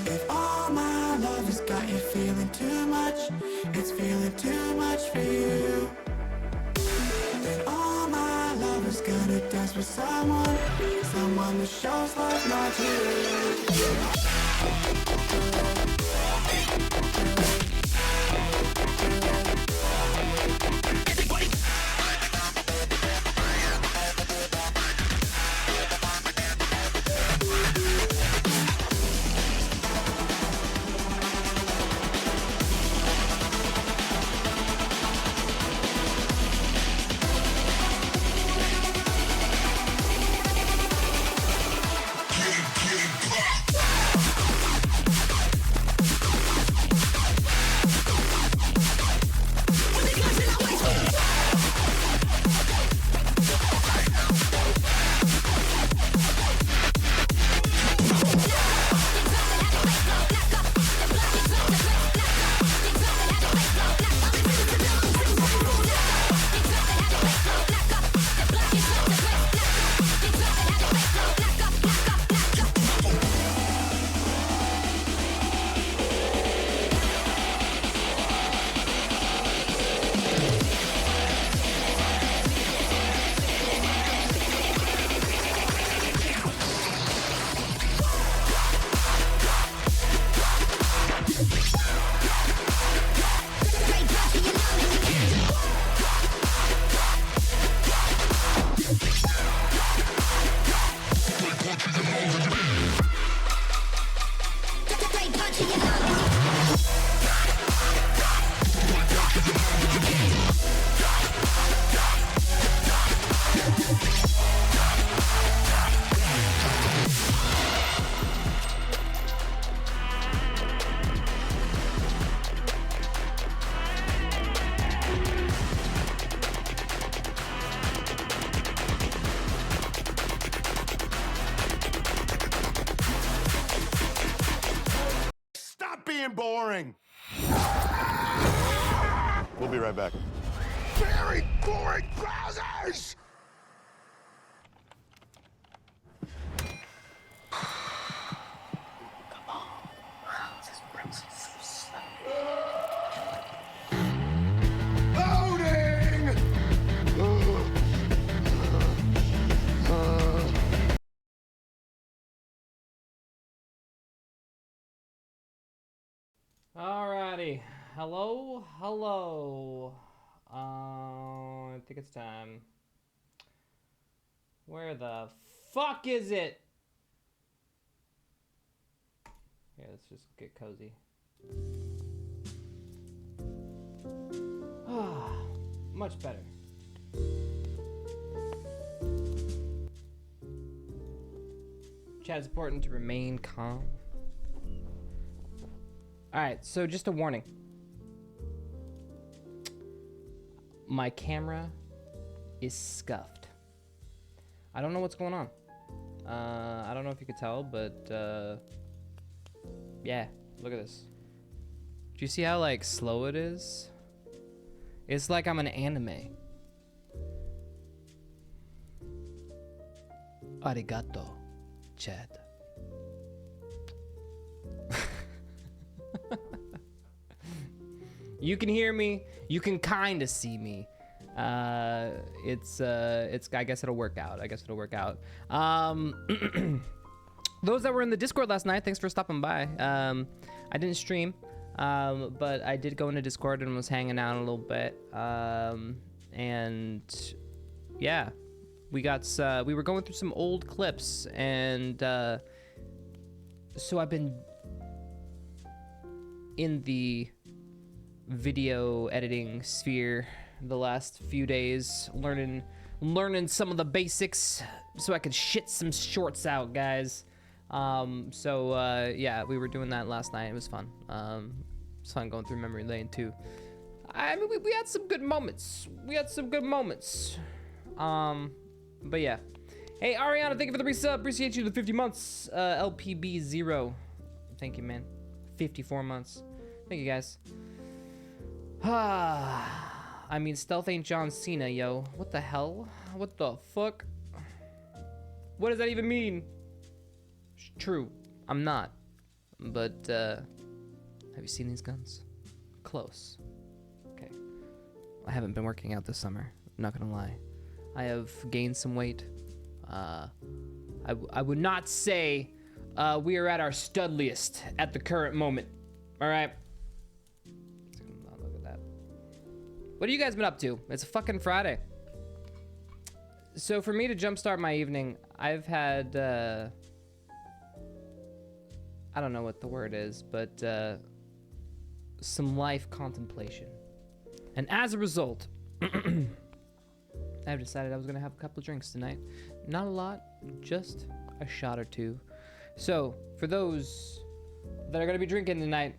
If all my love has got you feeling too much, it's feeling too much for you. Then all my love is gonna dance with someone that shows love, not you. Being boring. We'll be right back. Very boring browsers! Loading! Alrighty, hello. I think it's time. Where the fuck is it? Yeah, let's just get cozy. Ah, much better. Chat, it's important to remain calm. Alright, so just a warning. My camera is scuffed. I don't know what's going on. I don't know if you could tell, but yeah, look at this. Do you see how like slow it is? It's like I'm an anime. Arigato, Chad. You can hear me. You can kind of see me. It's. I guess it'll work out. Those that were in the Discord last night, thanks for stopping by. I didn't stream, but I did go into Discord and was hanging out a little bit. And yeah, we were going through some old clips, and so I've been in the video editing sphere the last few days, learning some of the basics so I could shit some shorts out, guys. Yeah, we were doing that last night. It was fun. It's fun going through memory lane too. I mean, we had some good moments. But yeah. Hey, Ariana, thank you for the resub. Appreciate you the 50 months. LPB0. Thank you, man. 54 months. Thank you, guys. I mean, stealth ain't John Cena, yo. What the hell? What the fuck? What does that even mean? True, I'm not. But, have you seen these guns? Close. Okay. I haven't been working out this summer. I'm not gonna lie. I have gained some weight. I would not say we are at our studliest at the current moment. All right. Look at that. What have you guys been up to? It's a fucking Friday. So for me to jumpstart my evening, I've had I don't know what the word is, but some life contemplation. And as a result, I've decided I was gonna have a couple of drinks tonight. Not a lot, just a shot or two. So, for those that are gonna be drinking tonight,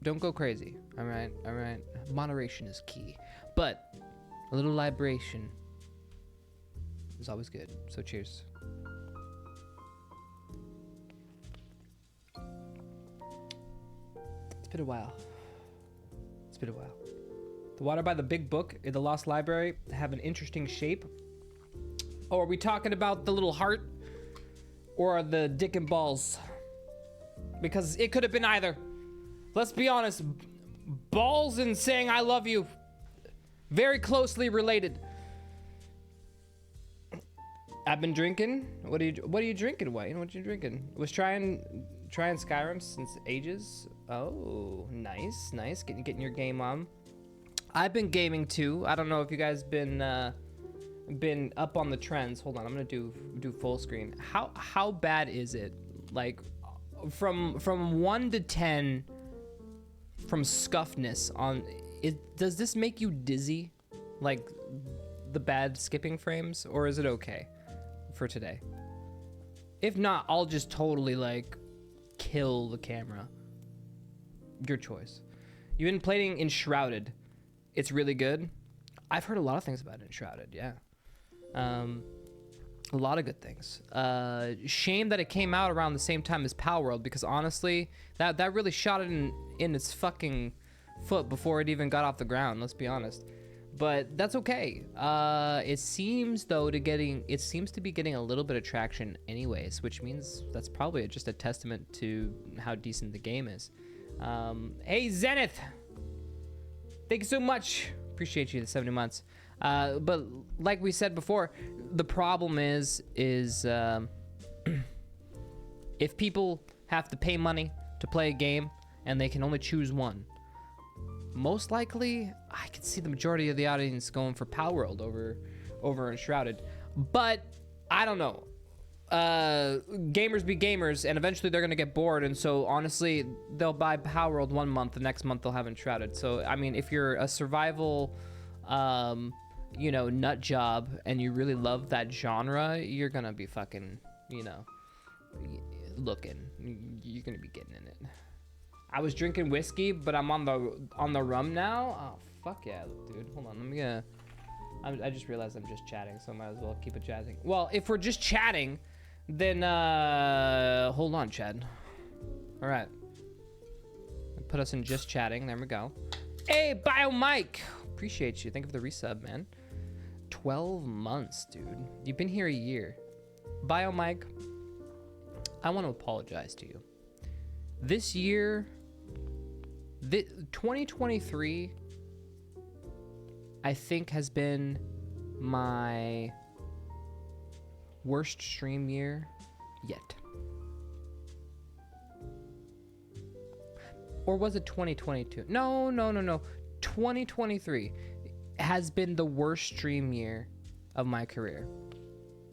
don't go crazy, all right? Moderation is key. But a little libation is always good, so cheers. It's been a while. The water by the big book in the Lost Library have an interesting shape. Oh, are we talking about the little heart or the dick and balls? Because it could have been either. Let's be honest, balls and saying I love you, very closely related. I've been drinking. What are you drinking, Wayne? What you drinking? Was trying Skyrim since ages. Oh, nice. Getting your game on. I've been gaming too. I don't know if you guys been up on the trends. Hold on, I'm gonna do full screen. How bad is it? Like from 1 to 10, from scuffness on it. Does this make you dizzy? Like the bad skipping frames, or is it okay for today? If not, I'll just totally like kill the camera. Your choice. You've been playing Enshrouded. It's really good. I've heard a lot of things about Enshrouded, yeah. A lot of good things. Shame that it came out around the same time as Palworld, because honestly, that really shot it in its fucking foot before it even got off the ground, let's be honest. But that's okay. It seems to be getting a little bit of traction anyways, which means that's probably just a testament to how decent the game is. Hey Zenith, thank you so much. Appreciate you the 70 months. But like we said before, the problem is if people have to pay money to play a game and they can only choose one, most likely I could see the majority of the audience going for Palworld over Enshrouded. But I don't know. Gamers be gamers, and eventually they're gonna get bored, and so honestly they'll buy Palworld 1 month, the next month they'll have Enshrouded. So I mean, if you're a survival nut job and you really love that genre, you're gonna be fucking looking, you're gonna be getting in it. I was drinking whiskey, but I'm on the rum now. Oh fuck yeah, dude, hold on, I just realized I'm just chatting, so I might as well keep it chatting. Well, if we're just chatting, then hold on, Chad. All right, put us in just chatting. There we go. Hey, Bio Mike, appreciate you. Thank you for the resub, man. 12 months, dude. You've been here a year. Bio Mike, I want to apologize to you. This year, 2023, I think has been my worst stream year yet. Or was it 2022? No. 2023 has been the worst stream year of my career.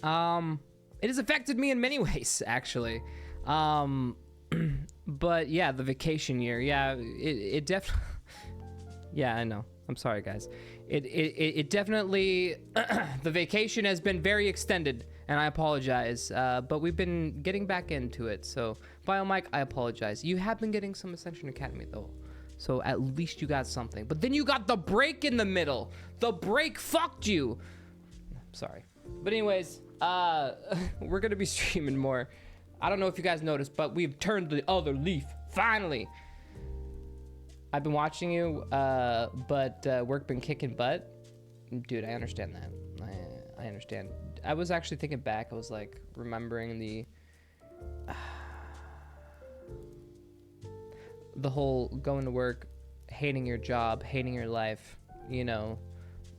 It has affected me in many ways, actually. But yeah, the vacation year, yeah, it definitely, yeah, I know. I'm sorry, guys. It definitely, the vacation has been very extended, and I apologize. But we've been getting back into it. So, Bio Mike, I apologize. You have been getting some Ascension Academy though, So at least you got something. But then you got the break in the middle. The break fucked you. Sorry. But anyways, we're gonna be streaming more. I don't know if you guys noticed, but we've turned the other leaf. Finally. I've been watching you, but work been kicking butt. Dude, I understand that. I understand. I was actually thinking back. I was like remembering the whole going to work, hating your job, hating your life. You know,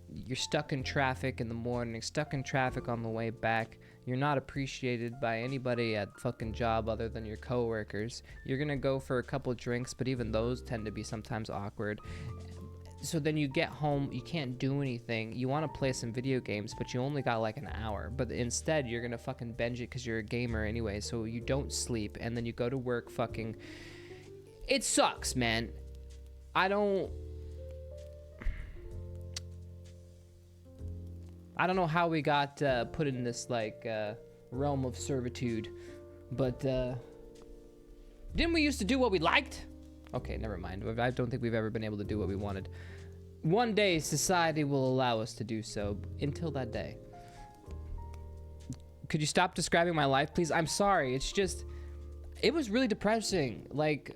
you're stuck in traffic in the morning, stuck in traffic on the way back. You're not appreciated by anybody at fucking job other than your coworkers. You're gonna go for a couple drinks, but even those tend to be sometimes awkward. So then you get home, you can't do anything. You want to play some video games, but you only got like an hour. But instead, you're gonna fucking binge it because you're a gamer anyway. So you don't sleep, and then you go to work fucking. It sucks, man. I don't know how we got put in this like realm of servitude, but didn't we used to do what we liked? Okay, never mind. I don't think we've ever been able to do what we wanted. One day, society will allow us to do so. Until that day. Could you stop describing my life, please? I'm sorry. It's just, it was really depressing. Like,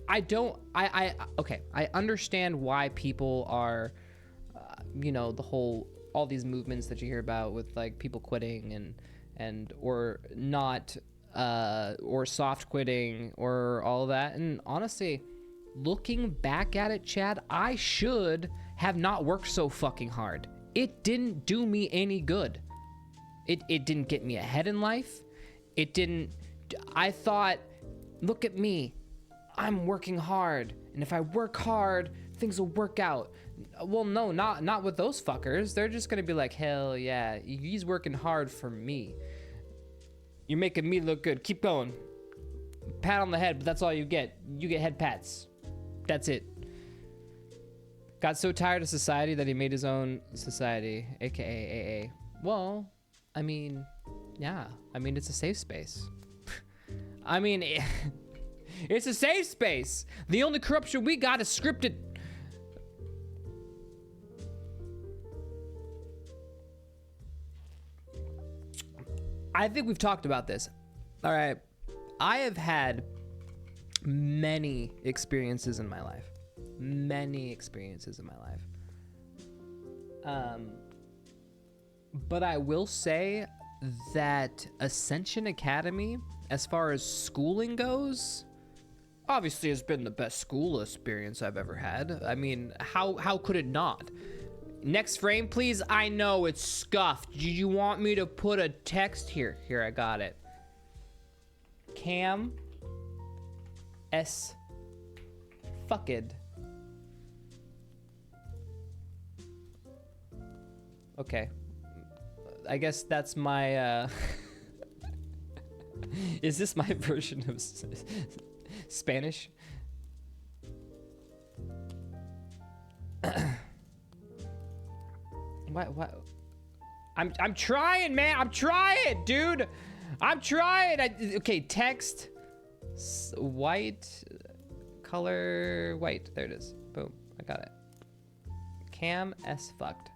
okay, I understand why people are, you know, all these movements that you hear about with like people quitting or not, or soft quitting or all that. And honestly, looking back at it, Chad, I should have not worked so fucking hard. It didn't do me any good. It didn't get me ahead in life. I thought, look at me. I'm working hard. And if I work hard, things will work out. Well, no, not with those fuckers. They're just gonna be like, hell yeah, he's working hard for me. You're making me look good. Keep going. Pat on the head, but that's all you get. You get head pats. That's it. Got so tired of society that he made his own society, aka AA. Well, I mean, yeah. I mean, it's a safe space. I mean, it's a safe space. The only corruption we got is scripted. I think we've talked about this. All right. I have had many experiences in my life. But I will say that Ascension Academy, as far as schooling goes, obviously has been the best school experience I've ever had. I mean, how could it not? Next frame, please. I know it's scuffed. Do you want me to put a text here? Here, I got it. Cam S. Fucked. Okay. I guess that's my, Is this my version of Spanish? What? I'm trying, man. I'm trying, dude. I'm trying. Okay, text. White. Color. White. There it is. Boom. I got it. Cam S fucked.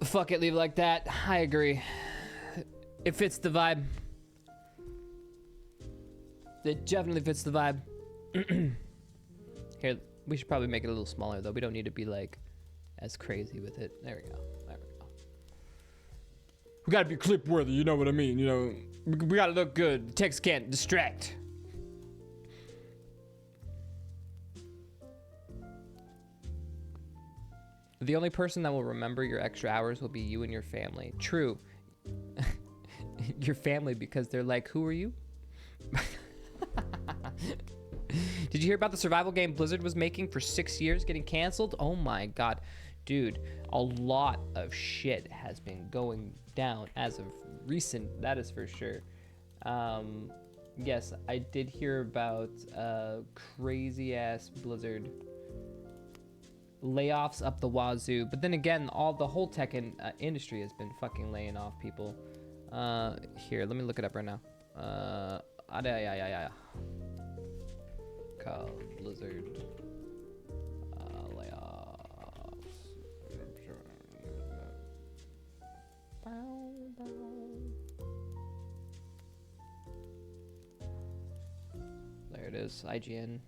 Fuck it. Leave it like that. I agree. It fits the vibe. It definitely fits the vibe. Here. We should probably make it a little smaller, though. We don't need to be, like, as crazy with it. There we go. There we go. We gotta be clip-worthy, you know what I mean? You know, we gotta look good. The text can't distract. The only person that will remember your extra hours will be you and your family. True. Your family, because they're like, who are you? Did you hear about the survival game Blizzard was making for 6 years getting canceled? Oh my god. Dude, a lot of shit has been going down as of recent, that is for sure. Yes, I did hear about crazy ass Blizzard layoffs up the wazoo, but then again, the whole tech industry has been fucking laying off people. Here, let me look it up right now. Yeah. Called Blizzard layoffs. There it is, IGN.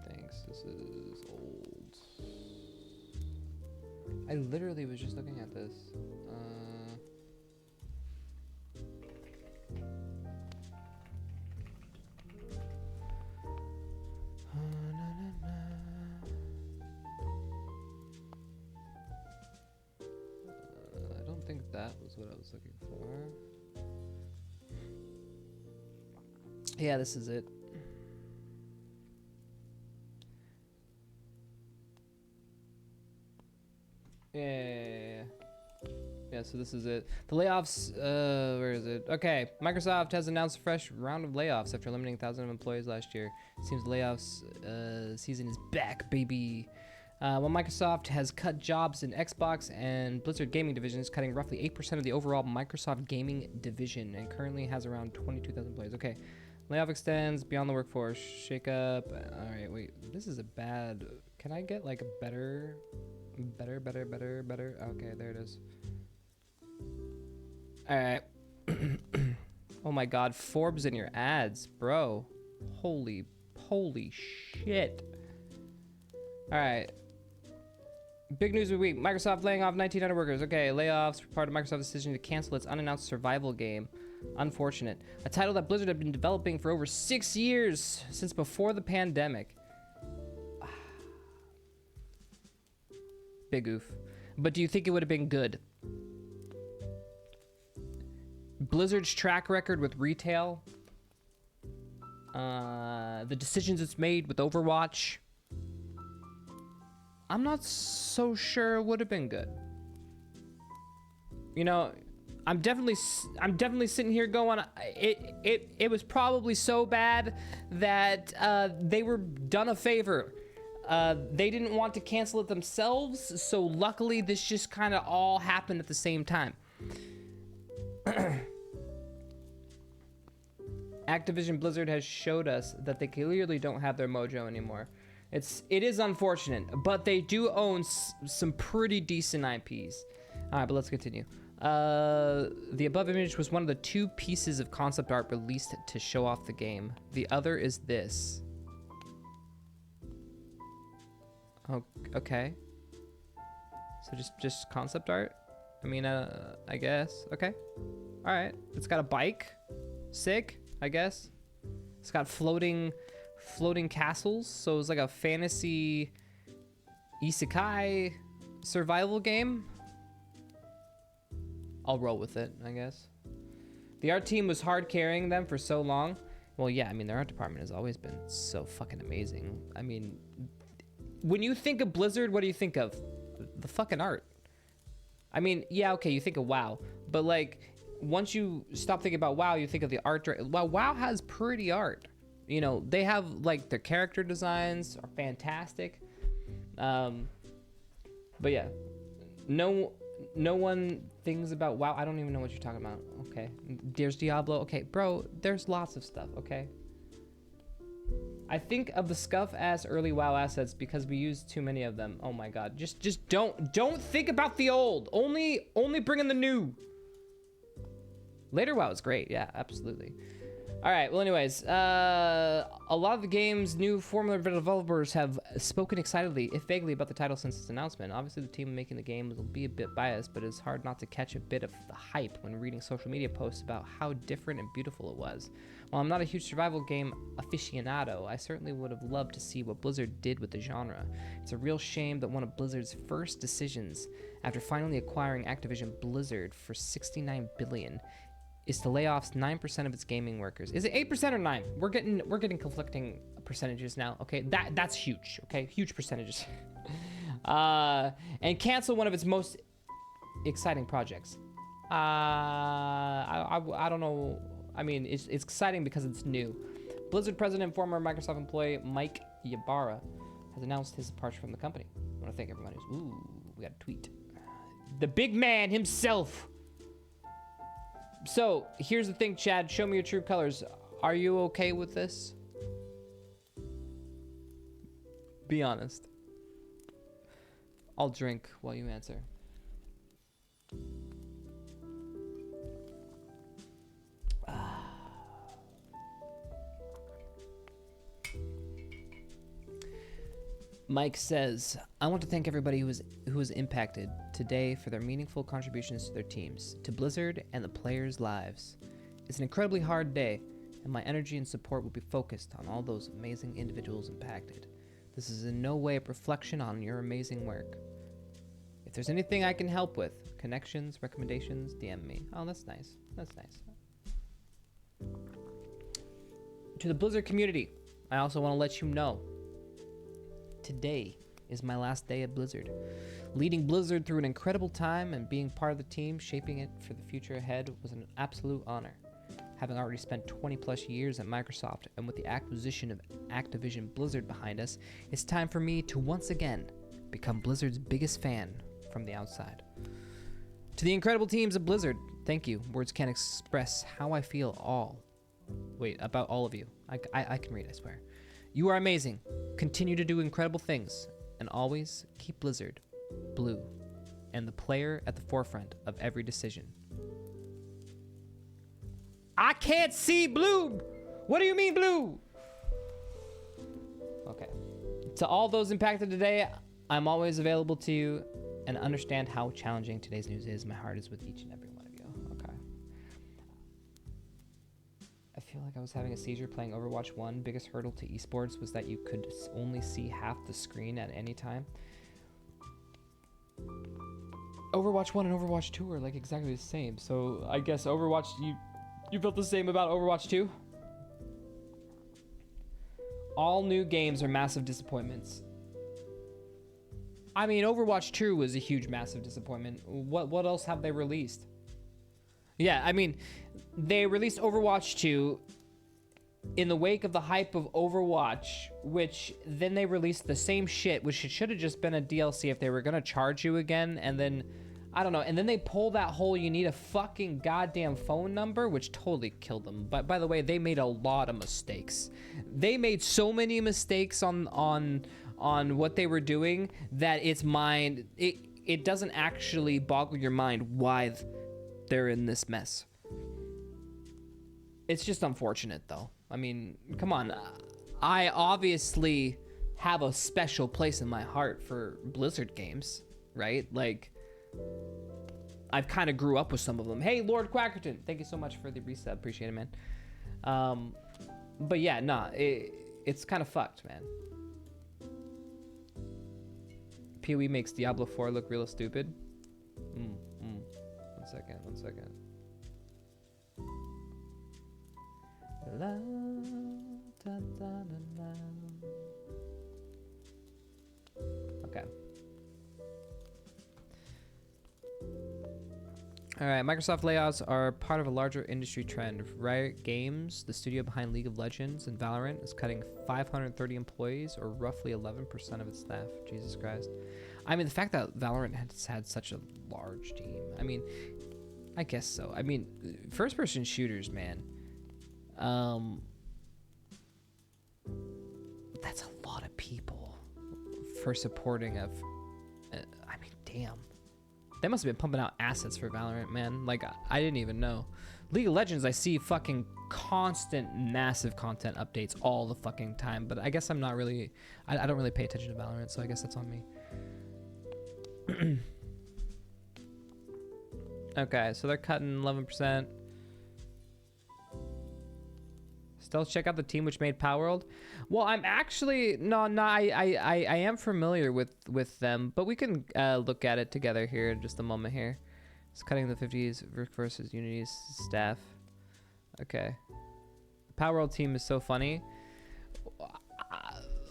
Thanks, this is old. I literally was just looking at this. I don't think that was what I was looking for. Yeah, this is it. Yeah, so this is it. The layoffs, where is it? Okay, Microsoft has announced a fresh round of layoffs after eliminating thousands of employees last year. It seems the layoffs season is back, baby. While Microsoft has cut jobs in Xbox and Blizzard gaming divisions, cutting roughly 8% of the overall Microsoft gaming division, and currently has around 22,000 employees. Okay, layoff extends beyond the workforce. Shake up. All right, wait, this is a bad. Can I get like a better? Okay, there it is. All right. Oh my God, Forbes in your ads, bro. Holy shit. All right. Big news of the week. Microsoft laying off 1,900 workers. Okay, layoffs were part of Microsoft's decision to cancel its unannounced survival game. Unfortunate. A title that Blizzard had been developing for over 6 years, since before the pandemic. Big oof. But do you think it would have been good? Blizzard's track record with retail, the decisions it's made with Overwatch, I'm not so sure it would have been good. You know, I'm definitely sitting here going, it was probably so bad that they were done a favor. They didn't want to cancel it themselves, so luckily this just kind of all happened at the same time. Activision Blizzard has showed us that they clearly don't have their mojo anymore. It is unfortunate, but they do own some pretty decent IPs. All right, but let's continue. The above image was one of the 2 pieces of concept art released to show off the game. The other is this. Oh, okay. So just concept art? I mean, I guess. Okay. All right. It's got a bike. Sick, I guess. It's got floating castles. So it's like a fantasy isekai survival game. I'll roll with it, I guess. The art team was hard carrying them for so long. Well, yeah, I mean, their art department has always been so fucking amazing. I mean, when you think of Blizzard, what do you think of? The fucking art. I mean, yeah, okay, you think of WoW, but like, once you stop thinking about WoW, you think of the art. Well, WoW has pretty art. You know, they have like their character designs are fantastic. But yeah, no one thinks about WoW. I don't even know what you're talking about. Okay, there's Diablo. Okay, bro, there's lots of stuff. Okay. I think of the scuff-ass early WoW assets because we use too many of them. Oh my God, just don't think about the old. Only bring in the new. Later WoW is great, yeah, absolutely. All right, well anyways, a lot of the game's new former developers have spoken excitedly, if vaguely, about the title since its announcement. Obviously the team making the game will be a bit biased, but it's hard not to catch a bit of the hype when reading social media posts about how different and beautiful it was. While I'm not a huge survival game aficionado, I certainly would have loved to see what Blizzard did with the genre. It's a real shame that one of Blizzard's first decisions after finally acquiring Activision Blizzard for $69 billion is to lay off 9% of its gaming workers. Is it 8% or 9? We're getting conflicting percentages now. Okay, that's huge. Okay, huge percentages. And cancel one of its most exciting projects. I don't know. I mean, it's exciting because it's new. Blizzard president and former Microsoft employee Mike Ybarra has announced his departure from the company. I want to thank everyone who's... Ooh, we got a tweet. The big man himself. So here's the thing, Chad. Show me your true colors. Are you okay with this? Be honest. I'll drink while you answer. Mike says, I want to thank everybody who was impacted today for their meaningful contributions to their teams, to Blizzard, and the players' lives. It's an incredibly hard day, and my energy and support will be focused on all those amazing individuals impacted. This is in no way a reflection on your amazing work. If there's anything I can help with, connections, recommendations, DM me. Oh, that's nice. That's nice. To the Blizzard community, I also want to let you know today is my last day at Blizzard. Leading Blizzard through an incredible time and being part of the team shaping it for the future ahead was an absolute honor. Having already spent 20 plus years at Microsoft and with the acquisition of Activision Blizzard behind us, it's time for me to once again become Blizzard's biggest fan from the outside. To the incredible teams of Blizzard, thank you. Words can't express how I feel about all of you. I can read, I swear. You are amazing. Continue to do incredible things. And always keep Blizzard blue and the player at the forefront of every decision. I can't see blue. What do you mean blue? Okay. To all those impacted today, I'm always available to you and understand how challenging today's news is. My heart is with each and every one of you. Okay. I feel like I was having a seizure playing Overwatch 1. Biggest hurdle to esports was that you could only see half the screen at any time. Overwatch 1 and Overwatch 2 are like exactly the same. So I guess Overwatch, you felt the same about Overwatch 2? All new games are massive disappointments. I mean, Overwatch 2 was a huge, massive disappointment. What else have they released? Yeah, I mean, they released Overwatch 2 in the wake of the hype of Overwatch, which then they released the same shit, which should have just been a DLC if they were gonna charge you again, and then, I don't know, and then they pull that whole you need a fucking goddamn phone number, which totally killed them. But by the way, they made a lot of mistakes. They made so many mistakes on what they were doing that it doesn't actually boggle your mind why they're in this mess. It's just unfortunate though. I mean, come on. I obviously have a special place in my heart for Blizzard games, right? Like, I've kind of grew up with some of them. Hey, Lord Quackerton, thank you so much for the resub. Appreciate it, man. But yeah, nah, it's kind of fucked, man. PoE makes Diablo 4 look real stupid. One second. La, da, da, da, da. Okay. All right, Microsoft layoffs are part of a larger industry trend. Riot Games, the studio behind League of Legends and Valorant, is cutting 530 employees, or roughly 11% of its staff. Jesus Christ. I mean, the fact that Valorant has had such a large team, I mean, I guess so. I mean, first-person shooters, man. That's a lot of people for supporting of. I mean, damn. They must have been pumping out assets for Valorant, man. Like, I didn't even know. League of Legends, I see fucking constant, massive content updates all the fucking time. But I guess I'm not really. I don't really pay attention to Valorant, so I guess that's on me. Okay, so they're cutting 11%. Still check out the team which made Palworld. Well, I'm actually I am familiar with them, but we can look at it together here in just a moment here. It's cutting the 50s versus Unity's staff. Okay. The Palworld team is so funny.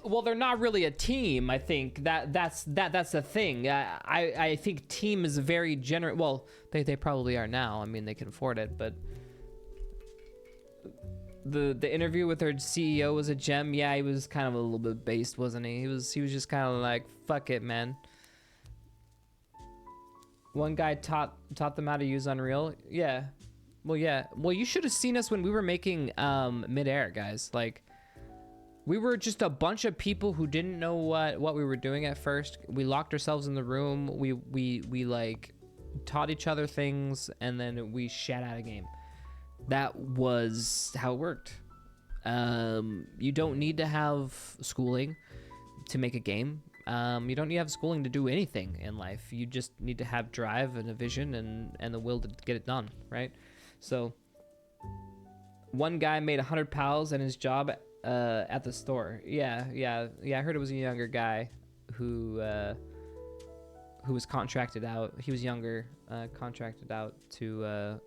Well, they're not really a team. I think that's the thing. I think team is very generous. Well, they probably are now. I mean, they can afford it, but the interview with their CEO was a gem. Yeah, he was kind of a little bit based, wasn't he? He was just kind of like, fuck it, man. One guy taught them how to use Unreal. Yeah, Well, yeah. Well, you should have seen us when we were making Midair, guys. Like, we were just a bunch of people who didn't know what we were doing at first. We locked ourselves in the room. We like taught each other things, and then we shat out a game. That was how it worked. You don't need to have schooling to make a game. You don't need to have schooling to do anything in life. You just need to have drive and a vision and the will to get it done, right? So one guy made 100 pals and his job at the store. Yeah. I heard it was a younger guy who was contracted out. He was younger, contracted out to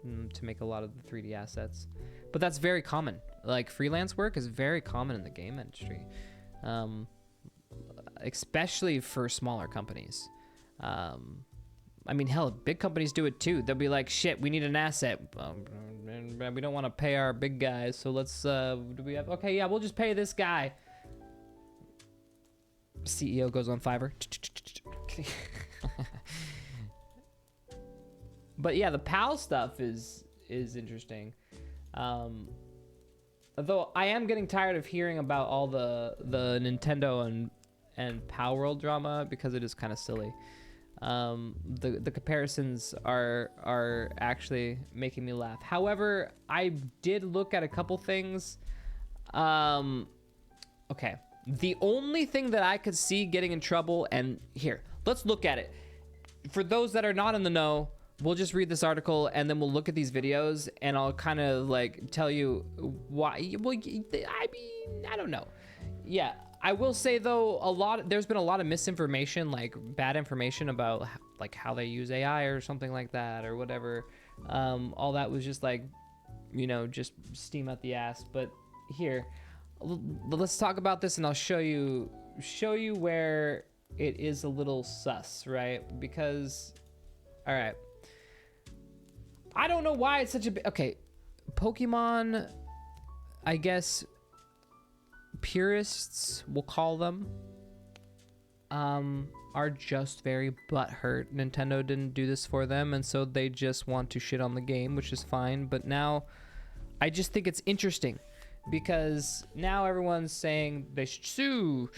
make a lot of the 3D assets. But that's very common. Like, freelance work is very common in the game industry, especially for smaller companies. I mean, hell, big companies do it too. They'll be like, shit, we need an asset. And we don't want to pay our big guys, so let's, do we have, okay, yeah, we'll just pay this guy. CEO goes on Fiverr. But yeah, the PAL stuff is interesting. Although I am getting tired of hearing about all the Nintendo and PAL World drama, because it is kind of silly. The comparisons are actually making me laugh. However, I did look at a couple things. Okay, the only thing that I could see getting in trouble, and here, let's look at it. For those that are not in the know, we'll just read this article and then we'll look at these videos and I'll kind of like tell you why. Well, I mean, I don't know. Yeah, I will say though, there's been a lot of misinformation, like bad information about like how they use AI or something like that or whatever. All that was just like, you know, just steam out the ass. But here, let's talk about this and I'll show you where it is a little sus, right? Because, all right, I don't know why it's such a okay, Pokemon, I guess purists, we'll call them, are just very butthurt. Nintendo didn't do this for them, and so they just want to shit on the game, which is fine. But now, I just think it's interesting because now everyone's saying they should sue,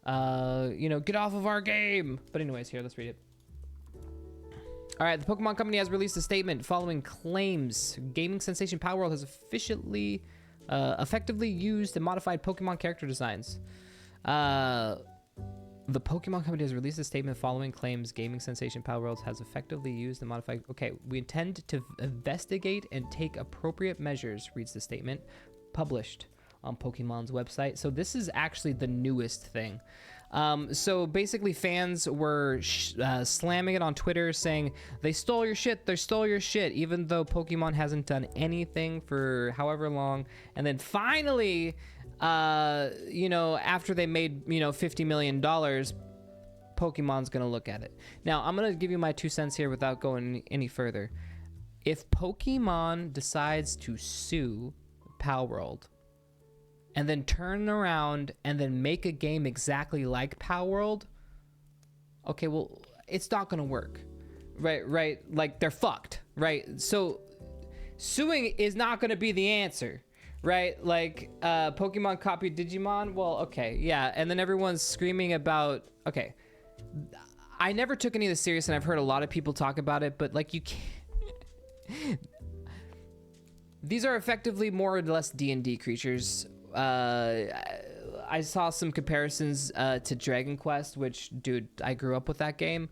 you know, get off of our game. But anyways, here, let's read it. All right, the Pokemon Company has released a statement following claims gaming sensation Power World has effectively used and modified Pokemon character designs. The Pokemon Company has released a statement following claims gaming sensation Power World has effectively used and modified. Okay, we intend to investigate and take appropriate measures, reads the statement, published on Pokemon's website. So this is actually the newest thing. So basically fans were slamming it on Twitter saying they stole your shit, even though Pokemon hasn't done anything for however long. And then finally, you know, after they made, you know, $50 million, Pokemon's gonna look at it. Now, I'm gonna give you my 2 cents here without going any further. If Pokemon decides to sue Pal World, and then turn around and then make a game exactly like Power World, okay, well, it's not gonna work, right? Like, they're fucked, right? So suing is not gonna be the answer, right? Like, Pokemon copied Digimon, well, okay, yeah, and then everyone's screaming about, okay, I never took any of this serious, and I've heard a lot of people talk about it, but like, you can't, these are effectively more or less D&D creatures. I saw some comparisons to Dragon Quest, which, dude, I grew up with that game,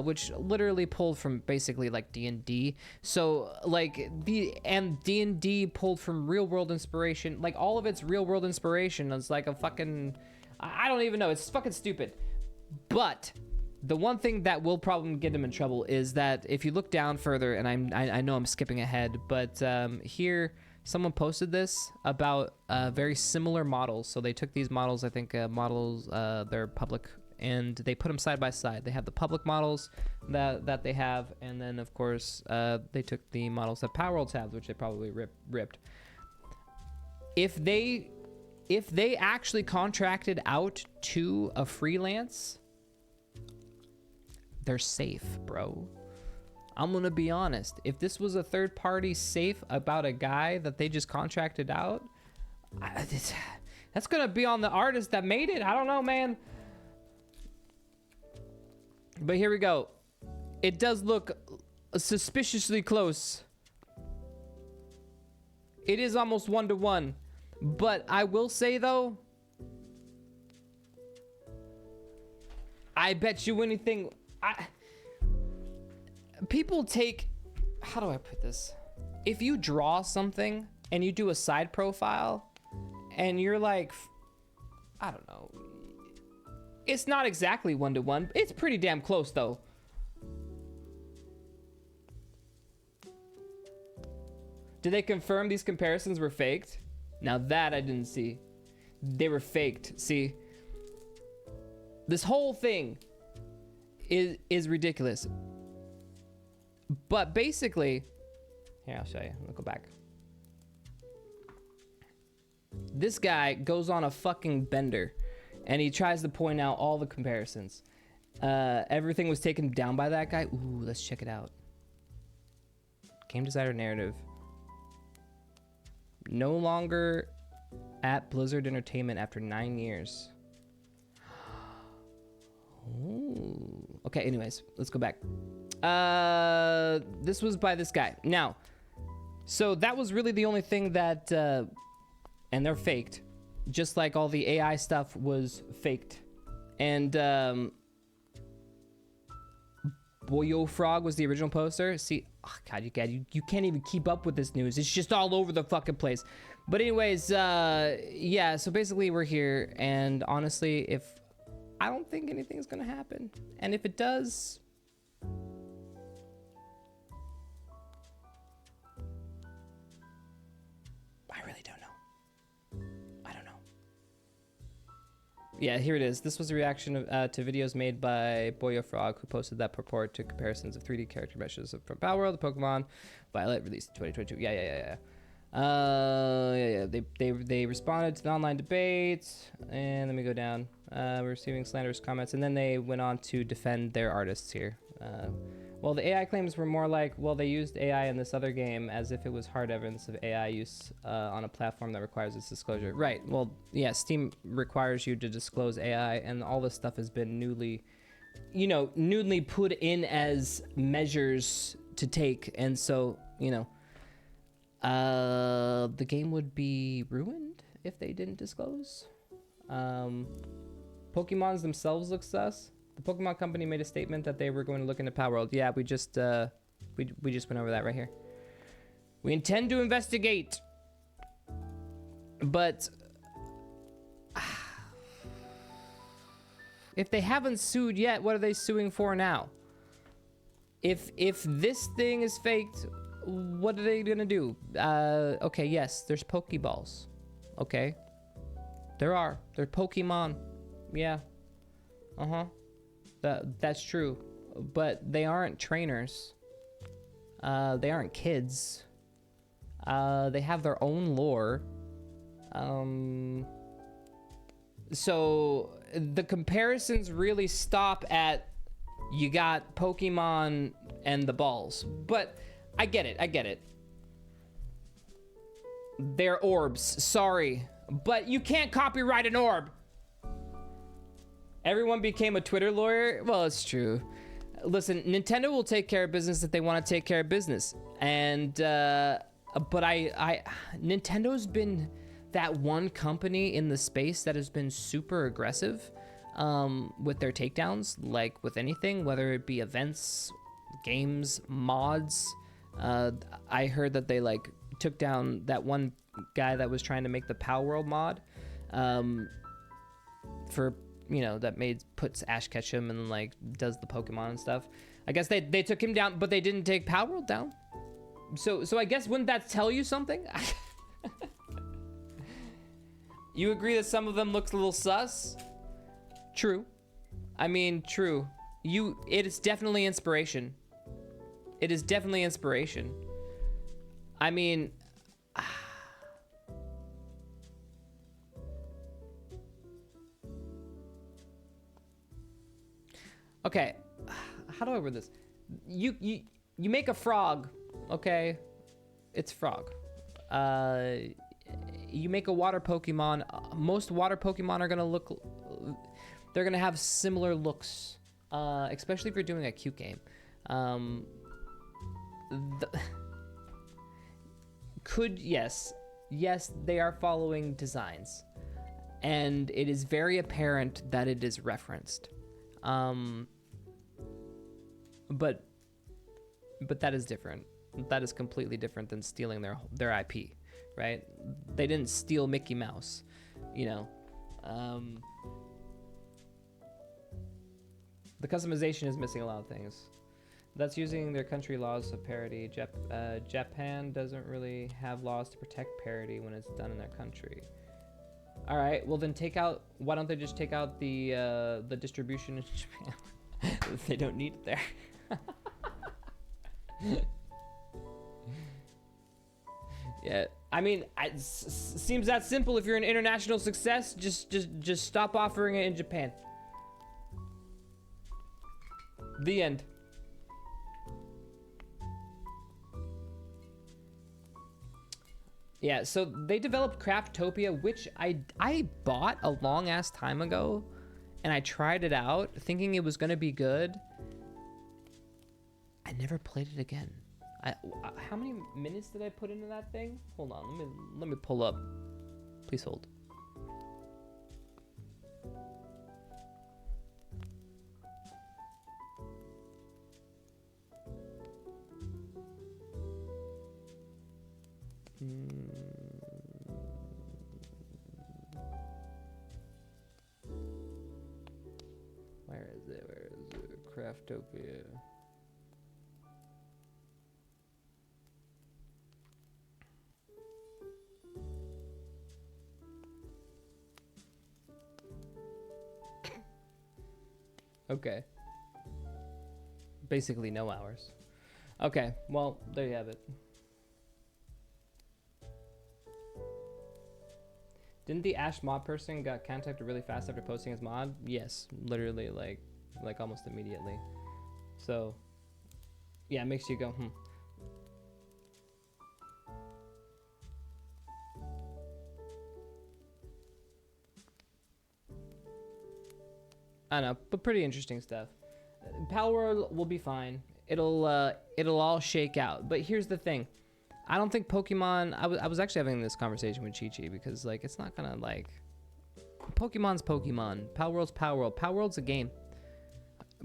which literally pulled from basically like D&D. So like D&D pulled from real world inspiration, like all of its real world inspiration is like a fucking, I don't even know, it's fucking stupid. But the one thing that will probably get him in trouble is that if you look down further, and I know I'm skipping ahead, but here, someone posted this about very similar models. So they took these models, I think models, they're public, and they put them side by side. They have the public models that they have, and then of course they took the models that Power Worlds have, which they probably ripped. If they actually contracted out to a freelance, they're safe, bro. I'm gonna be honest. If this was a third party safe about a guy that they just contracted out, that's gonna be on the artist that made it. I don't know, man. But here we go. It does look suspiciously close. It is almost 1-to-1. But I will say though, I bet you anything. People take, how do I put this? If you draw something and you do a side profile and you're like, I don't know, it's not exactly 1-to-1. It's pretty damn close though. Did they confirm these comparisons were faked? Now that I didn't see. They were faked. See, this whole thing is ridiculous. But basically, here, I'll show you. I'll go back. This guy goes on a fucking bender and he tries to point out all the comparisons. Everything was taken down by that guy. Ooh, let's check it out. Game designer narrative. No longer at Blizzard Entertainment after 9 years. Ooh. Okay, anyways, let's go back. This was by this guy. Now, so that was really the only thing that, and they're faked. Just like all the AI stuff was faked. And, Boyo Frog was the original poster. See, oh God, you can't even keep up with this news. It's just all over the fucking place. But anyways, yeah, so basically we're here. And honestly, if I don't think anything's gonna happen. And if it does, I really don't know. I don't know. Yeah, here it is. This was a reaction to videos made by Boyo Frog, who posted that purport to comparisons of 3D character meshes from Power World, the Pokemon Violet released in 2022. Yeah. They responded to the online debate, and let me go down. We're receiving slanderous comments, and then they went on to defend their artists here. Well, the AI claims were more like, well, they used AI in this other game as if it was hard evidence of AI use on a platform that requires its disclosure. Right. Well, yeah, Steam requires you to disclose AI, and all this stuff has been newly put in as measures to take, and so, the game would be ruined if they didn't disclose. Pokemons themselves look sus. The Pokemon company made a statement that they were going to look into Power World. Yeah, we just went over that right here. We intend to investigate, but if they haven't sued yet, what are they suing for now? If this thing is faked, what are they gonna do? Okay, yes, there's Pokeballs. Okay, they're Pokemon. Yeah. That's true, but they aren't trainers. They aren't kids. They have their own lore. So the comparisons really stop at you got Pokemon and the balls. But I get it. They're orbs. Sorry, but you can't copyright an orb. Everyone became a Twitter lawyer. Well, it's true. Listen, Nintendo will take care of business if they want to take care of business. And, but Nintendo's been that one company in the space that has been super aggressive with their takedowns, like with anything, whether it be events, games, mods. I heard that they took down that one guy that was trying to make the Power World mod for, that puts Ash Ketchum and does the Pokemon and stuff. I guess they took him down, but they didn't take Power World down. So I guess wouldn't that tell you something? You agree that some of them looks a little sus? True. I mean, true. It is definitely inspiration. It is definitely inspiration. I mean, okay, how do I word this? you make a frog, okay? It's frog. You make a water Pokemon. Most water Pokemon are gonna look. They're gonna have similar looks, especially if you're doing a cute game. Yes, they are following designs, and it is very apparent that it is referenced. But that is different. That is completely different than stealing their IP, right? They didn't steal Mickey Mouse, you know. The customization is missing a lot of things. That's using their country laws of parody. Japan doesn't really have laws to protect parody when it's done in their country. All right, well then why don't they just take out the distribution in Japan? They don't need it there. Yeah, I mean, it seems that simple. If you're an international success, just stop offering it in Japan. The end. Yeah, so they developed Craftopia, which I bought a long ass time ago, and I tried it out thinking it was gonna be good. I never played it again. How many minutes did I put into that thing? Hold on, let me pull up. Please hold. Where is it? Craftopia. Okay. Basically no hours. Okay, well, there you have it. Didn't the Ash mod person got contacted really fast after posting his mod? Yes, literally like almost immediately. So, yeah, it makes you go, I don't know, but pretty interesting stuff. Palworld will be fine. It'll all shake out. But here's the thing. I don't think Pokemon... I was actually having this conversation with Chi-Chi because, like, it's not gonna, like... Pokemon's Pokemon. Palworld's Palworld. Palworld's a game.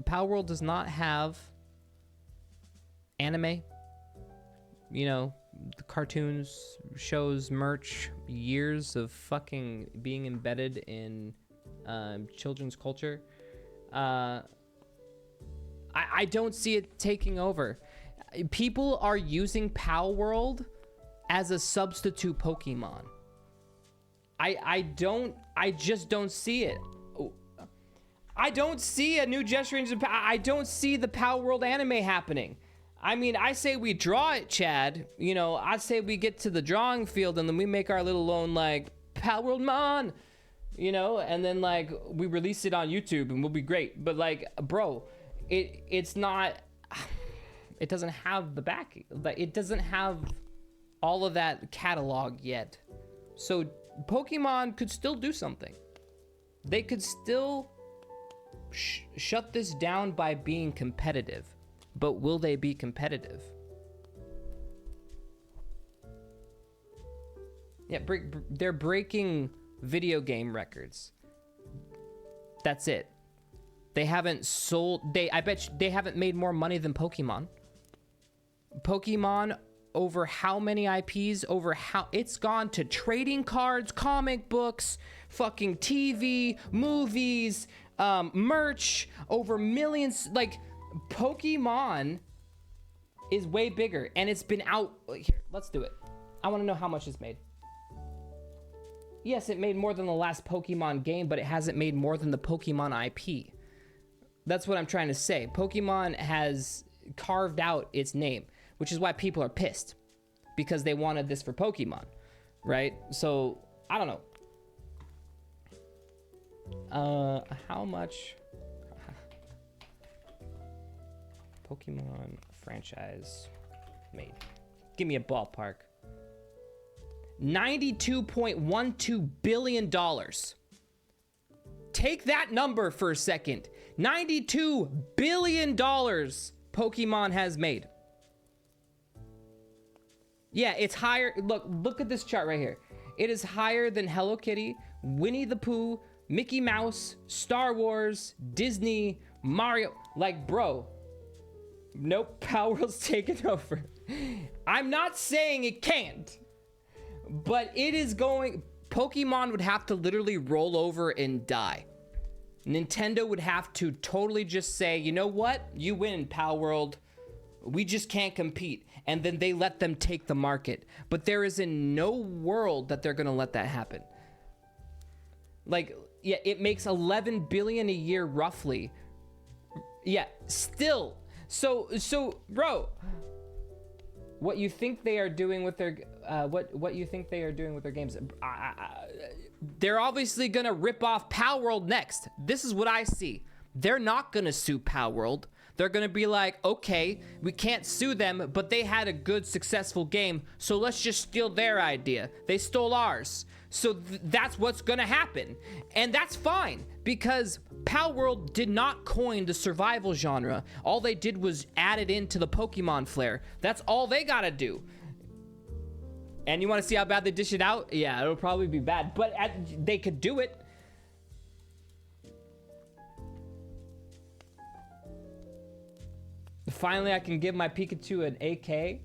Palworld does not have anime. You know, the cartoons, shows, merch, years of fucking being embedded in children's culture. I don't see it taking over. People are using Palworld as a substitute Pokemon. I just don't see it. I don't see a new gesture into I don't see the Palworld anime happening. I mean, I say we draw it, Chad. You know, I say we get to the drawing field and then we make our little own, like, Palworld Mon. You know, and then, like, we release it on YouTube and we'll be great. But, like, bro, it's not... It doesn't have the back. It doesn't have all of that catalog yet. So Pokemon could still do something. They could still shut this down by being competitive. But will they be competitive? Yeah, they're breaking video game records. That's it. They haven't sold... I bet you they haven't made more money than Pokemon. Pokemon, over how many IPs, over how it's gone to trading cards, comic books, fucking TV, movies, merch, over millions. Like, Pokemon is way bigger, and it's been out. Here, let's do it. I want to know how much it's made. Yes, it made more than the last Pokemon game, but it hasn't made more than the Pokemon IP. That's what I'm trying to say. Pokemon has carved out its name, which is why people are pissed, because they wanted this for Pokemon, right? So, I don't know. How much? Pokemon franchise made? Give me a ballpark. $92.12 billion. Take that number for a second. $92 billion Pokemon has made. Yeah, it's higher. Look at this chart right here. It is higher than Hello Kitty, Winnie the Pooh, Mickey Mouse, Star Wars, Disney, Mario. Like, bro. Nope, Power World's taken over. I'm not saying it can't, but it is going. Pokemon would have to literally roll over and die. Nintendo would have to totally just say, you know what? You win, Power World. We just can't compete. And then they let them take the market. But there is in no world that they're going to let that happen. Like, yeah, it makes 11 billion a year roughly. Yeah, still. So, bro, what you think they are doing with their what you think they are doing with their games? They're obviously gonna rip off Power World next. This is what I see. They're not gonna sue Power World. They're gonna be like, okay, we can't sue them, but they had a good, successful game, so let's just steal their idea. They stole ours. So that's what's gonna happen. And that's fine, because Power World did not coin the survival genre. All they did was add it into the Pokemon flair. That's all they gotta do. And you wanna see how bad they dish it out? Yeah, it'll probably be bad, but they could do it. Finally, I can give my Pikachu an AK.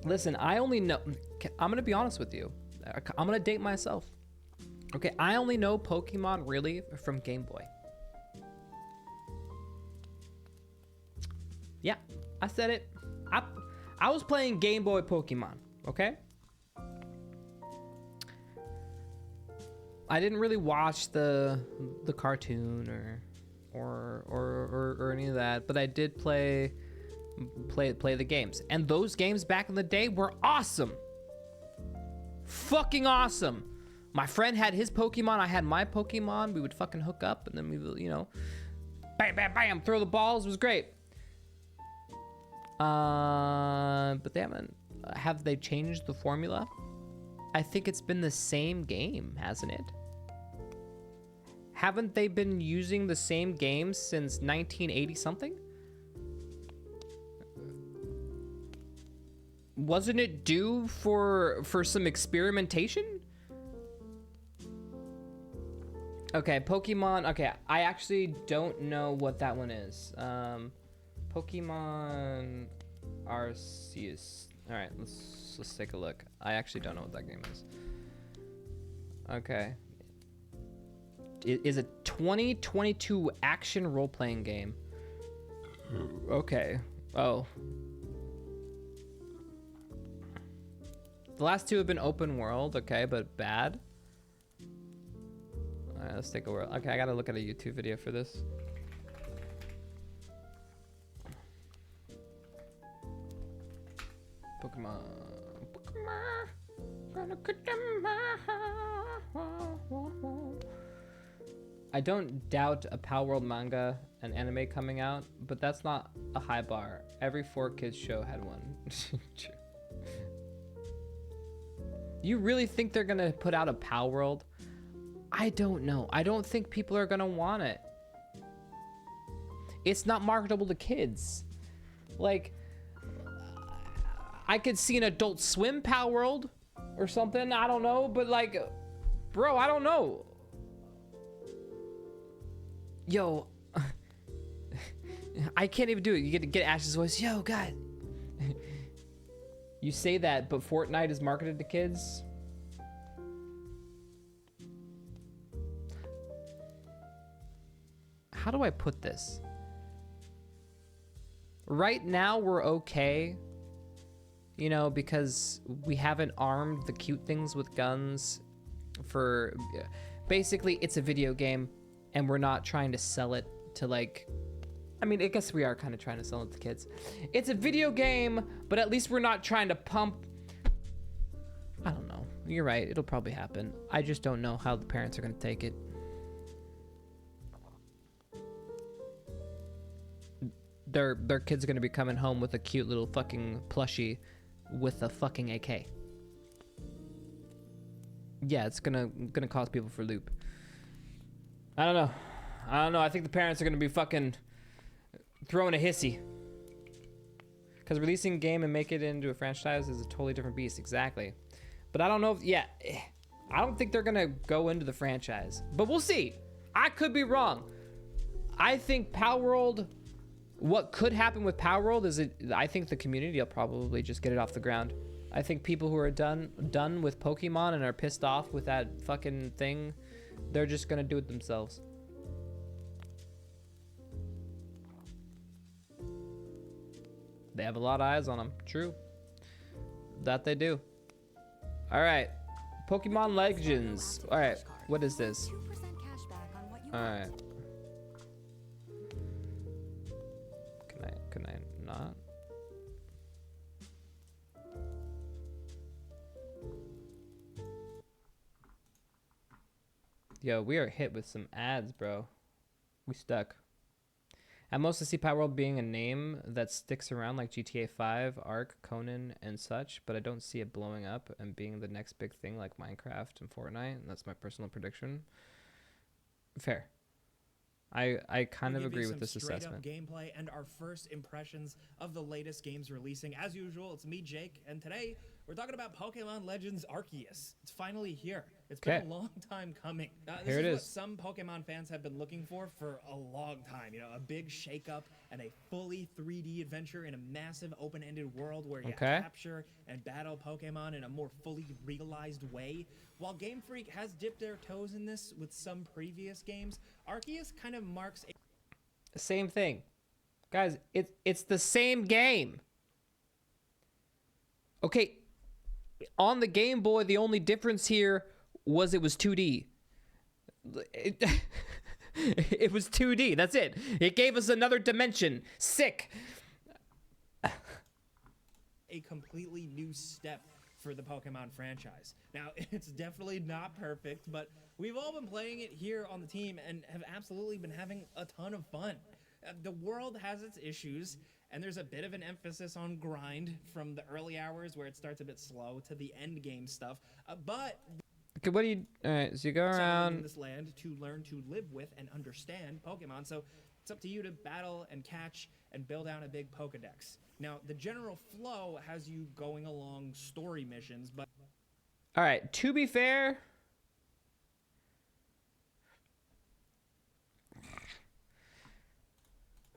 Listen, I only know. I'm gonna be honest with you. I'm gonna date myself. Okay, I only know Pokemon really from Game Boy. Yeah, I said it. I was playing Game Boy Pokemon. Okay. I didn't really watch the cartoon or any of that, but I did play the games. And those games back in the day were awesome. Fucking awesome. My friend had his Pokemon, I had my Pokemon. We would fucking hook up and then we would, you know, bam, bam, bam, throw the balls. It was great. But they haven't. Have they changed the formula? I think it's been the same game, hasn't it? Haven't they been using the same game since 1980 something? Wasn't it due for some experimentation? Okay, Pokemon. Okay, I actually don't know what that one is. Pokemon Arceus. All right, let's take a look. I actually don't know what that game is. Okay. It is a 2022 action role-playing game. Okay. Oh. The last two have been open world, okay, but bad. All right, let's take a whirl. Okay, I gotta look at a YouTube video for this. Pokemon. Gonna get them. I don't doubt a Power World manga and anime coming out, but that's not a high bar. Every 4Kids show had one. You really think they're gonna put out a Power World? I don't know. I don't think people are gonna want it. It's not marketable to kids. Like, I could see an Adult Swim Power World or something. I don't know, but like, bro, I don't know. Yo, I can't even do it. You get Ash's voice. Yo, God. You say that, but Fortnite is marketed to kids. How do I put this? Right now, we're okay. You know, because we haven't armed the cute things with guns for... Basically, it's a video game, and we're not trying to sell it to, like... I mean, I guess we are kind of trying to sell it to kids. It's a video game, but at least we're not trying to pump You're right. It'll probably happen. I just don't know how the parents are gonna take it. Their kids are gonna be coming home with a cute little fucking plushie with a fucking AK. Yeah, it's gonna cause people for loop. I don't know. I think the parents are gonna be fucking throwing a hissy. Because releasing a game and make it into a franchise is a totally different beast. Exactly. But I don't know if, yeah, I don't think they're gonna go into the franchise. But we'll see. I could be wrong. I think Palworld, what could happen with Palworld is I think the community will probably just get it off the ground. I think people who are done with Pokemon and are pissed off with that fucking thing, they're just gonna do it themselves. They have a lot of eyes on them. True. That they do. All right. Pokemon Legends. All right. What is this? All right. Can I not? Yo, we are hit with some ads, bro. We stuck. I mostly see Palworld being a name that sticks around like GTA 5, Ark, Conan, and such, but I don't see it blowing up and being the next big thing like Minecraft and Fortnite. And that's my personal prediction. Fair. I kind of agree with this assessment. Gameplay and our first impressions of the latest games releasing. As usual, it's me, Jake, and today we're talking about Pokemon Legends Arceus. It's finally here. It's been a long time coming. This is what some Pokemon fans have been looking for a long time. You know, a big shakeup and a fully 3D adventure in a massive open-ended world where you capture and battle Pokemon in a more fully realized way. While Game Freak has dipped their toes in this with some previous games, Arceus kind of marks a same thing. Guys, it's the same game. Okay, on the Game Boy, the only difference here was it was 2D. It was 2D. That's it. It gave us another dimension. Sick. A completely new step for the Pokemon franchise. Now, it's definitely not perfect, but we've all been playing it here on the team and have absolutely been having a ton of fun. The world has its issues, and there's a bit of an emphasis on grind from the early hours where it starts a bit slow to the end game stuff, but okay, what do you? All right, so you go around in this land to learn to live with and understand Pokemon. So it's up to you to battle and catch and build out a big Pokedex. Now, the general flow has you going along story missions, but all right, to be fair,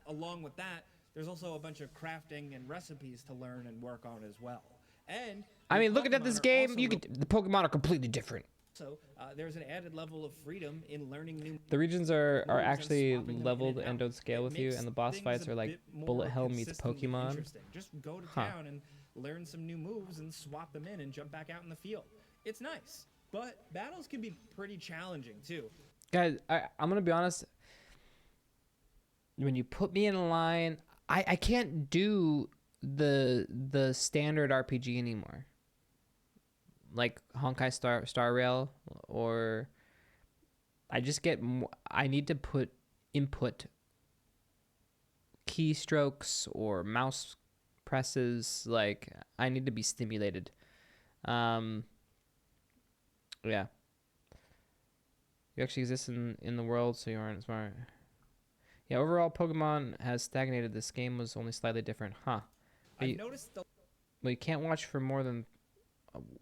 along with that, there's also a bunch of crafting and recipes to learn and work on as well. And I mean, looking at this game, the Pokemon are completely different. So there's an added level of freedom in learning new. The regions are actually leveled and don't scale with you, and the boss fights are like bullet hell meets Pokemon. Just go to town and learn some new moves and swap them in and jump back out in the field. It's nice, but battles can be pretty challenging too. Guys, I'm gonna be honest. When you put me in a line, I can't do the standard RPG anymore. Like Honkai Star Rail, or I just get I need to put input keystrokes or mouse presses. Like I need to be stimulated. Yeah. You actually exist in the world, so you aren't smart. Yeah, overall, Pokemon has stagnated. This game was only slightly different, huh? I noticed well, you can't watch for more than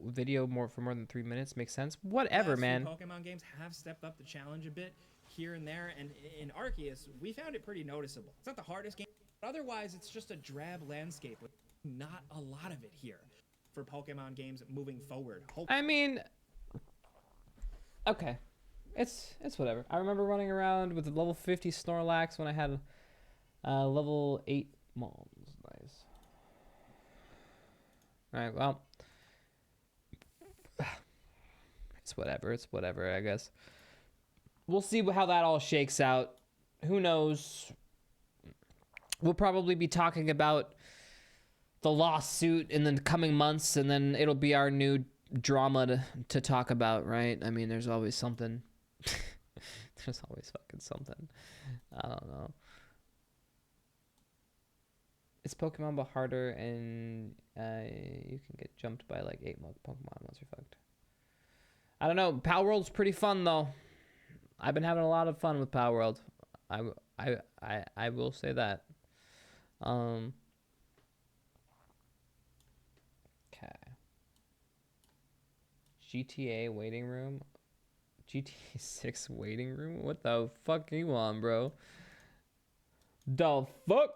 video for more than 3 minutes. Makes sense. Whatever, man. Pokemon games have stepped up the challenge a bit here and there, and in Arceus, we found it pretty noticeable. It's not the hardest game, but otherwise, it's just a drab landscape with not a lot of it here for Pokemon games moving forward. I mean, okay. It's whatever. I remember running around with a level 50 Snorlax when I had level 8 Moms. Nice. Alright, well. It's whatever, I guess. We'll see how that all shakes out. Who knows? We'll probably be talking about the lawsuit in the coming months, and then it'll be our new drama to talk about, right? I mean, there's always something. There's always fucking something. I don't know. It's Pokemon but harder, and you can get jumped by like 8 Pokemon once you're fucked. I don't know. Power World's pretty fun though. I've been having a lot of fun with Power World. I will say that. Okay. GTA waiting room. GTA 6 waiting room? What the fuck are you on, bro? The fuck?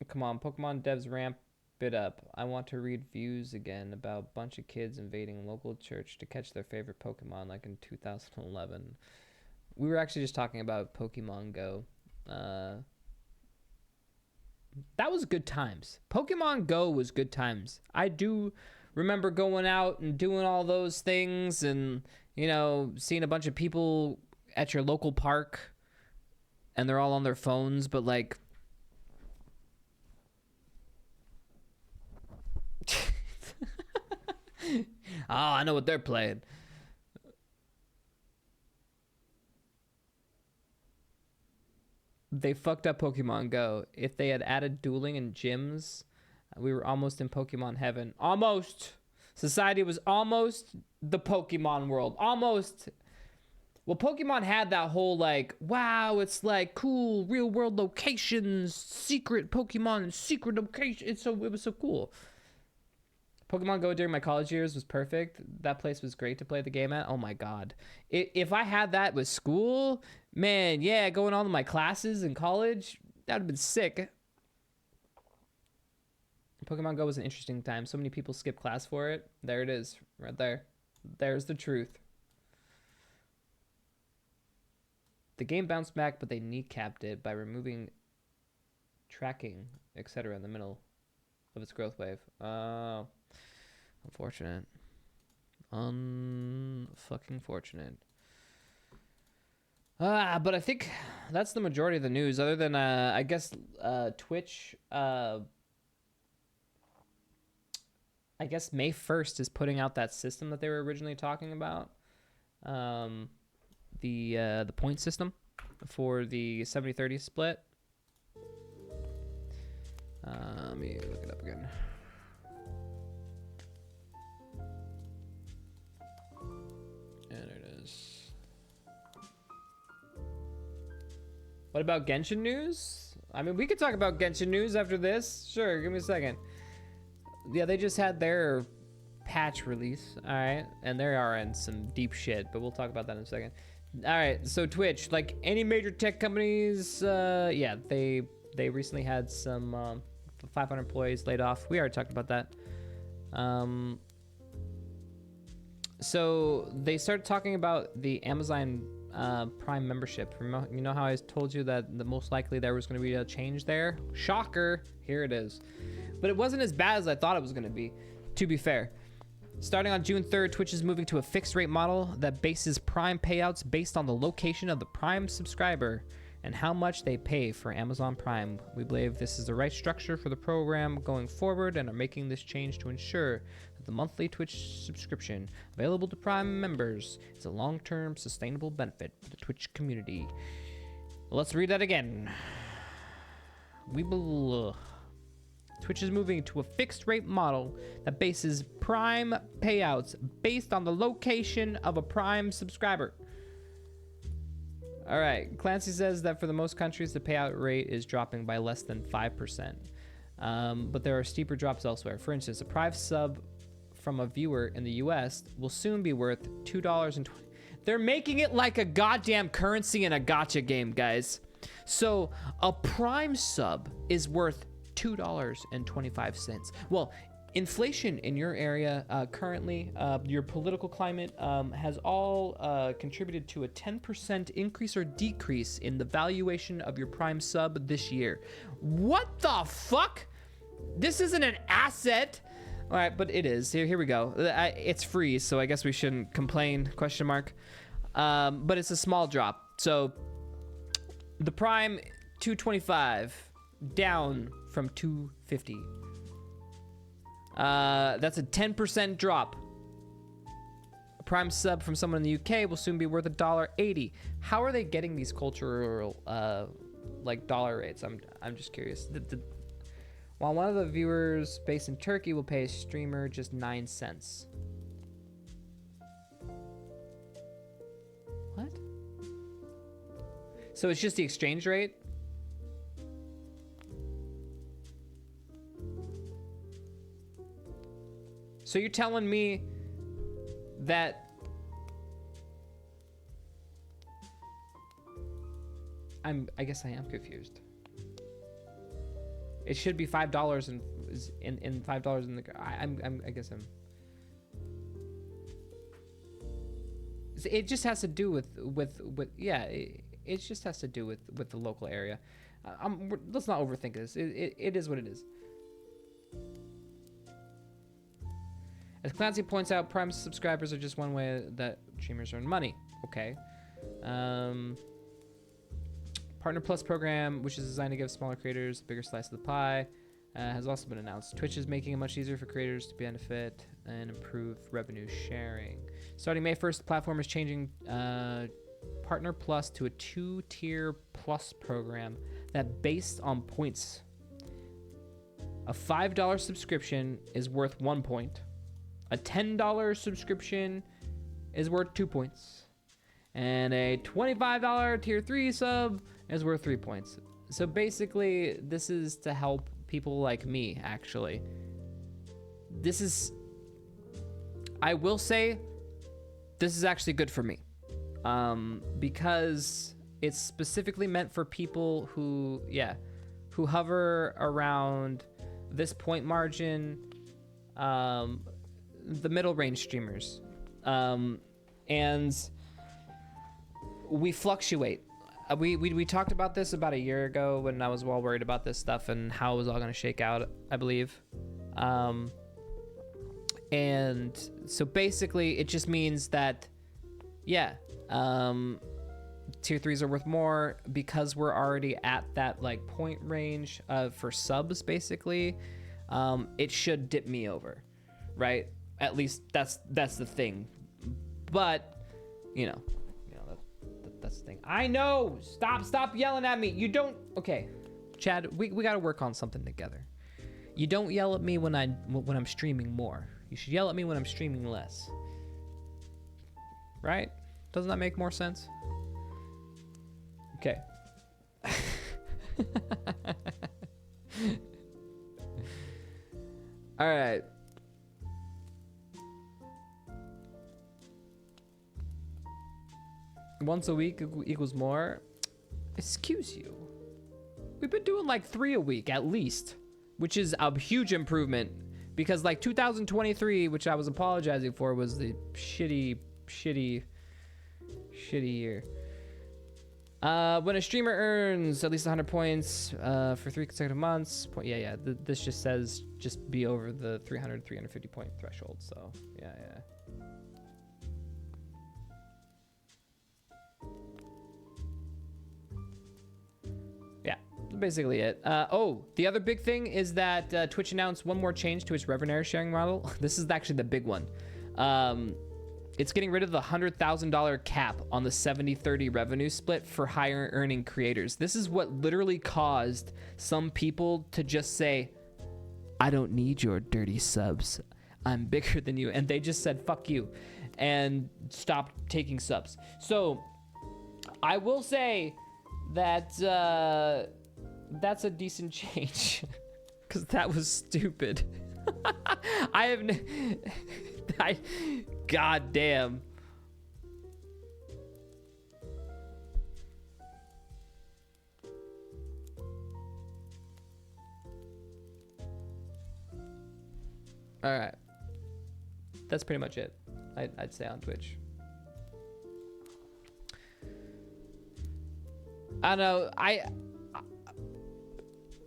Come on, Pokemon devs, ramp it up. I want to read views again about a bunch of kids invading local church to catch their favorite Pokemon like in 2011. We were actually just talking about Pokemon Go. That was good times. Pokemon Go was good times. I do remember going out and doing all those things and, you know, seeing a bunch of people at your local park and they're all on their phones, but like... Oh, I know what they're playing. They fucked up Pokemon Go. If they had added dueling and gyms, we were almost in Pokemon heaven. Almost. Society was almost the Pokemon world. Almost. Well, Pokemon had that whole like, wow, it's like cool real world locations, secret Pokemon and secret locations. It was so cool. Pokemon Go during my college years was perfect. That place was great to play the game at. Oh my god. If I had that with school, man, yeah, going on to my classes in college, that would have been sick. Pokemon Go was an interesting time. So many people skipped class for it. There it is, right there. There's the truth. The game bounced back, but they kneecapped it by removing tracking, etc. in the middle of its growth wave. Unfortunate. Unfucking fortunate. But I think that's the majority of the news, other than I guess Twitch. I guess May 1st is putting out that system that they were originally talking about. The point system for the 70-30 split. Let me look it up again. And there it is. What about Genshin news? I mean, we could talk about Genshin news after this. Sure, give me a second. Yeah, they just had their patch release, all right? And they are in some deep shit, but we'll talk about that in a second. All right, so Twitch, like any major tech companies, yeah, they recently had some 500 employees laid off. We already talked about that. So they started talking about the Amazon Prime membership. You know how I told you that most likely there was going to be a change there? Shocker, here it is. But it wasn't as bad as I thought it was going to be fair. Starting on June 3rd, Twitch is moving to a fixed rate model that bases Prime payouts based on the location of the Prime subscriber and how much they pay for Amazon Prime. We believe this is the right structure for the program going forward and are making this change to ensure that the monthly Twitch subscription available to Prime members is a long-term sustainable benefit for the Twitch community. Let's read that again. Twitch is moving to a fixed rate model that bases Prime payouts based on the location of a Prime subscriber. All right, Clancy says that for the most countries, the payout rate is dropping by less than 5%. But there are steeper drops elsewhere. For instance, a Prime sub from a viewer in the US will soon be worth $2.20. They're making it like a goddamn currency in a gacha game, guys. So a Prime sub is worth $2.25. Well, inflation in your area currently, your political climate has all contributed to a 10% increase or decrease in the valuation of your Prime sub this year. What the fuck? This isn't an asset. All right, but it is. Here we go. It's free, so I guess we shouldn't complain, question mark. But it's a small drop. So the Prime, $2.25, down from $2.50. That's a 10% drop. A Prime sub from someone in the UK will soon be worth $1.80. How are they getting these cultural like dollar rates? I'm just curious. While one of the viewers based in Turkey will pay a streamer just 9 cents. What? So it's just the exchange rate? So you're telling me that I guess I am confused. It should be $5 and in $5 in the I guess I'm it just has to do with yeah, it just has to do with the local area. Let's not overthink this. It is what it is. As Clancy points out, Prime subscribers are just one way that streamers earn money. Okay. Partner Plus program, which is designed to give smaller creators a bigger slice of the pie, has also been announced. Twitch is making it much easier for creators to benefit and improve revenue sharing. Starting May 1st, the platform is changing Partner Plus to a 2-tier plus program that based on points. A $5 subscription is worth 1 point. A $10 subscription is worth 2 points. And a $25 tier 3 sub is worth 3 points. So basically, this is to help people like me, actually. This is, I will say, this is actually good for me. Because it's specifically meant for people who, who hover around this point margin, the middle range streamers. And we fluctuate. We talked about this about a year ago when I was well worried about this stuff and how it was all going to shake out, I believe. And so basically it just means that, tier 3s are worth more because we're already at that like point range for subs, basically. It should dip me over, right? At least that's the thing. But, that's the thing. I know. Stop yelling at me. You don't. Okay, Chad, we got to work on something together. You don't yell at me when I'm streaming more. You should yell at me when I'm streaming less. Right? Doesn't that make more sense? Okay. All right. Once a week equals more. Excuse you. We've been doing like 3 a week at least, which is a huge improvement because like 2023, which I was apologizing for, was the shitty year. When a streamer earns at least 100 points for 3 consecutive months, this just says just be over the 350 point threshold. So yeah. Basically it. The other big thing is that Twitch announced one more change to its revenue sharing model. This is actually the big one. It's getting rid of the $100,000 cap on the 70-30 revenue split for higher earning creators. This is what literally caused some people to just say, I don't need your dirty subs. I'm bigger than you. And they just said, fuck you, and stopped taking subs. So I will say that that's a decent change because that was stupid. God damn. All right. That's pretty much it. I'd say on Twitch. I don't know.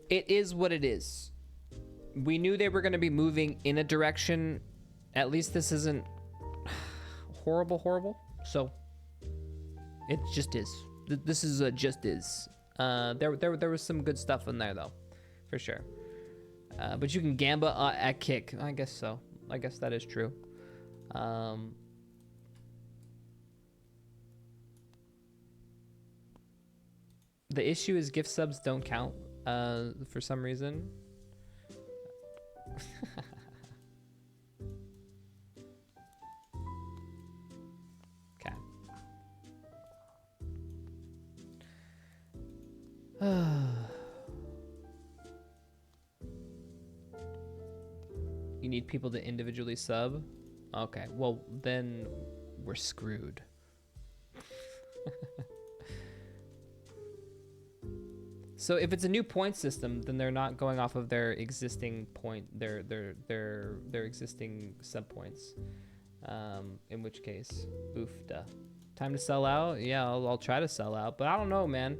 It is what it is. We knew they were going to be moving in a direction. At least this isn't horrible. So it just is. This is just is. There was some good stuff in there though, for sure. But you can gamba at kick. I guess so. I guess that is true. The issue is gift subs don't count for some reason. Okay. You need people to individually sub? Okay, well then we're screwed. So if it's a new point system, then they're not going off of their existing point, their existing sub points. In which case, oof, duh. Time to sell out? Yeah, I'll try to sell out, but I don't know, man.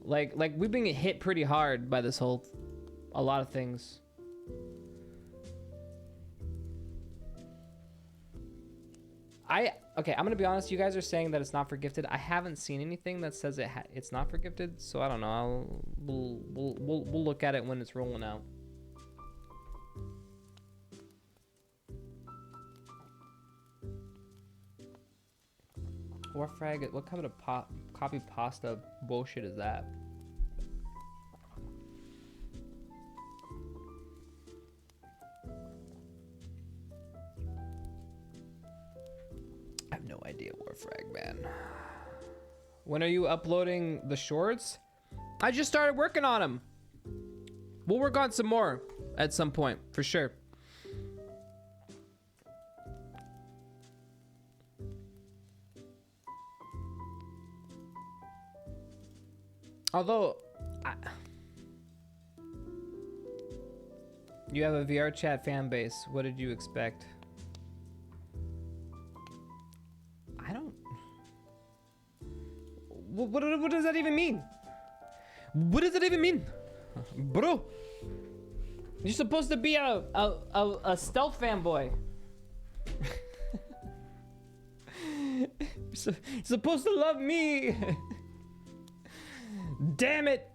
Like we've been hit pretty hard by this whole, a lot of things. Okay, I'm gonna be honest. You guys are saying that it's not for gifted. I haven't seen anything that says it's not for gifted, so I don't know. We'll look at it when it's rolling out. Warfrag, what kind of copy pasta bullshit is that? I have no idea, Warfrag, man. When are you uploading the shorts? I just started working on them. We'll work on some more at some point, for sure. Although, you have a VR chat fan base. What did you expect? I don't. What does that even mean? What does that even mean, bro? You're supposed to be a stealth fanboy. You're supposed to love me. Damn it.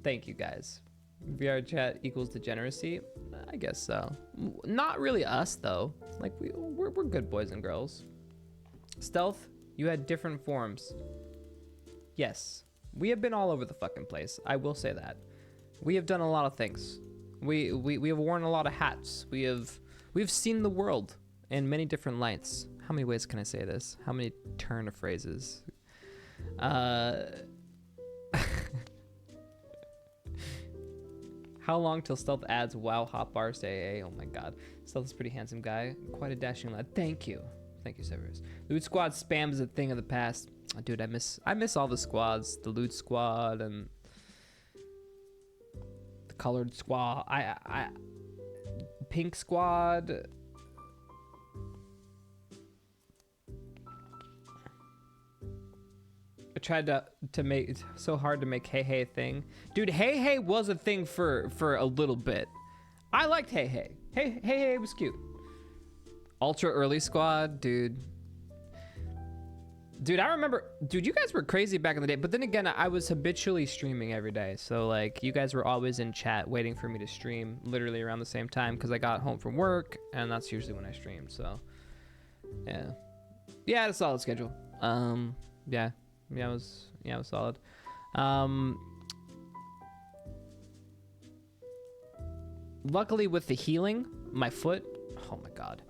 Thank you, guys. VR chat equals degeneracy? I guess so. Not really us, though. Like, we're good boys and girls. Stealth, you had different forms. Yes. We have been all over the fucking place. I will say that. We have done a lot of things. We have worn a lot of hats. We've seen the world in many different lights. How many ways can I say this? How many turn of phrases? How long till Stealth adds WoW hot bars to AA? Oh my god. Stealth is a pretty handsome guy. Quite a dashing lad. Thank you. Thank you, Severus. Loot squad spam is a thing of the past. Oh, dude, I miss all the squads. The loot squad and the colored squad. Pink squad. I tried to make it so hard to make Hey Hey a thing. Dude, Hey Hey was a thing for a little bit. I liked Hey Hey. Hey Hey was cute. Ultra early squad, dude. Dude, I remember, dude, you guys were crazy back in the day, but then again, I was habitually streaming every day. So like, you guys were always in chat waiting for me to stream literally around the same time because I got home from work and that's usually when I streamed. So yeah. Yeah, it's a solid schedule. Yeah, it was solid. Luckily with the healing, my foot, oh my god.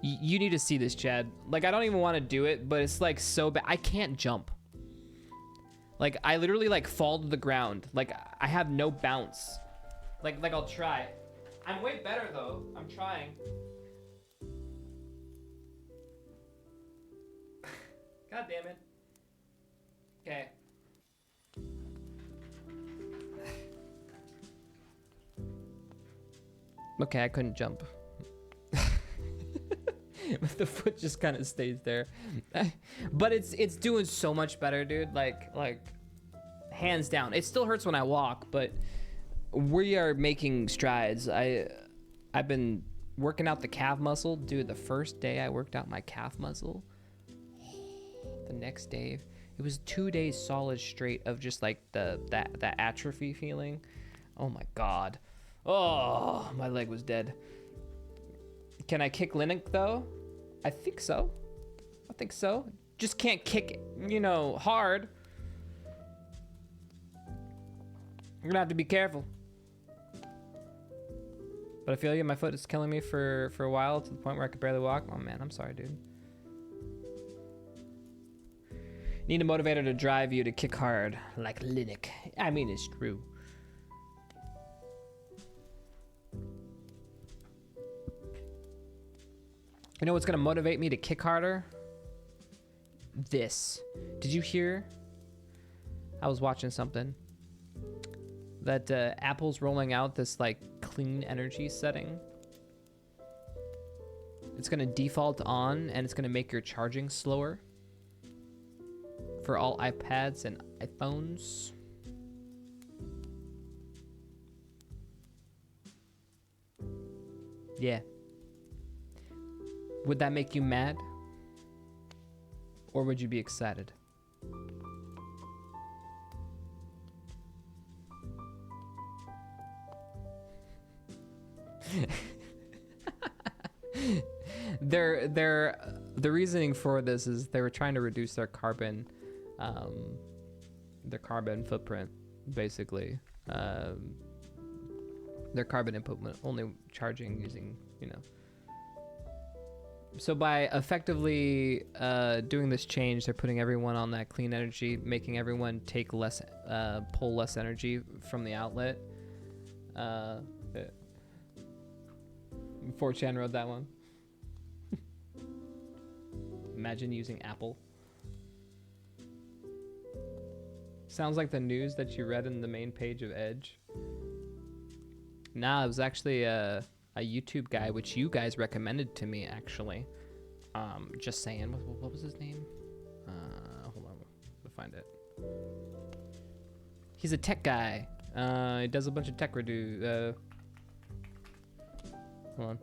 You need to see this, Chad. Like, I don't even want to do it, but it's like so bad. I can't jump. Like, I literally like fall to the ground. Like, I have no bounce. Like I'll try. I'm way better though. I'm trying. God damn it. Okay. Okay, I couldn't jump. The foot just kind of stays there. But it's doing so much better, dude. Like hands down. It still hurts when I walk, but we are making strides. I've been working out the calf muscle. Dude, the first day I worked out my calf muscle, the next day, it was 2 days solid straight of just like that atrophy feeling. Oh my god. Oh, my leg was dead. Can I kick Linux though? I think so. I think so. Just can't kick, you know, hard. You're gonna have to be careful. But I feel like my foot is killing me for a while, to the point where I could barely walk. Oh man, I'm sorry, dude. Need a motivator to drive you to kick hard, like Linux. I mean, it's true. You know what's gonna motivate me to kick harder? This. Did you hear? I was watching something. That Apple's rolling out this like clean energy setting. It's gonna default on and it's gonna make your charging slower for all iPads and iPhones. Yeah. Would that make you mad? Or would you be excited? The reasoning for this is they were trying to reduce their carbon footprint, basically. Their carbon input, only charging using, you know. So by effectively doing this change, they're putting everyone on that clean energy, making everyone take less, pull less energy from the outlet. 4chan wrote that one. Imagine using Apple. Sounds like the news that you read in the main page of Edge. Nah, it was actually a YouTube guy, which you guys recommended to me, actually. Just saying. What was his name? Hold on, we'll find it. He's a tech guy. He does a bunch of tech review. Hold on.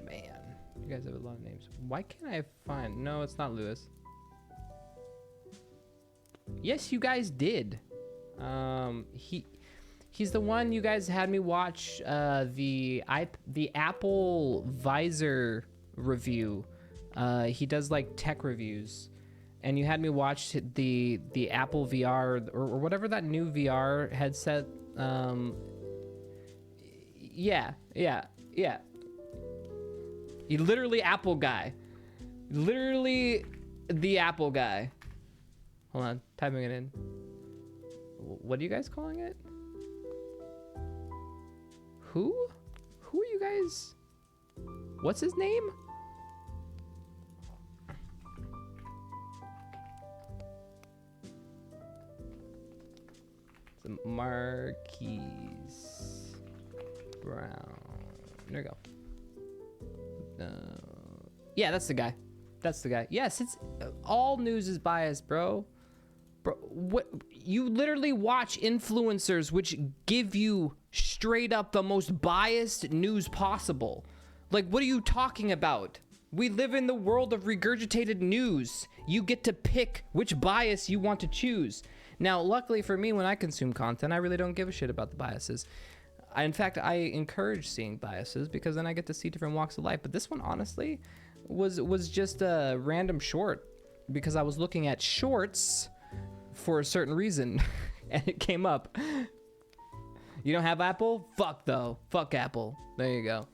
Man, you guys have a lot of names. Why can't I find? No, it's not Lewis. Yes, you guys did. He's the one you guys had me watch the Apple Visor review. He does like tech reviews, and you had me watch the Apple VR or whatever that new VR headset. Yeah. He literally Apple guy. Literally the Apple guy. Hold on, typing it in. What are you guys calling it? Who? Who are you guys? What's his name? It's Marquise Brown. There we go. Yeah, that's the guy. That's the guy. Yes, it's all news is biased, bro. Bro, what you literally watch influencers which give you straight up the most biased news possible. Like, what are you talking about? We live in the world of regurgitated news. You get to pick which bias you want to choose. Now, luckily for me, when I consume content, I really don't give a shit about the biases. In fact, I encourage seeing biases because then I get to see different walks of life. But this one, honestly, was just a random short because I was looking at shorts for a certain reason and it came up. You don't have Apple? Fuck though. Fuck Apple. There you go.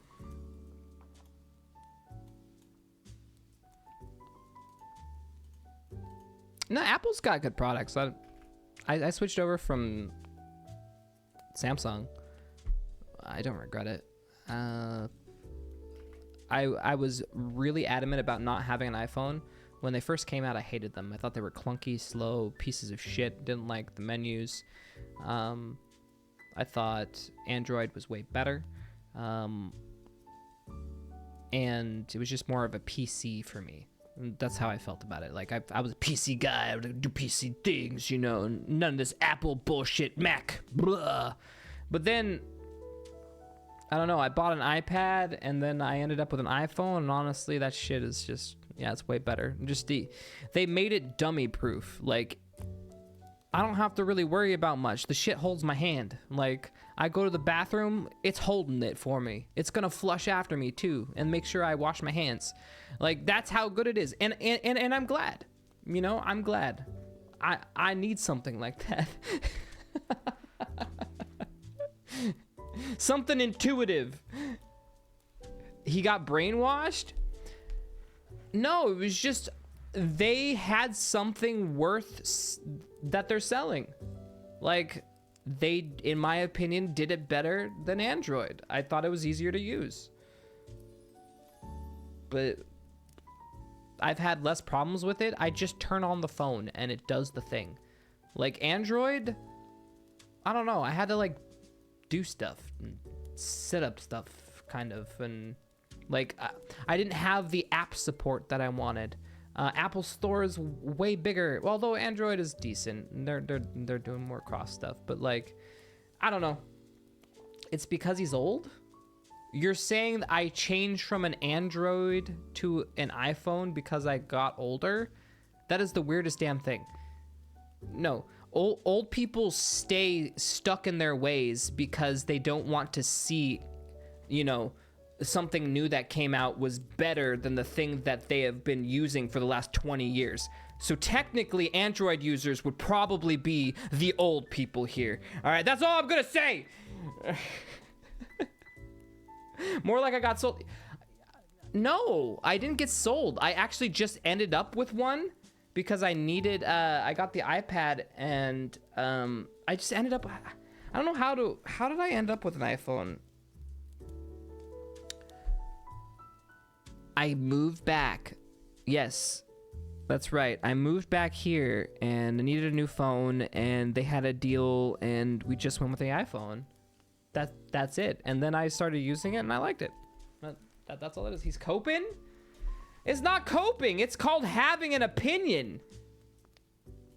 No, Apple's got good products. I switched over from Samsung. I don't regret it. I was really adamant about not having an iPhone. When they first came out, I hated them. I thought they were clunky, slow pieces of shit. Didn't like the menus. I thought Android was way better. And it was just more of a PC for me. And that's how I felt about it. Like, I was a PC guy. I would do PC things, you know. None of this Apple bullshit, Mac. Blah. But then I don't know. I bought an iPad and then I ended up with an iPhone, and honestly, that shit is just, yeah, it's way better. They made it dummy proof. Like, I don't have to really worry about much. The shit holds my hand. Like, I go to the bathroom, it's holding it for me. It's gonna flush after me too, and make sure I wash my hands. Like, that's how good it is. And I'm glad. You know, I'm glad. I need something like that. Something intuitive. He got brainwashed? No, it was just they had something worth that they're selling. Like, they, in my opinion, did it better than Android. I thought it was easier to use. But I've had less problems with it. I just turn on the phone and it does the thing. Like Android, I don't know. I had to like do stuff and set up stuff kind of, and like I didn't have the app support that I wanted. Apple Store is way bigger, although Android is decent. They're doing more cross stuff, but like, I don't know. It's because he's old? You're saying that I changed from an Android to an iPhone because I got older? That is the weirdest damn thing. No, old people stay stuck in their ways because they don't want to see, you know, something new that came out was better than the thing that they have been using for the last 20 years. So technically, Android users would probably be the old people here. All right, that's all I'm gonna say. More like I got sold. No, I didn't get sold. I actually just ended up with one because I needed, I got the iPad and I just ended up, I don't know how did I end up with an iPhone? I moved back. Yes, that's right. I moved back here and I needed a new phone and they had a deal and we just went with the iPhone. That's it. And then I started using it and I liked it. That's all it is. He's coping? It's not coping. It's called having an opinion.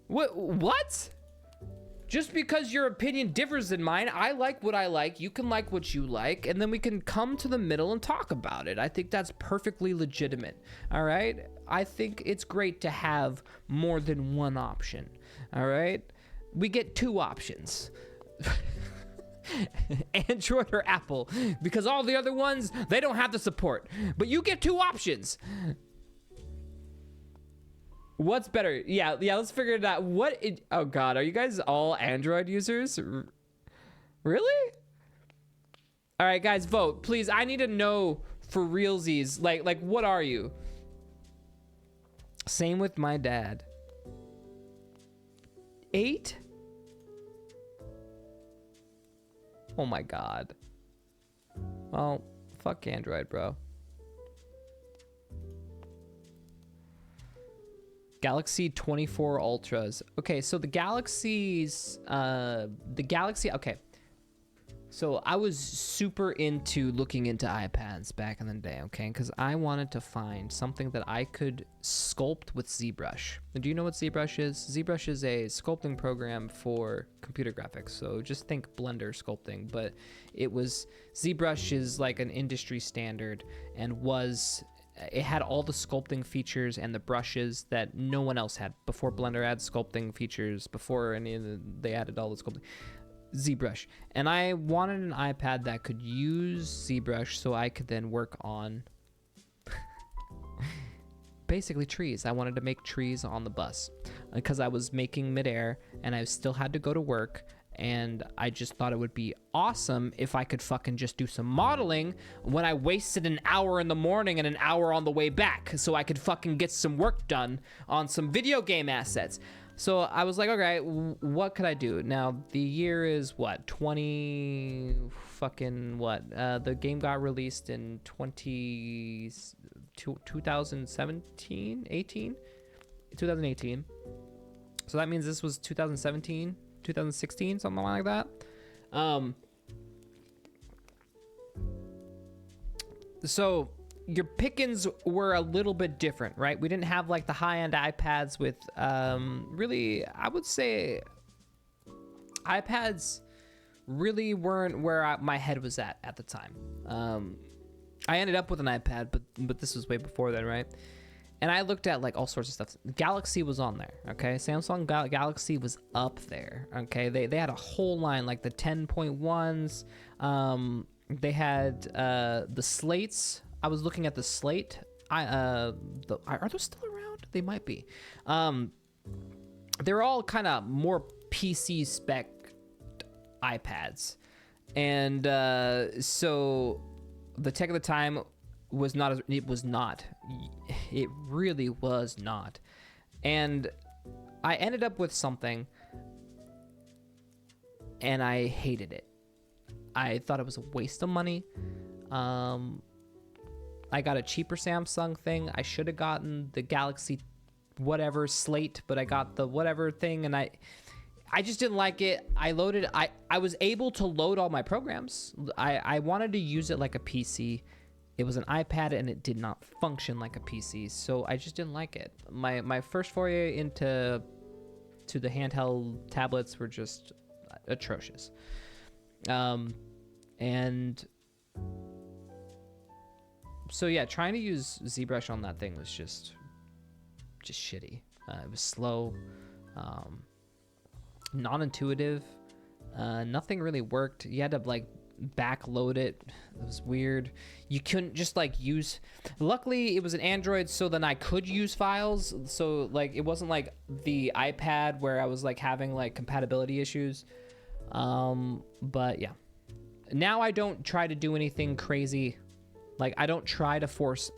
What? Just because your opinion differs than mine, I like what I like, you can like what you like, and then we can come to the middle and talk about it. I think that's perfectly legitimate, all right? I think it's great to have more than one option, all right? We get two options. Android or Apple, because all the other ones, they don't have the support. But you get two options. What's better? Yeah, let's figure it out. Oh God, are you guys all Android users? Really? All right, guys, vote, please. I need to know for realsies. Like, what are you? Same with my dad. 8? Oh my God. Well, fuck Android, bro. Galaxy 24 Ultras. Okay, so the Galaxy, okay. So I was super into looking into iPads back in the day, okay? Because I wanted to find something that I could sculpt with ZBrush. Do you know what ZBrush is? ZBrush is a sculpting program for computer graphics. So just think Blender sculpting, but ZBrush is like an industry standard and it had all the sculpting features and the brushes that no one else had before Blender had sculpting features, before they added all the sculpting. ZBrush. And I wanted an iPad that could use ZBrush so I could then work on basically trees. I wanted to make trees on the bus because I was making midair and I still had to go to work, and I just thought it would be awesome if I could fucking just do some modeling when I wasted an hour in the morning and an hour on the way back so I could fucking get some work done on some video game assets. So I was like, okay, what could I do? Now, the year is what? 2017, the game got released in 2017, 18? 2018. So that means this was 2017, 2016, something like that. So your pickings were a little bit different, right? We didn't have like the high-end iPads with really, I would say iPads really weren't where my head was at the time. I ended up with an iPad, but this was way before then, right? And I looked at like all sorts of stuff. Galaxy was on there, okay? Samsung Galaxy was up there, okay? They had a whole line, like the 10.1s. They had the slates. I was looking at the slate. Are those still around? They might be. They're all kind of more PC spec iPads, and so the tech of the time was not. It really was not, and I ended up with something, and I hated it. I thought it was a waste of money. I got a cheaper Samsung thing. I should have gotten the Galaxy whatever slate, but I got the whatever thing, and I just didn't like it. I was able to load all my programs. I wanted to use it like a PC. It was an iPad and it did not function like a PC, so I just didn't like it. My first foray into the handheld tablets were just atrocious. And so yeah, trying to use ZBrush on that thing was just shitty. It was slow, non-intuitive. Nothing really worked. You had to like backload it. It was weird. You couldn't just like use. Luckily, it was an Android, so then I could use files. So like it wasn't like the iPad where I was like having like compatibility issues. But yeah, now I don't try to do anything crazy. Like I don't try to force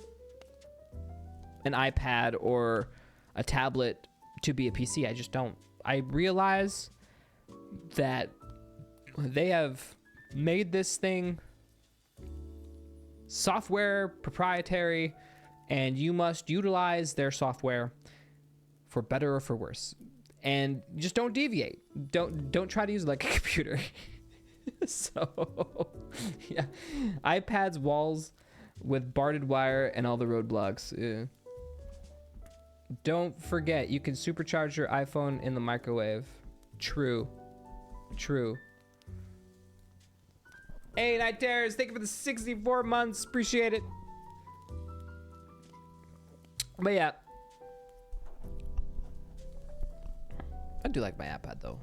an iPad or a tablet to be a PC. I just don't. I realize that they have made this thing software proprietary, and you must utilize their software for better or for worse, and just don't deviate. Don't try to use it like a computer. So yeah, iPads, walls with barbed wire and all the roadblocks. Yeah. Don't forget, you can supercharge your iPhone in the microwave. True. Hey, Night Terrors, thank you for the 64 months. Appreciate it. But yeah. I do like my iPad, though.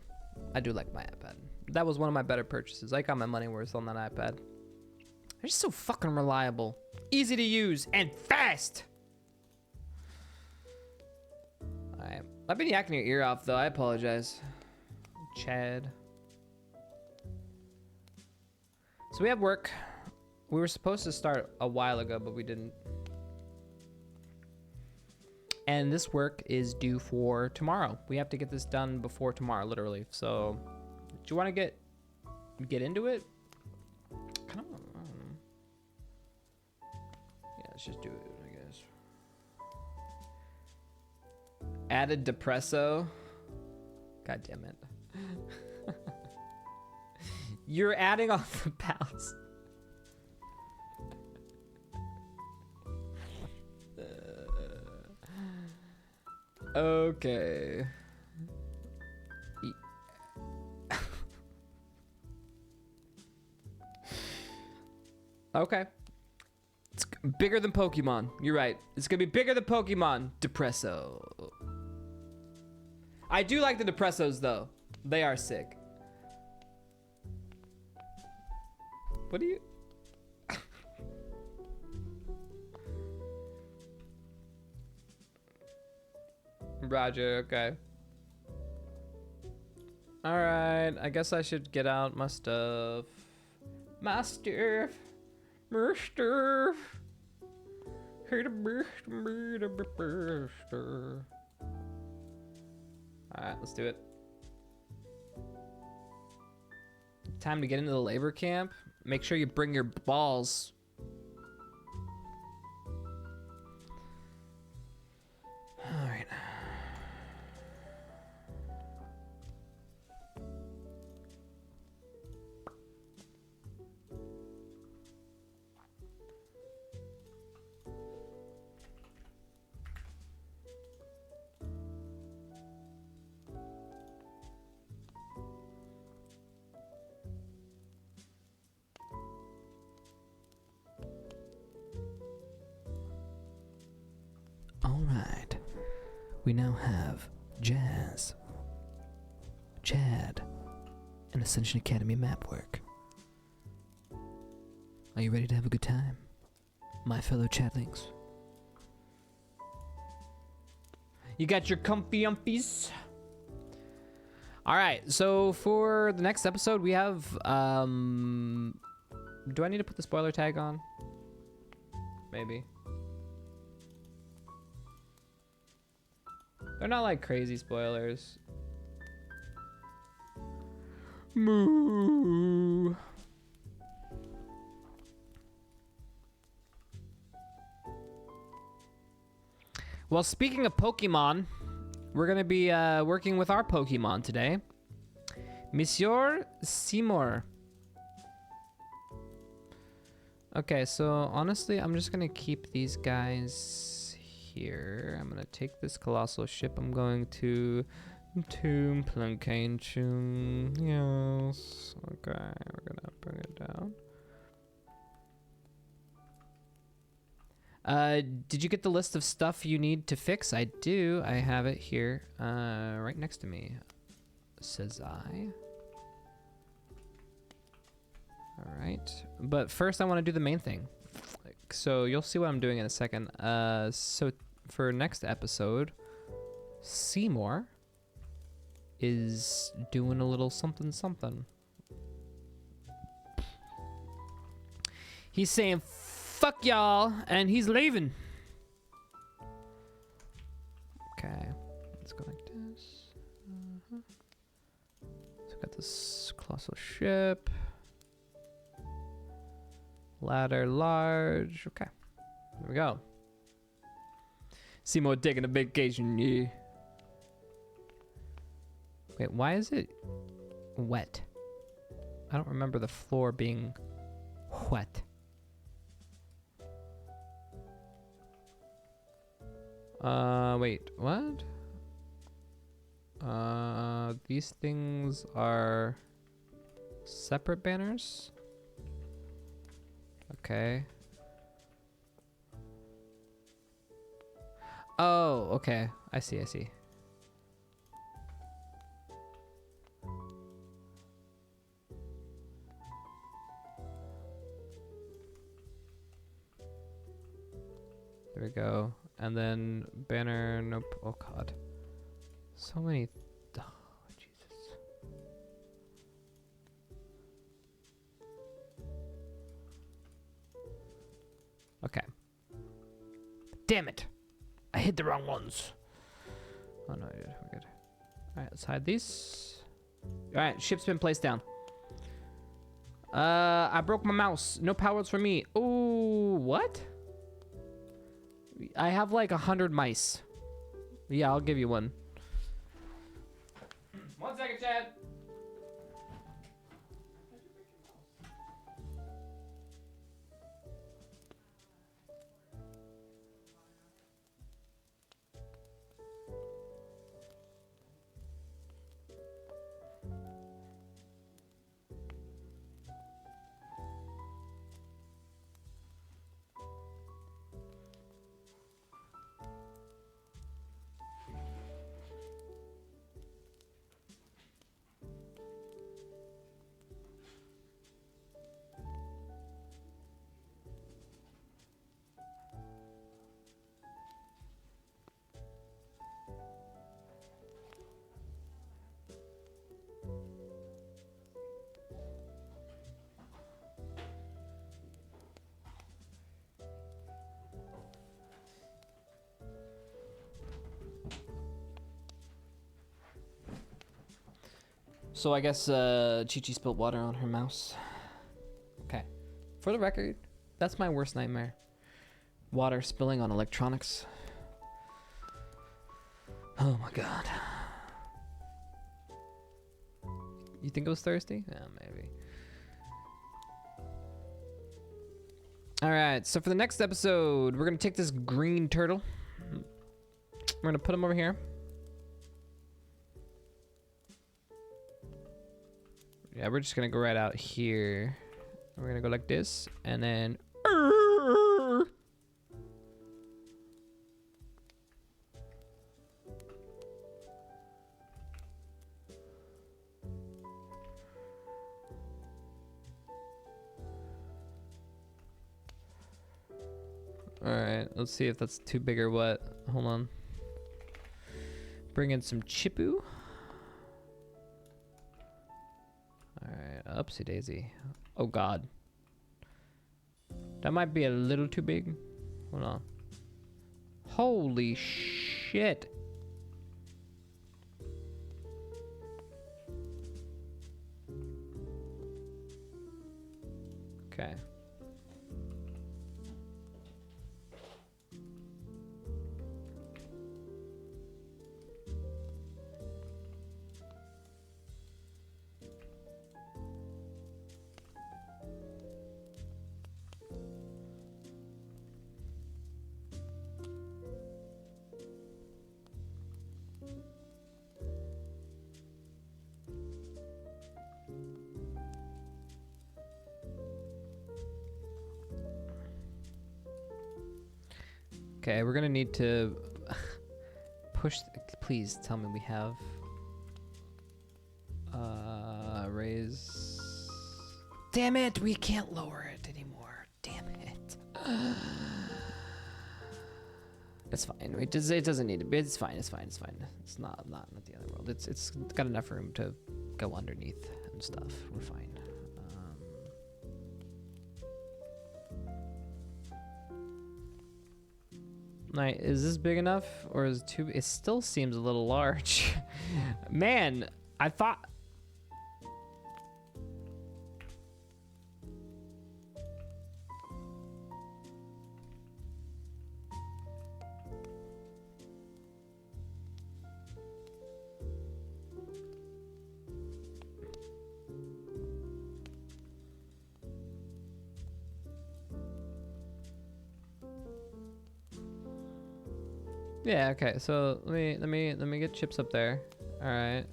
I do like my iPad. That was one of my better purchases. I got my money worth on that iPad. They're just so fucking reliable. Easy to use and fast. Alright. I've been yakking your ear off, though. I apologize. Chad. So we have work. We were supposed to start a while ago, but we didn't. And this work is due for tomorrow. We have to get this done before tomorrow, literally. So, do you want to get into it? I don't know. Yeah, let's just do it, I guess. Added depresso. God damn it. You're adding on the pals. Okay. Okay. It's bigger than Pokemon. You're right. It's gonna be bigger than Pokemon. Depresso. I do like the Depressos though. They are sick. What do you? Roger, okay. Alright, I guess I should get out my stuff. My stuff. My stuff. Alright, let's do it. Time to get into the labor camp. Make sure you bring your balls. All right. Alright. We now have Jazz, Chad, and Ascension Academy map work. Are you ready to have a good time, my fellow Chadlings? You got your comfy umpies? Alright, so for the next episode we have, do I need to put the spoiler tag on? Maybe. They're not like crazy spoilers. Moo. Well, speaking of Pokemon, we're gonna be working with our Pokemon today. Monsieur Seymour. Okay, so honestly, I'm just gonna keep these guys here. I'm gonna take this colossal ship. I'm going to Tomb Plancation. Yes. Okay, we're gonna bring it down. Did you get the list of stuff you need to fix? I do. I have it here, right next to me. Says I. All right, but first I want to do the main thing. So you'll see what I'm doing in a second. So for next episode, Seymour is doing a little something something. He's saying fuck y'all and he's leaving. Okay, let's go like this. So got this colossal ship. Ladder large. Okay, there we go. Seymour taking a vacation, yeah. Wait, why is it wet? I don't remember the floor being wet. Wait, what? These things are separate banners? Okay. Oh, okay. I see, I see. There we go. And then banner, nope. Oh god. So many. Oh, Jesus. Okay. Damn it. I hit the wrong ones. Oh no, we're good. Alright, let's hide these. Alright, ship's been placed down. I broke my mouse. No powers for me. Ooh, what? I have like 100 mice. Yeah, I'll give you one. 1 second, Chad. So I guess Chi-Chi spilled water on her mouse. Okay. For the record, that's my worst nightmare. Water spilling on electronics. Oh my god. You think it was thirsty? Yeah, maybe. Alright, so for the next episode, we're going to take this green turtle. We're going to put him over here. Yeah, we're just gonna go right out here. We're gonna go like this, and then right, let's see if that's too big or what. Hold on. Bring in some chipu. All right, upsy daisy. Oh God. That might be a little too big. Hold on. Holy shit. Okay. Okay, we're gonna need to push. Please tell me we have raise. Damn it, we can't lower it anymore. Damn it. It's fine. It doesn't need to be. It's fine. It's fine. It's fine. It's not the end of the world. It's got enough room to go underneath and stuff. We're fine. Right, is this big enough or is it too? It still seems a little large. Man, I thought. Yeah, okay, so let me get chips up there. All right.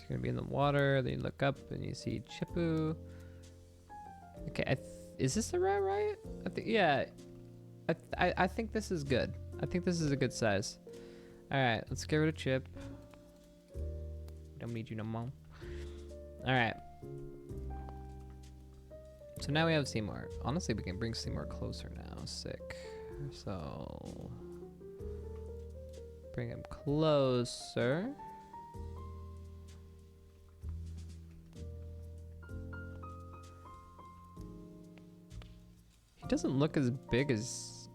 Gonna be in the water, then you look up and you see Chipu. Okay, is this the right? I think, yeah. I think this is good. I think this is a good size. All right, let's get rid of Chip. Don't need you no more. All right. So now we have Seymour. Honestly, we can bring Seymour closer now. Sick. So bring him closer. He doesn't look as big as...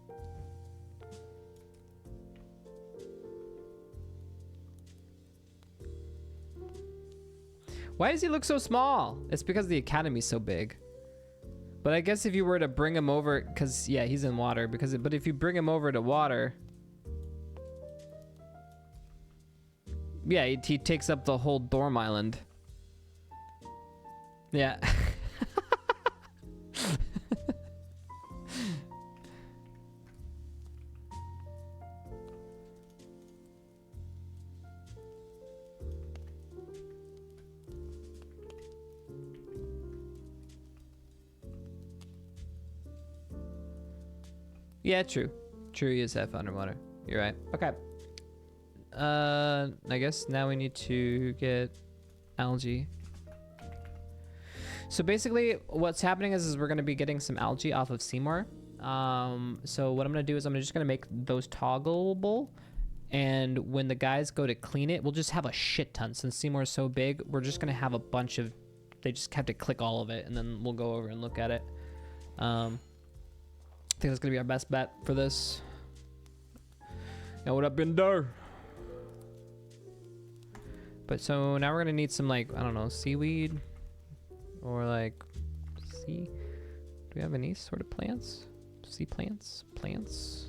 Why does he look so small? It's because the academy's so big. But I guess if you were to bring him over, because yeah, he's in water. But if you bring him over to water, yeah, he takes up the whole dorm island. Yeah. Yeah, true. True, he is half underwater. You're right. Okay. I guess now we need to get algae. So basically, what's happening is we're gonna be getting some algae off of Seymour. So what I'm gonna do is I'm just gonna make those toggleable, and when the guys go to clean it, we'll just have a shit ton. Since Seymour is so big, we're just gonna have a bunch of. They just have to click all of it, and then we'll go over and look at it. I think that's gonna be our best bet for this. Yeah, what up in there? But so now we're gonna need some, like, I don't know, seaweed or like sea. Do we have any sort of plants? Sea plants? Plants?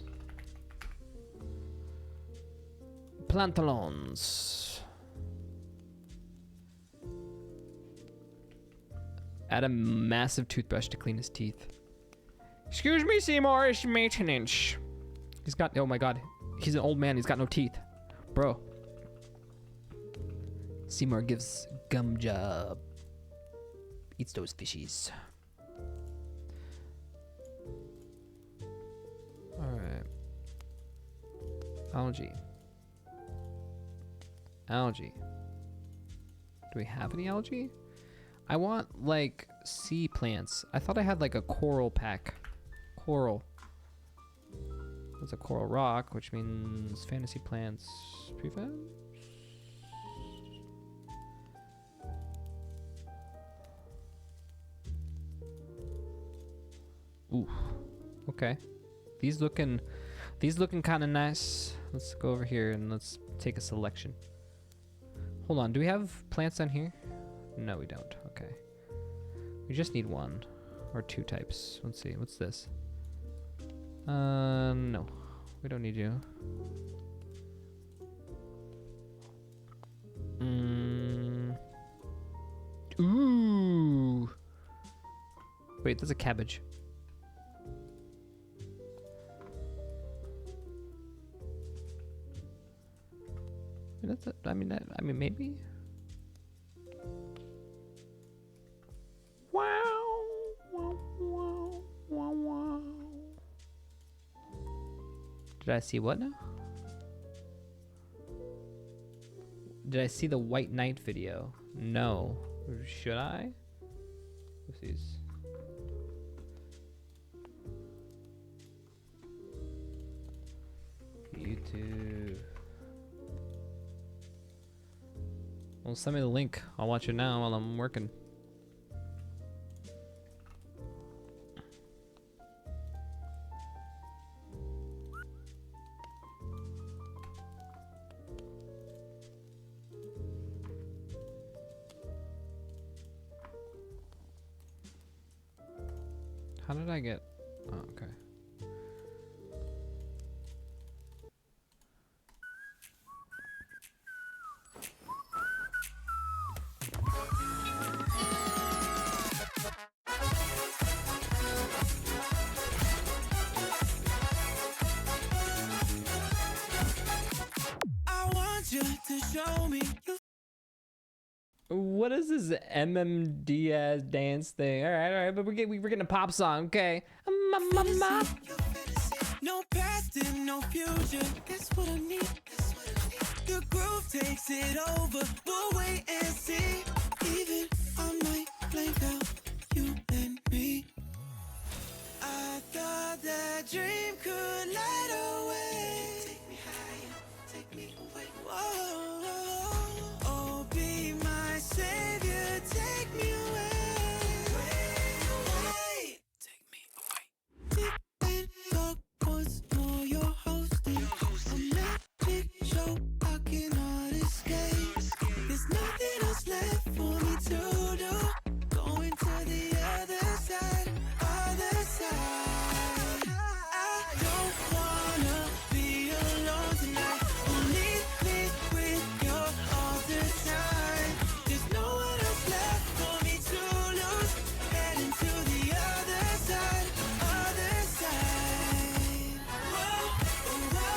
Plantalons. Add a massive toothbrush to clean his teeth. Excuse me, Seymour, it's maintenance. He's got, oh my god. He's an old man. He's got no teeth. Bro. Seymour gives gum job. Eats those fishies. Alright. Algae. Algae. Do we have any algae? I want, like, sea plants. I thought I had, like, a coral pack. Coral. That's a coral rock, which means fantasy plants prefab? Ooh. Okay. These looking kind of nice. Let's go over here and let's take a selection. Hold on. Do we have plants on here? No, we don't. Okay. We just need one or two types. Let's see. What's this? No. We don't need you. Ooh. Wait, that's a cabbage. That's a, I mean, maybe. Wow, wow, wow, wow, wow. Did I see what now? Did I see the White Knight video? No. Should I? Oopsies. YouTube. Well, send me the link. I'll watch it now while I'm working. How did I get... Oh, okay. I want you to show me you. What is this MMDS dance thing? All right, but we're getting a pop song, okay? No past and no future. That's what I need. The groove takes it over. We'll wait and see. Even I might blank out you and me. I thought that dream could light away. Take me higher, take me away. Whoa, oh, be my savior, take me away. Take me away. Sit and talk once more, you're hosting a magic show. I cannot escape. There's nothing else left for me to do. Going to the other side, other side. I don't wanna be alone tonight. You need me with you all the time. There's no one else left for me to lose. Heading to the other side, other side. Whoa, whoa.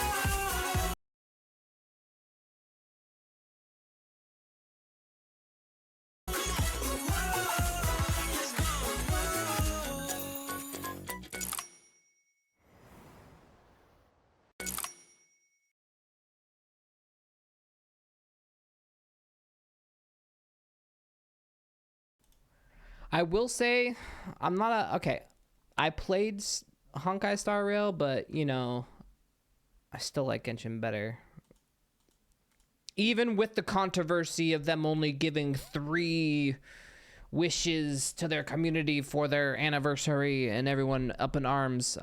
I will say, I'm not a... Okay, I played Honkai Star Rail, but, you know, I still like Genshin better. Even with the controversy of them only giving 3 wishes to their community for their anniversary and everyone up in arms,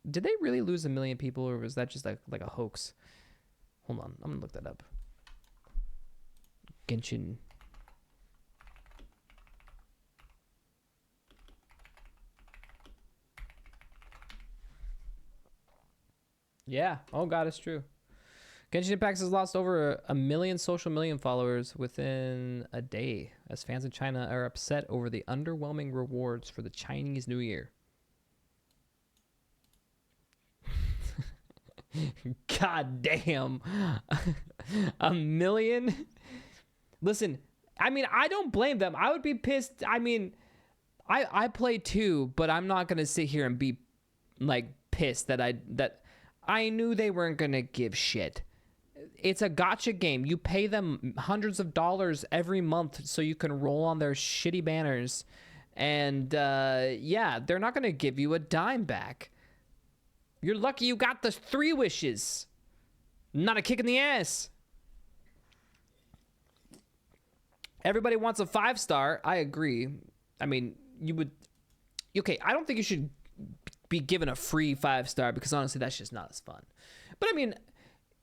did they really lose 1 million people, or was that just like a hoax? Hold on, I'm gonna look that up. Genshin. Yeah. Oh god, it's true. Genshin Impact has lost over 1 million social medium followers within a day, as fans in China are upset over the underwhelming rewards for the Chinese New Year. God damn. A million? Listen, I mean, I don't blame them. I would be pissed. I mean, I play too, but I'm not gonna sit here and be like pissed that I knew they weren't gonna give shit. It's a gacha game. You pay them hundreds of dollars every month so you can roll on their shitty banners, and yeah, they're not gonna give you a dime back. You're lucky you got the 3 wishes. Not a kick in the ass. Everybody wants a 5-star. I agree. I mean, you would... Okay, I don't think you should be given a free 5-star because honestly, that's just not as fun. But I mean,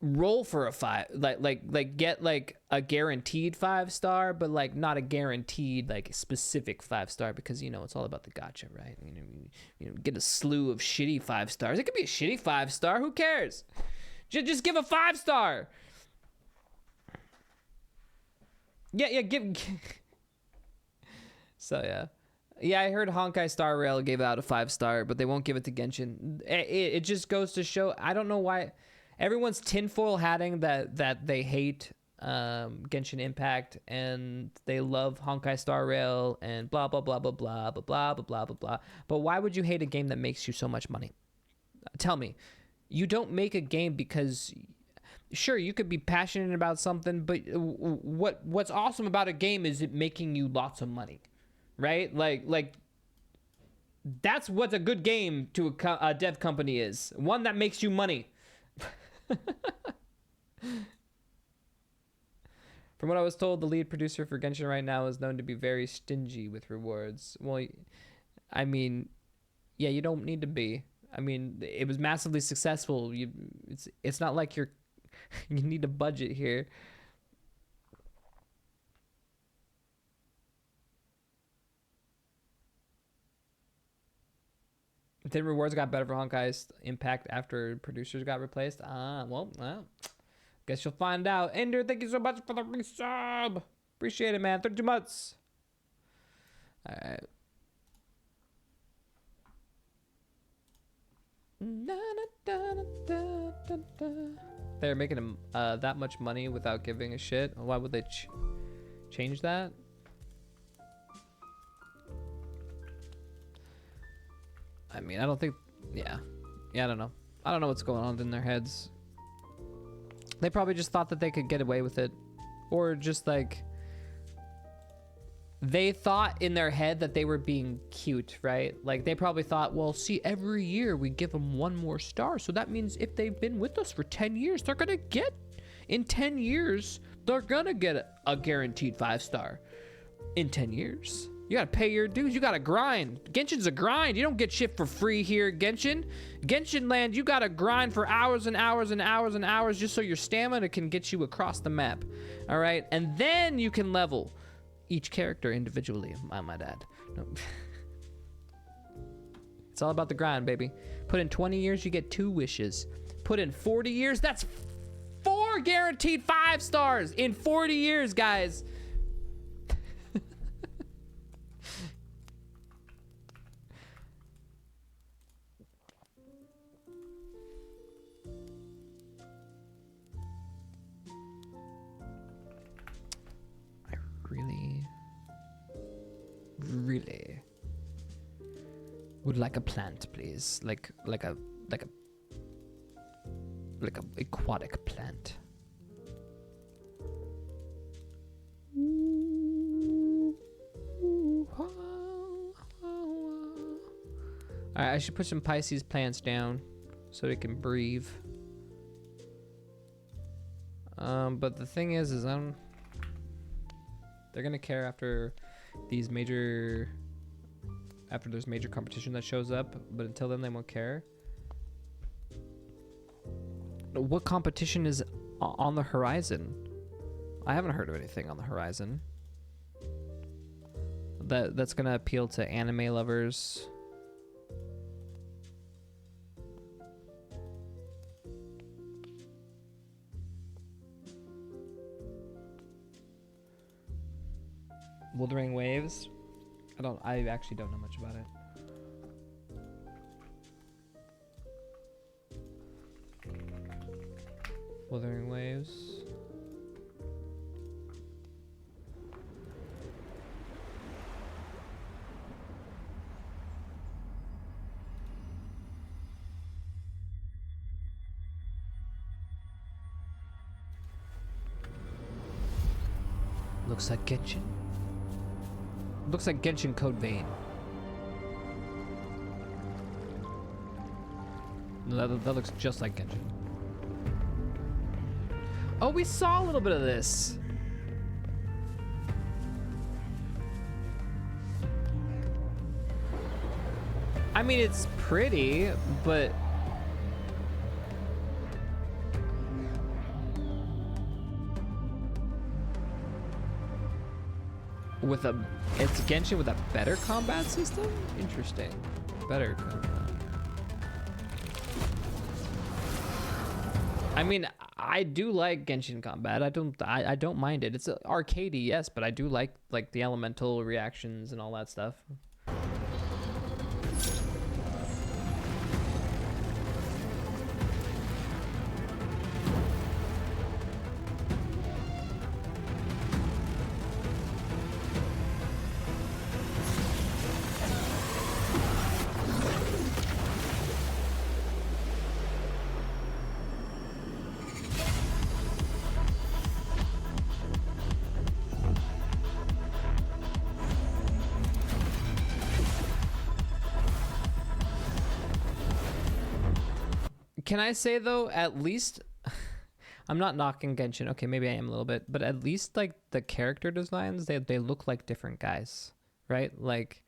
roll for a 5... Like get like a guaranteed 5-star, but like not a guaranteed like specific 5-star because, you know, it's all about the gacha, right? You know, get a slew of shitty 5-stars. It could be a shitty 5-star. Who cares? Just give a 5-star. Yeah, give. So yeah, I heard Honkai Star Rail gave out a 5-star, but they won't give it to Genshin. It just goes to show. I don't know why everyone's tinfoil hatting that they hate Genshin Impact and they love Honkai Star Rail and blah blah blah blah blah blah blah blah blah blah blah. But why would you hate a game that makes you so much money? Tell me, you don't make a game because. Sure, you could be passionate about something, but what's awesome about a game is it making you lots of money, right? Like that's what a good game to a dev company is. One that makes you money. From what I was told, the lead producer for Genshin right now is known to be very stingy with rewards. Well, I mean, yeah, you don't need to be. I mean, it was massively successful. It's not like you're you need a budget here. Did rewards got better for Honkai's Impact after producers got replaced? Well, guess you'll find out. Ender, thank you so much for the resub. Appreciate it, man. 32 months. All right. They're making them that much money without giving a shit. Why would they change that? I mean, I don't think... Yeah, I don't know. I don't know what's going on in their heads. They probably just thought that they could get away with it. Or just like... They thought in their head that they were being cute, right? Like they probably thought, well, see, every year we give them 1 more star. So that means if they've been with us for 10 years, they're going to get, in 10 years, they're going to get a guaranteed 5-star in 10 years. You got to pay your dues. You got to grind. Genshin's a grind. You don't get shit for free here, Genshin. Genshin land, you got to grind for hours and hours and hours and hours just so your stamina can get you across the map. All right. And then you can level. Each character individually, I might add. No. It's all about the grind, baby. Put in 20 years, you get 2 wishes. Put in 40 years, that's 4 guaranteed 5-stars in 40 years, guys. Really would like a plant, please. Like a aquatic plant. Alright, I should put some Pisces plants down so they can breathe. But the thing is they're gonna care after there's major competition that shows up, but until then they won't care. What competition is on the horizon? I haven't heard of anything on the horizon that's gonna appeal to anime lovers. Wuthering Waves? I actually don't know much about it. Wuthering Waves. Looks like Genshin. Looks like Genshin Code Vein. No, that looks just like Genshin. Oh, we saw a little bit of this. I mean, it's pretty, but... with a... It's Genshin with a better combat system? Interesting. Better combat. I mean, I do like Genshin combat. I don't mind it. It's arcadey, yes, but I do like the elemental reactions and all that stuff. Can I say though, at least I'm not knocking Genshin. Okay, maybe I am a little bit, but at least like the character designs, they look like different guys, right? Like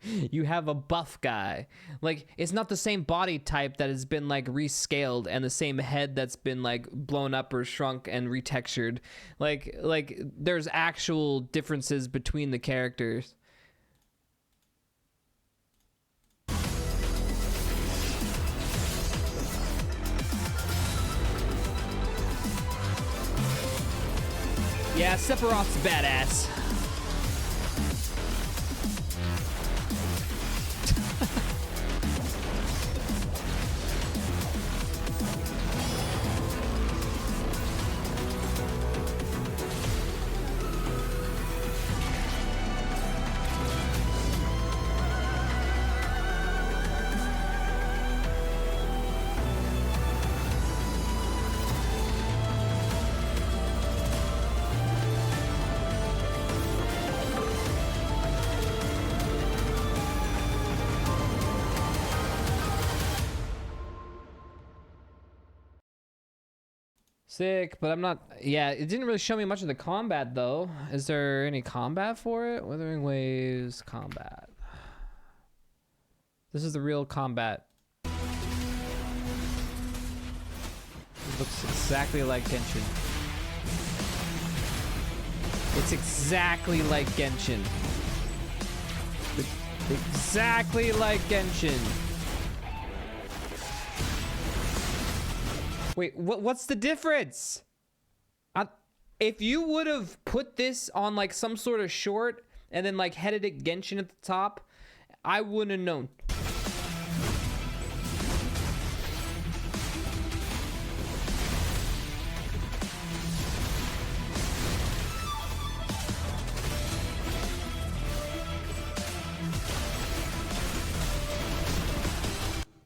you have a buff guy. Like it's not the same body type that has been like rescaled and the same head that's been like blown up or shrunk and retextured. Like there's actual differences between the characters. Yeah, Sephiroth's badass. Sick, but I'm not... Yeah, it didn't really show me much of the combat, though. Is there any combat for it? Wuthering Waves combat. This is the real combat. It looks exactly like Genshin. It's exactly like Genshin. Exactly like Genshin. Wait, what's the difference? If you would have put this on like some sort of short and then like headed it Genshin at the top, I wouldn't have known.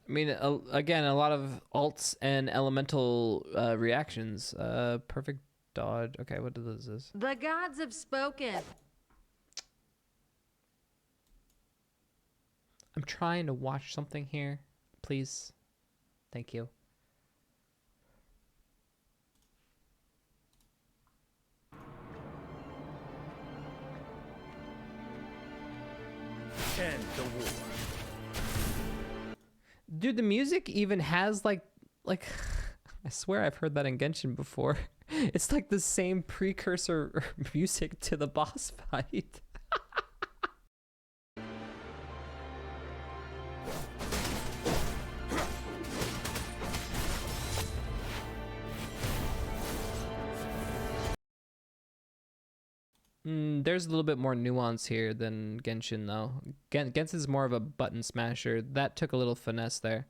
I mean, again, a lot of alts and elemental reactions. Perfect dodge. Okay, what is this? The gods have spoken. I'm trying to watch something here. Please. Thank you. End the war. Dude, the music even has like I swear I've heard that in Genshin before. It's like the same precursor music to the boss fight. There's a little bit more nuance here than Genshin, though. Genshin's more of a button smasher. That took a little finesse there.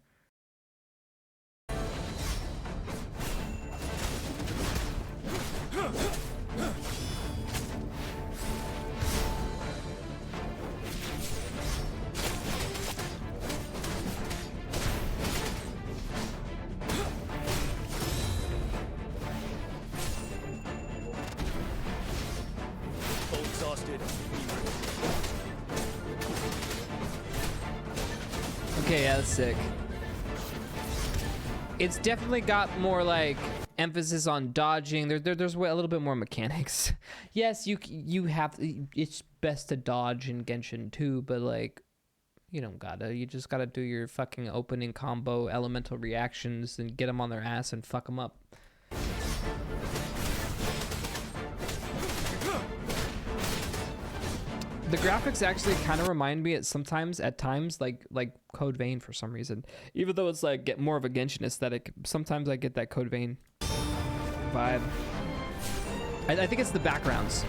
Okay, yeah, that's sick. It's definitely got more like emphasis on dodging. There's a little bit more mechanics. Yes, you have. It's best to dodge in Genshin too, but like, you don't gotta. You just gotta do your fucking opening combo, elemental reactions, and get them on their ass and fuck them up. The graphics actually kind of remind me at times like Code Vein for some reason. Even though it's like get more of a Genshin aesthetic, sometimes I get that Code Vein vibe. I think it's the backgrounds.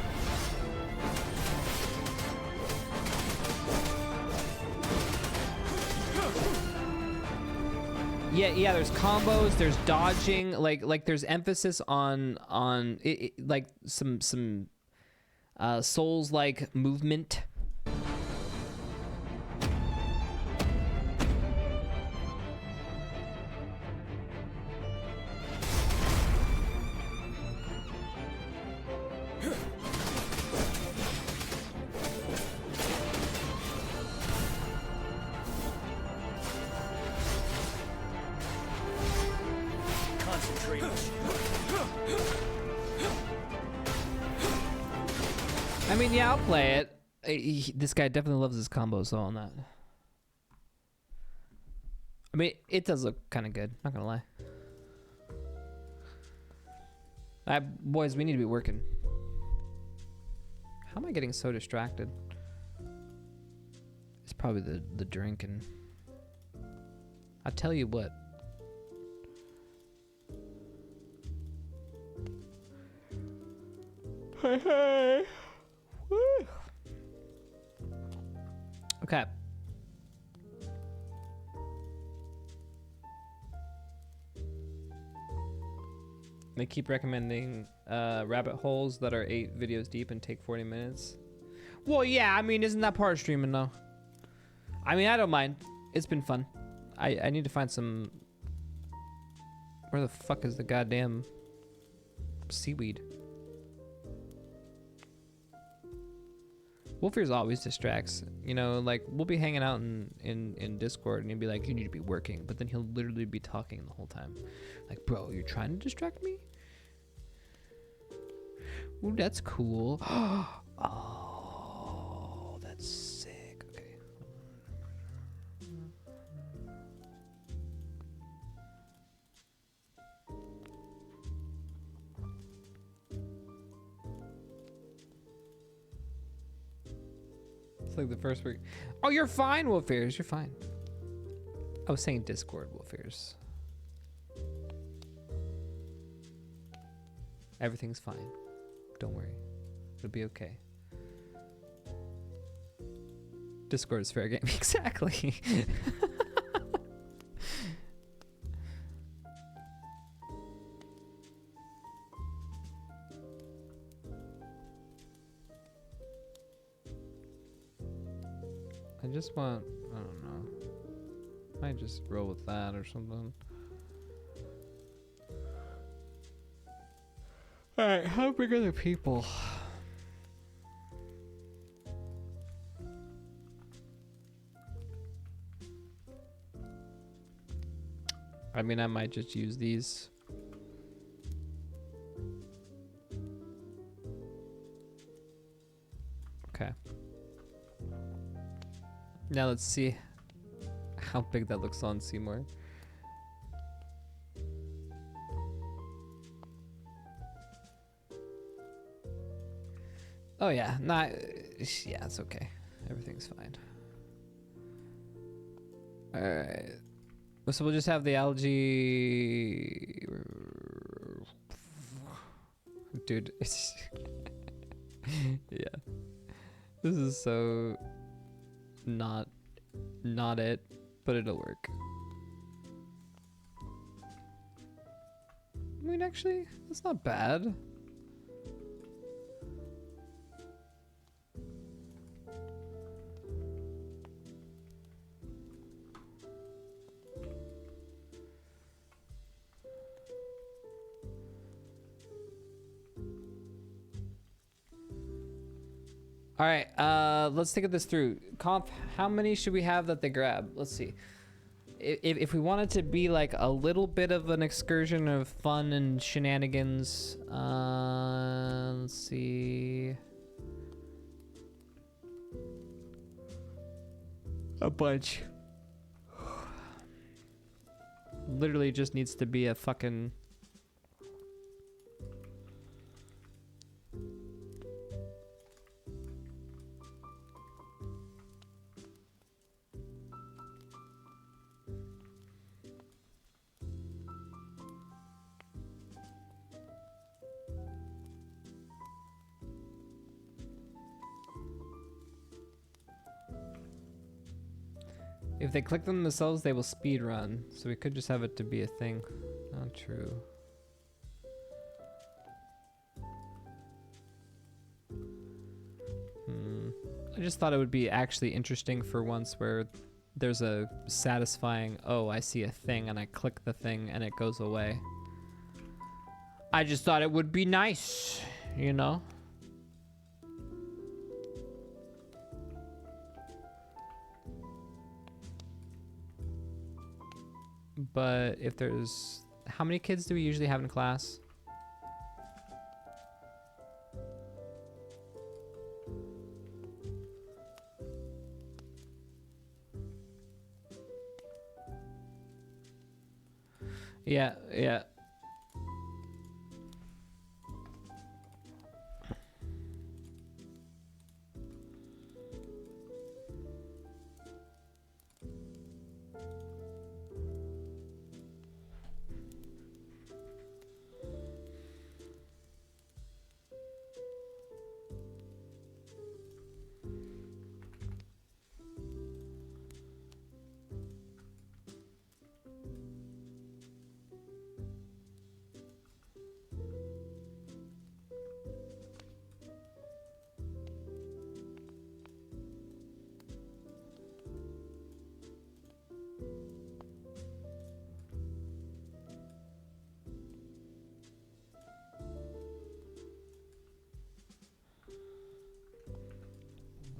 Yeah, there's combos, there's dodging, like there's emphasis on like some Souls-like movement. I mean, yeah, I'll play it. This guy definitely loves his combos, though, on that. I mean, it does look kind of good, not gonna lie. Boys, we need to be working. How am I getting so distracted? It's probably the drinking. I'll tell you what. Hey. Woo. Okay. They keep recommending rabbit holes that are 8 videos deep and take 40 minutes. Well, yeah, I mean, isn't that part of streaming though? I mean, I don't mind. It's been fun. I need to find some... Where the fuck is the goddamn seaweed? Wolfears always distracts. You know, like, we'll be hanging out in Discord and he'll be like, you need to be working. But then he'll literally be talking the whole time. Like, bro, you're trying to distract me? Ooh, that's cool. Oh, that's sick. Okay. It's like the first week. Oh, you're fine, Wolfears. You're fine. I was saying Discord, Wolfears. Everything's fine. Don't worry. It'll be okay. Discord is fair game. Exactly. I just want, I don't know. Might just roll with that or something. Alright, how big are the people? I mean, I might just use these. Okay. Now let's see how big that looks on Seymour. Oh yeah, yeah, it's okay. Everything's fine. All right. So we'll just have the algae. Dude, it's yeah. This is so not it, but it'll work. I mean, actually, that's not bad. All right, let's think of this through. Comp, how many should we have that they grab? Let's see. if we want it to be like a little bit of an excursion of fun and shenanigans, let's see. A bunch. Literally just needs to be a fucking... If they click them themselves, they will speed run. So we could just have it to be a thing. Not true. I just thought it would be actually interesting for once where there's a satisfying, oh, I see a thing and I click the thing and it goes away. I just thought it would be nice, you know? But if there's... How many kids do we usually have in class? Yeah, yeah.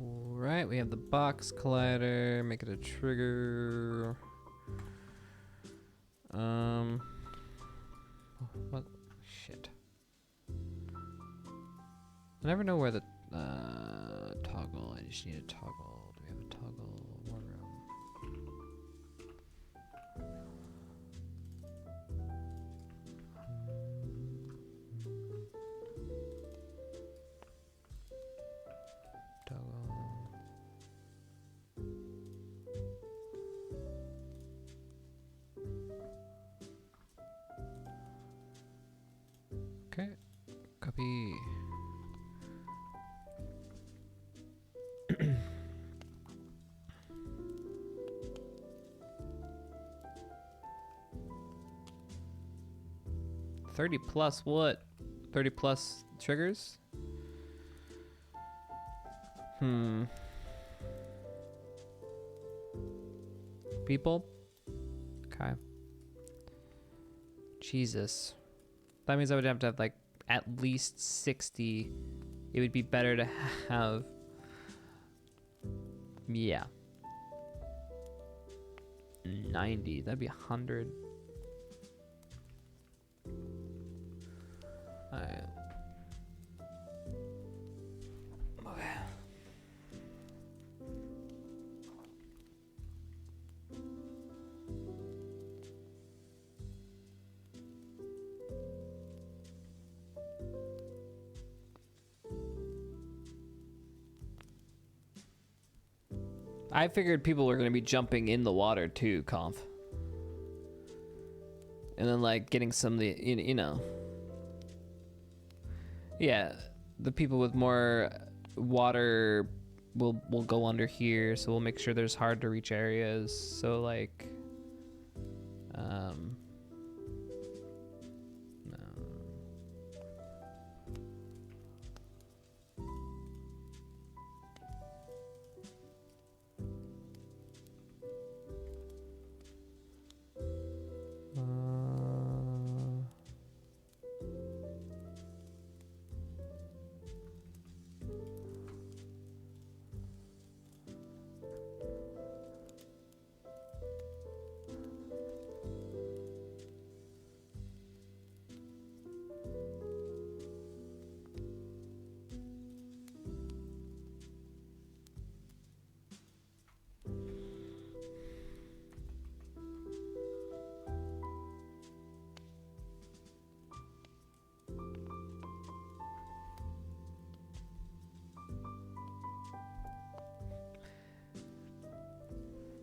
Alright, we have the box collider, make it a trigger. What? Shit. I never know where the toggle, I just need a toggle. Do we have a toggle? War room. Toggle. Okay, copy. $30 plus what? 30 plus triggers? People? Okay. Jesus. That means I would have to have like at least 60. It would be better to have... Yeah. 90. That'd be 100. Alright. Okay. I figured people were going to be jumping in the water too, Conf. And then like getting some of the, you know. Yeah, the people with more water will go under here, so we'll make sure there's hard to reach areas. So like, no.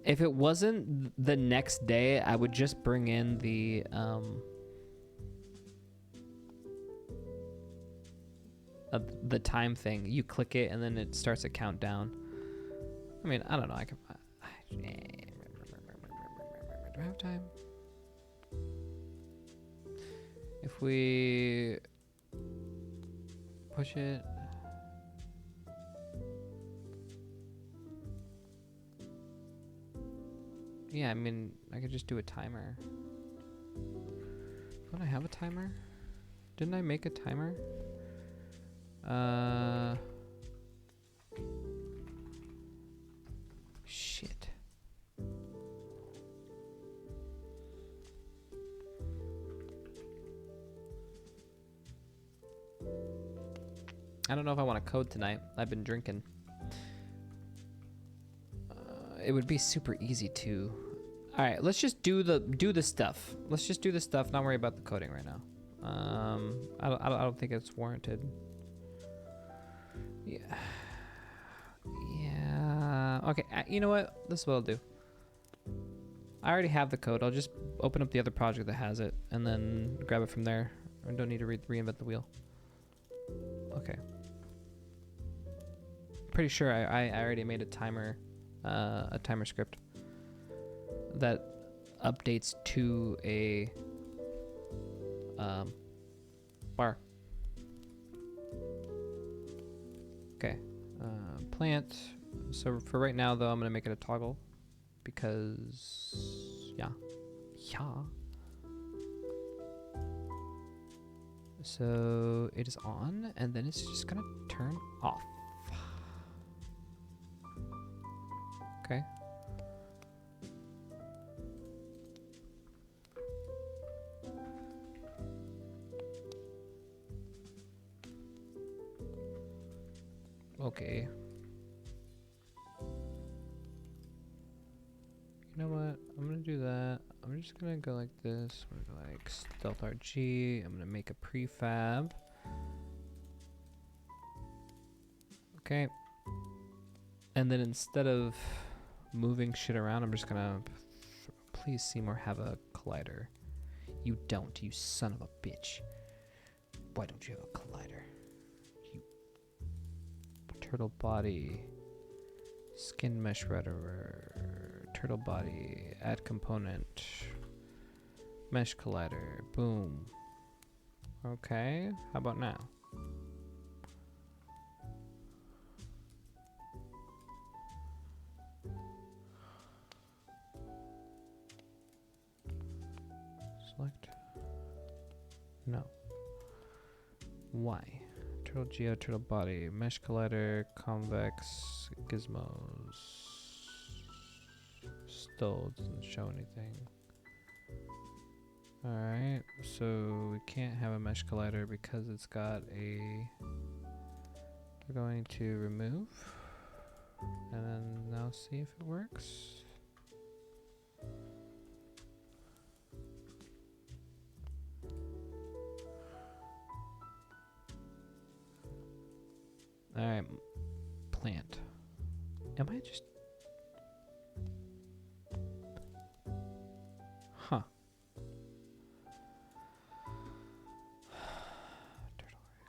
If it wasn't the next day, I would just bring in the time thing. You click it and then it starts a countdown. I mean, I don't know. I can. Do I have time? If we push it. Yeah, I mean, I could just do a timer. Don't I have a timer? Didn't I make a timer? Shit. I don't know if I want to code tonight. I've been drinking. It would be super easy to. All right, let's just do the stuff. Let's just do the stuff. Not worry about the coding right now. I don't think it's warranted. Yeah. Yeah. Okay. You know what? This is what I'll do. I already have the code. I'll just open up the other project that has it and then grab it from there. I don't need to reinvent the wheel. Okay. Pretty sure I already made a timer script that updates to a bar. Okay, plant. So for right now, though, I'm gonna make it a toggle because yeah. So it is on, and then it's just gonna turn off. Okay. Okay. You know what? I'm gonna do that. I'm just gonna go like this. I'm gonna go like Stealth RG. I'm gonna make a prefab. Okay. And then instead of moving shit around, I'm just gonna please Seymour have a collider. You don't, you son of a bitch. Why don't you have a collider? You turtle body, skin mesh renderer, turtle body, add component, mesh collider, boom. Okay, how about now? Select. No. Y. Turtle geo, turtle body, mesh collider, convex, gizmos. Still doesn't show anything. Alright, so we can't have a mesh collider because it's got a. We're going to remove. And then now see if it works. Alright, plant. Am I just... Huh. Turtle egg.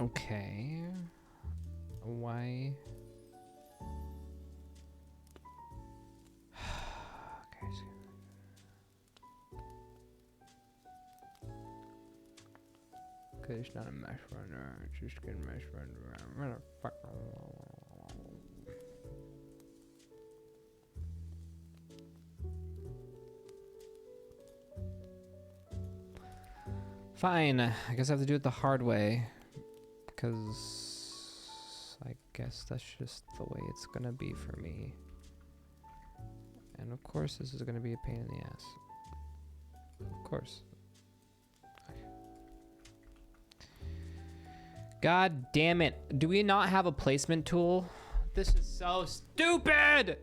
Okay. Why? Okay. Okay, it's not a mesh runner. It's just getting mesh runner. Fine. I guess I have to do it the hard way. Because I guess that's just the way it's gonna be for me. And of course this is gonna be a pain in the ass. Of course. God damn it. Do we not have a placement tool? This is so stupid.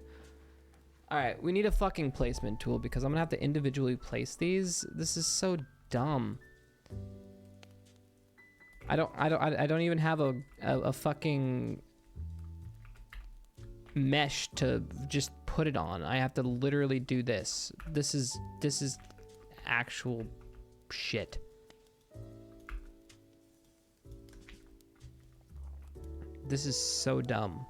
All right, we need a fucking placement tool because I'm gonna have to individually place these. This is so dumb. I don't even have a fucking mesh to just put it on. I have to literally do this. This is actual shit. This is so dumb.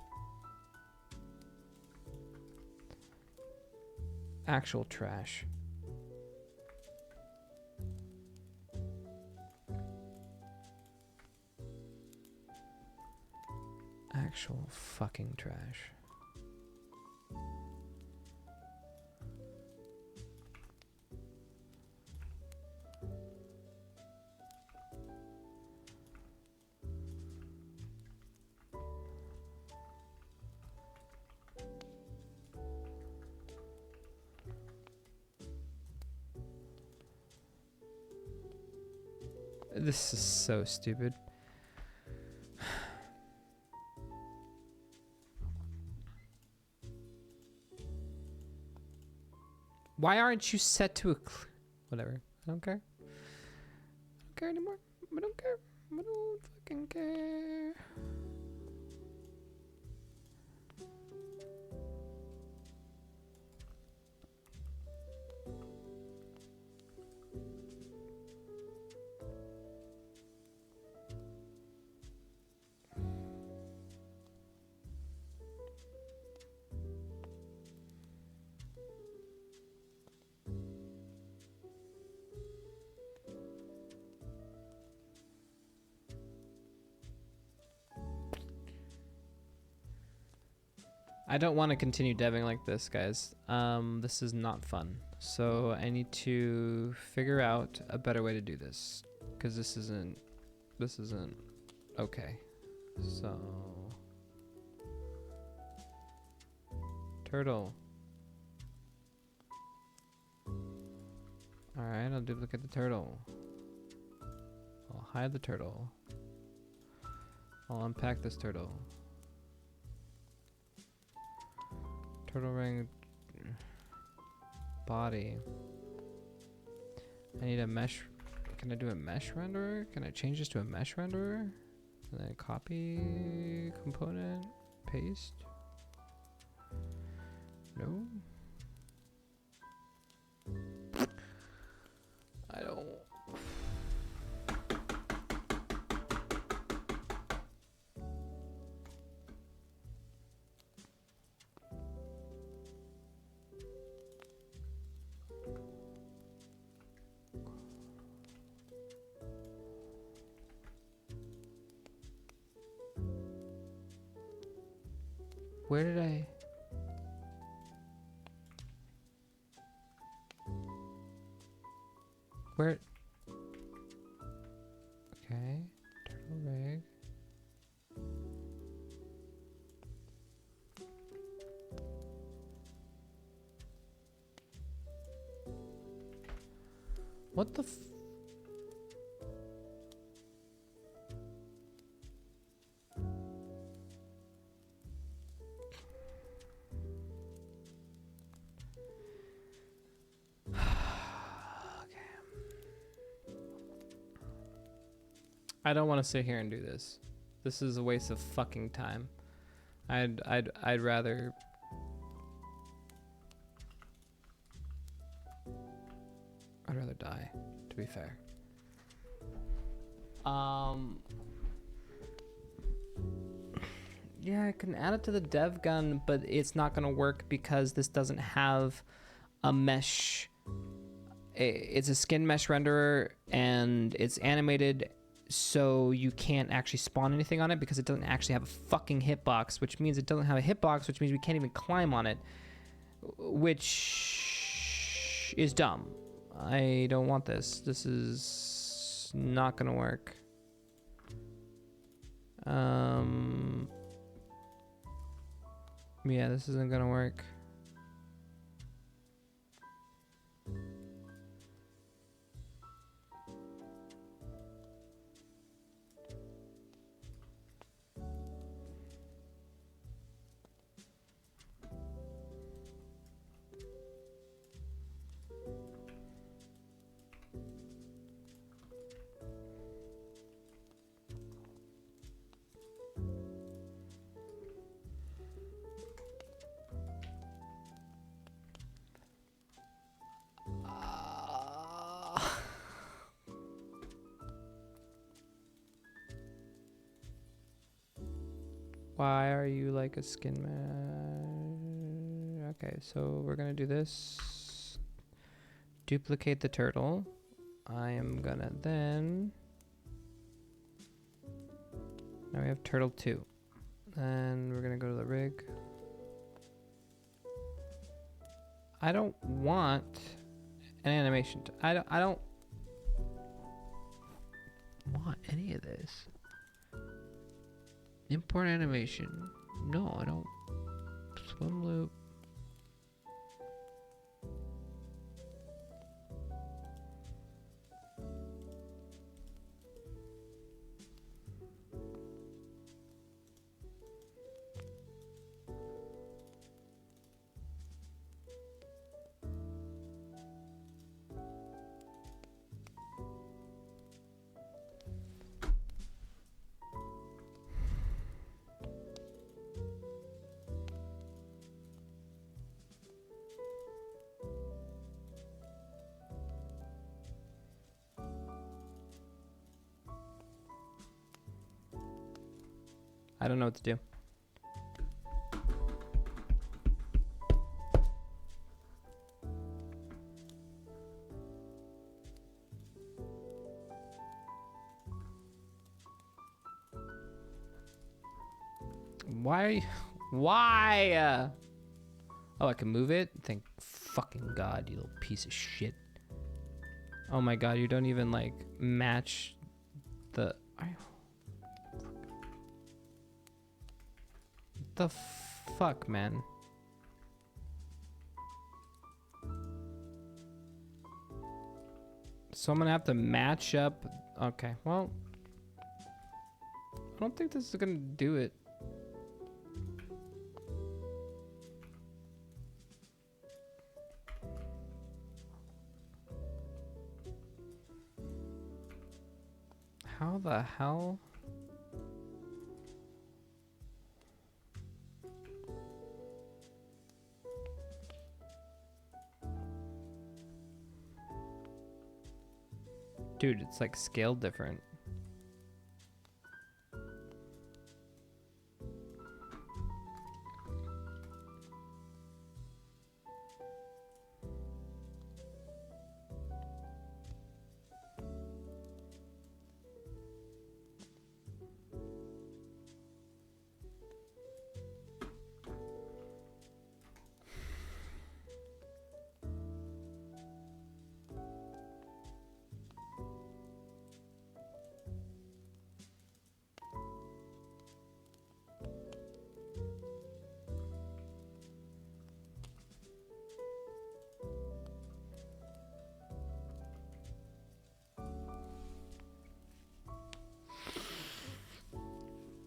Actual trash. Actual fucking trash. This is so stupid. Why aren't you set to a whatever? I don't care. I don't care anymore. I don't care. I don't fucking care. I don't want to continue deving like this, guys. This is not fun. So I need to figure out a better way to do this, because this isn't okay. So turtle. All right, I'll duplicate the turtle. I'll hide the turtle. I'll unpack this turtle. Turtle ring body. I need a mesh. Can I do a mesh renderer? Can I change this to a mesh renderer? And then copy component, paste. No. I don't. Where did I? Where? Okay, turtle rig. What the f? I don't want to sit here and do this. This is a waste of fucking time. I'd rather die, to be fair. Yeah, I can add it to the dev gun, but it's not gonna work because this doesn't have a mesh. It's a skin mesh renderer and it's animated, so you can't actually spawn anything on it because it doesn't actually have a fucking hitbox, which means it doesn't have a hitbox, which means we can't even climb on it, which is dumb. I don't want this. This is not gonna work. Yeah, this isn't gonna work. Why are you like a skin man? Okay, so we're gonna do this. Duplicate the turtle. I am gonna then... Now we have turtle 2. Then we're gonna go to the rig. I don't want an animation. I don't want any of this. Import animation. No, I don't. Swim loop. I don't know what to do. Why? Why? Oh, I can move it? Thank fucking God, you little piece of shit. Oh my God, you don't even like match the... The fuck, man? So I'm gonna have to match up. Okay, well, I don't think this is gonna do it. How the hell? Dude, it's like scaled different.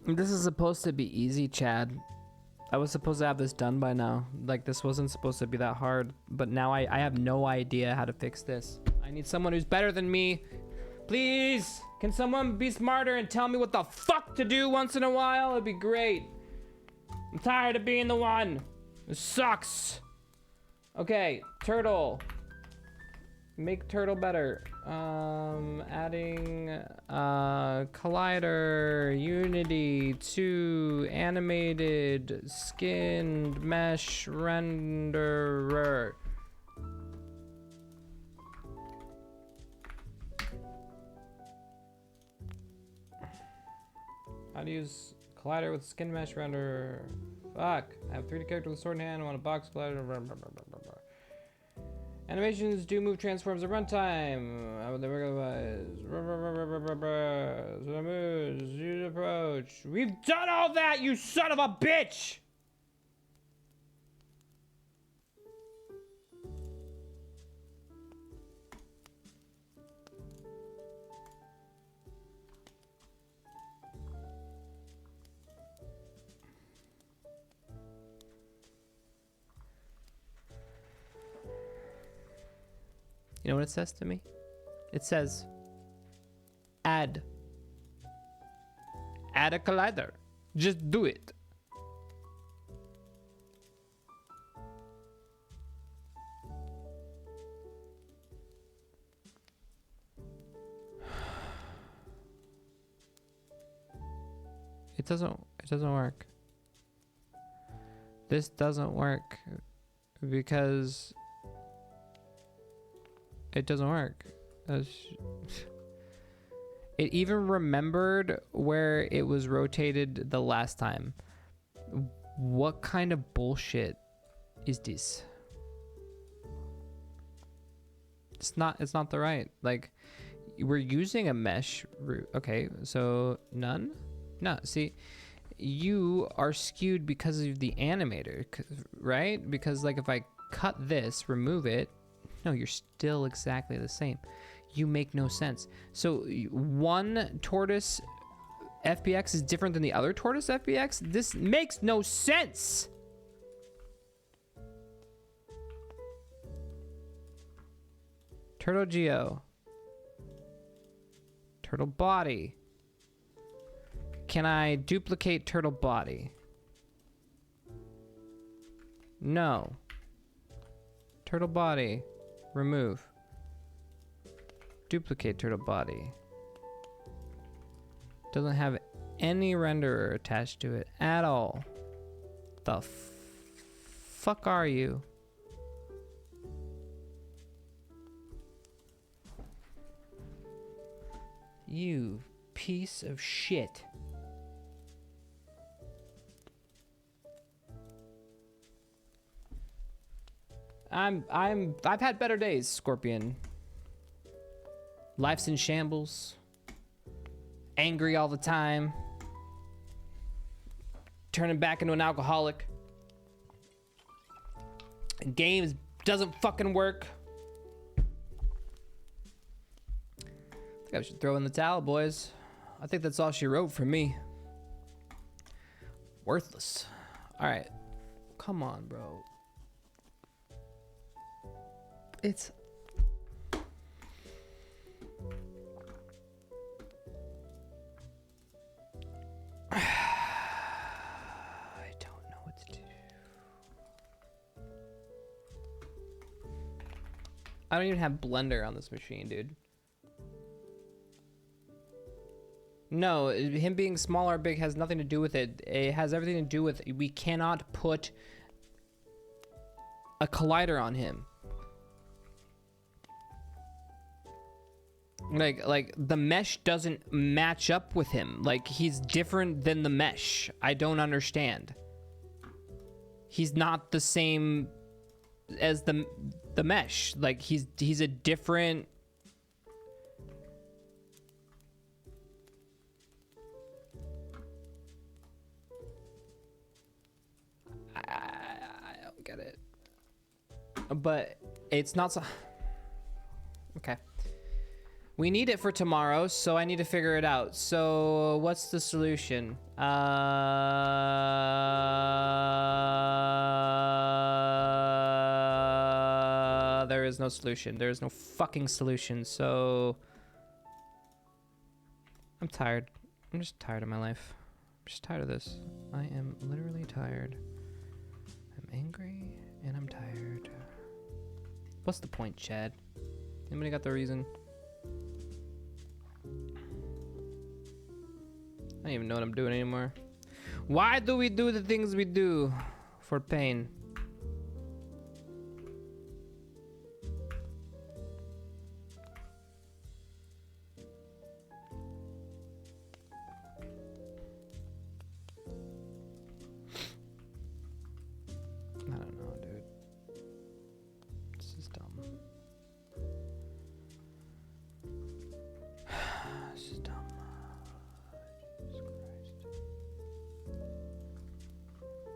This is supposed to be easy, Chad. I was supposed to have this done by now. Like, this wasn't supposed to be that hard. But now I have no idea how to fix this. I need someone who's better than me. Please! Can someone be smarter and tell me what the fuck to do once in a while? It'd be great. I'm tired of being the one. This sucks. Okay, turtle. Make turtle better. Adding collider, unity, 2 animated, skinned mesh renderer. How to use collider with skin mesh renderer? Fuck. I have 3D character with sword in hand. I want a box collider. Animations do move transforms at runtime. Use approach. We've done all that, you son of a bitch! You know what it says to me? It says, add a collider. Just do it. It doesn't work. This doesn't work because it doesn't work. It even remembered where it was rotated the last time. What kind of bullshit is this? It's not the right, like, we're using a mesh route. Okay, so none? No, see, you are skewed because of the animator, right? Because like if I cut this, remove it, no, you're still exactly the same. You make no sense. So one tortoise FBX is different than the other tortoise FBX? This makes no sense. Turtle Geo. Turtle body. Can I duplicate turtle body? No. Turtle body. Remove. Duplicate turtle body. Doesn't have any renderer attached to it at all. The fuck are you? You piece of shit. I've had better days, Scorpion. Life's in shambles. Angry all the time. Turning back into an alcoholic. Games doesn't fucking work. I think I should throw in the towel, boys. I think that's all she wrote for me. Worthless. All right. Come on, bro. It's... I don't know what to do. I don't even have Blender on this machine, dude. No, him being small or big has nothing to do with it. It has everything to do with we cannot put a collider on him. Like the mesh doesn't match up with him. Like he's different than the mesh. I don't understand. He's not the same as the mesh. Like he's a different. I don't get it. But it's not so. Okay. We need it for tomorrow, so I need to figure it out. So what's the solution? There is no solution. There is no fucking solution. So I'm tired. I'm just tired of my life. I'm just tired of this. I am literally tired. I'm angry and I'm tired. What's the point, Chad? Anybody got the reason? I don't even know what I'm doing anymore. Why do we do the things we do? For pain. I don't know, dude. This is dumb. This is dumb. Jesus Christ.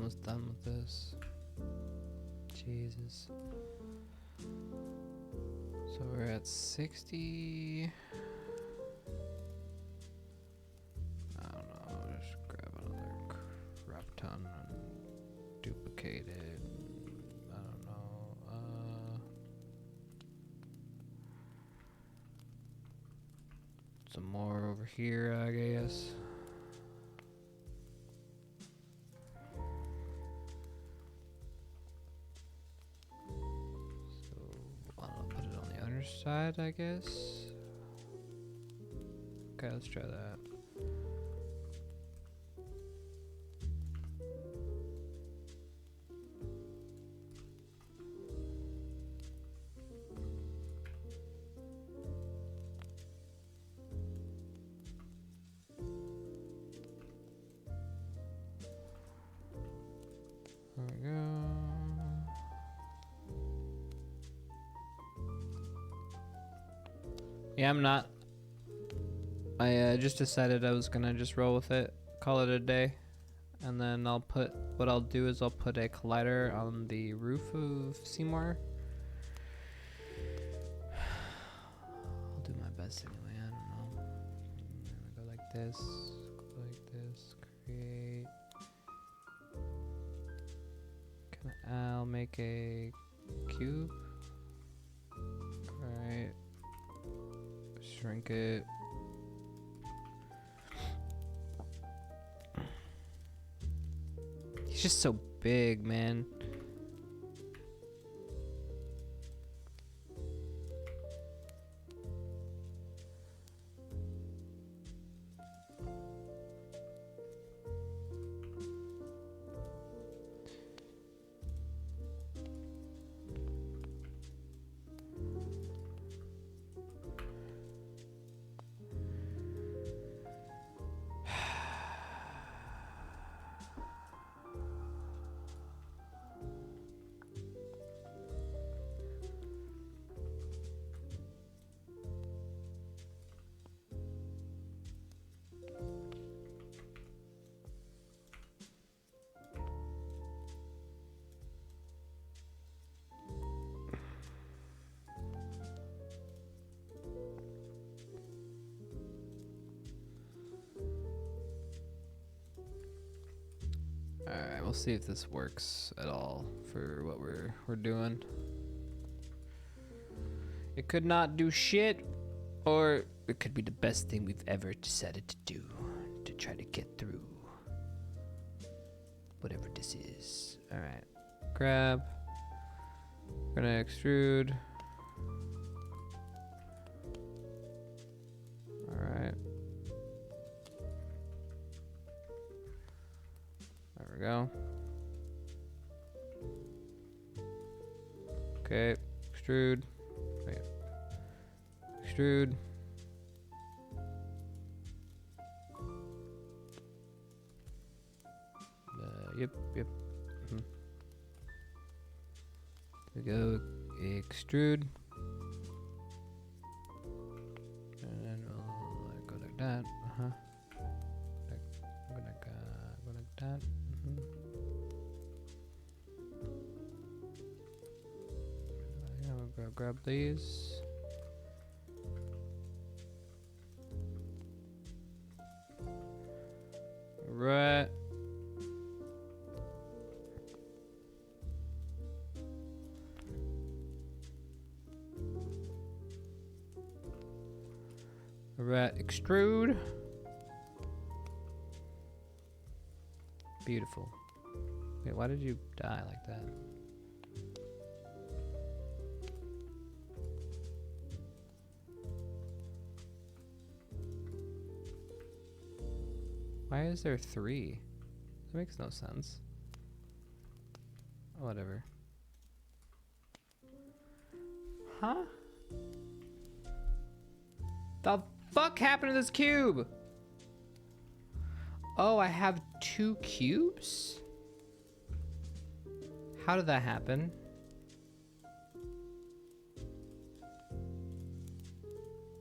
almost done with this. Jesus. So we're at 60. I don't know, just grab another crap ton and duplicate it. I don't know. Some more over here, I guess. Side, I guess. Okay, let's try that. There we go. Yeah, I'm not. I just decided I was gonna just roll with it, call it a day, and then I'll put, what I'll do is I'll put a collider on the roof of Seymour. I'll do my best anyway, I don't know. Go like this, create. I'll make a cube. Alright. Shrink it. He's just so big, man. Alright, we'll see if this works at all for what we're doing. It could not do shit, or it could be the best thing we've ever decided to do to try to get through whatever this is. Alright, grab. We're gonna extrude. Alright. There we go. Okay, extrude. Wait. Extrude. Yep. There we go. Extrude. And then we'll go like that. Go like that. Yeah, we'll grab these. Right. Right, extrude. Beautiful. Wait, why did you die like that? Why is there 3? That makes no sense. Whatever. Huh? The fuck happened to this cube? Oh, I have 2 cubes? How did that happen?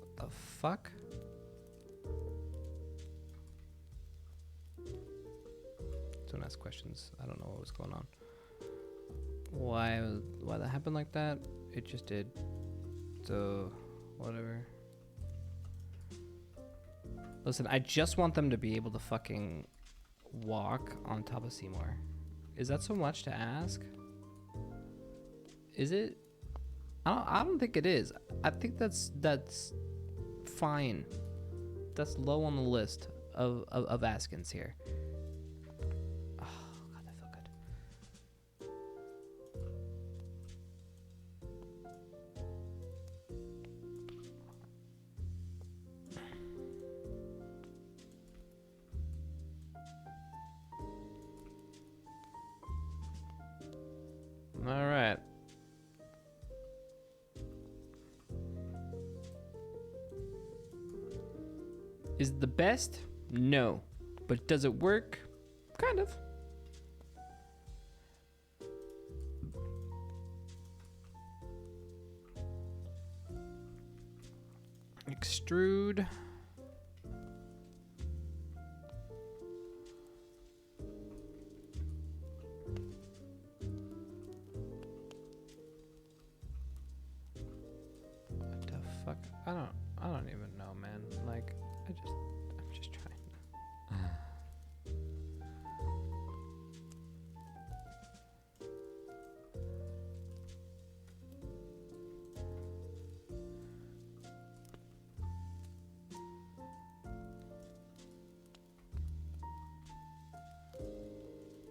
What the fuck? So don't ask questions. I don't know what was going on. Why that happened like that? It just did. So, whatever. Listen, I just want them to be able to fucking walk on top of Seymour. Is that so much to ask? Is it? I don't think it is. I think that's fine. That's low on the list of askins here. Oh god, that felt good. All right. Is it the best? No. But does it work? Kind of. Extrude. What the fuck? I don't even know, man. Like, I'm just trying.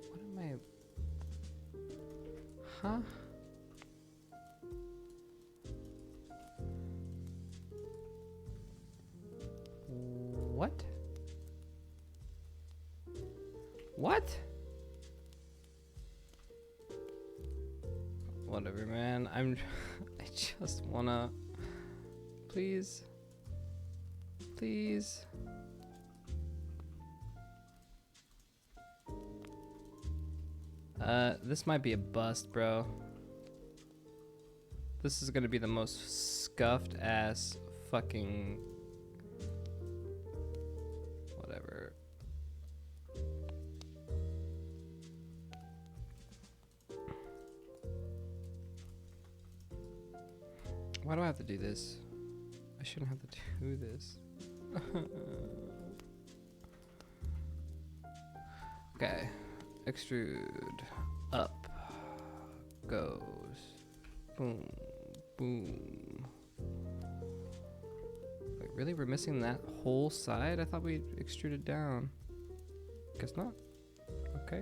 What am I? Huh? What? What? Whatever, man. I just wanna. Please. Please. This might be a bust, bro. This is gonna be the most scuffed ass fucking whatever. Why do I have to do this? I shouldn't have to do this. Okay. Extrude. Up. Goes. Boom. Boom. Wait, really? We're missing that whole side? I thought we extruded down. Guess not. Okay.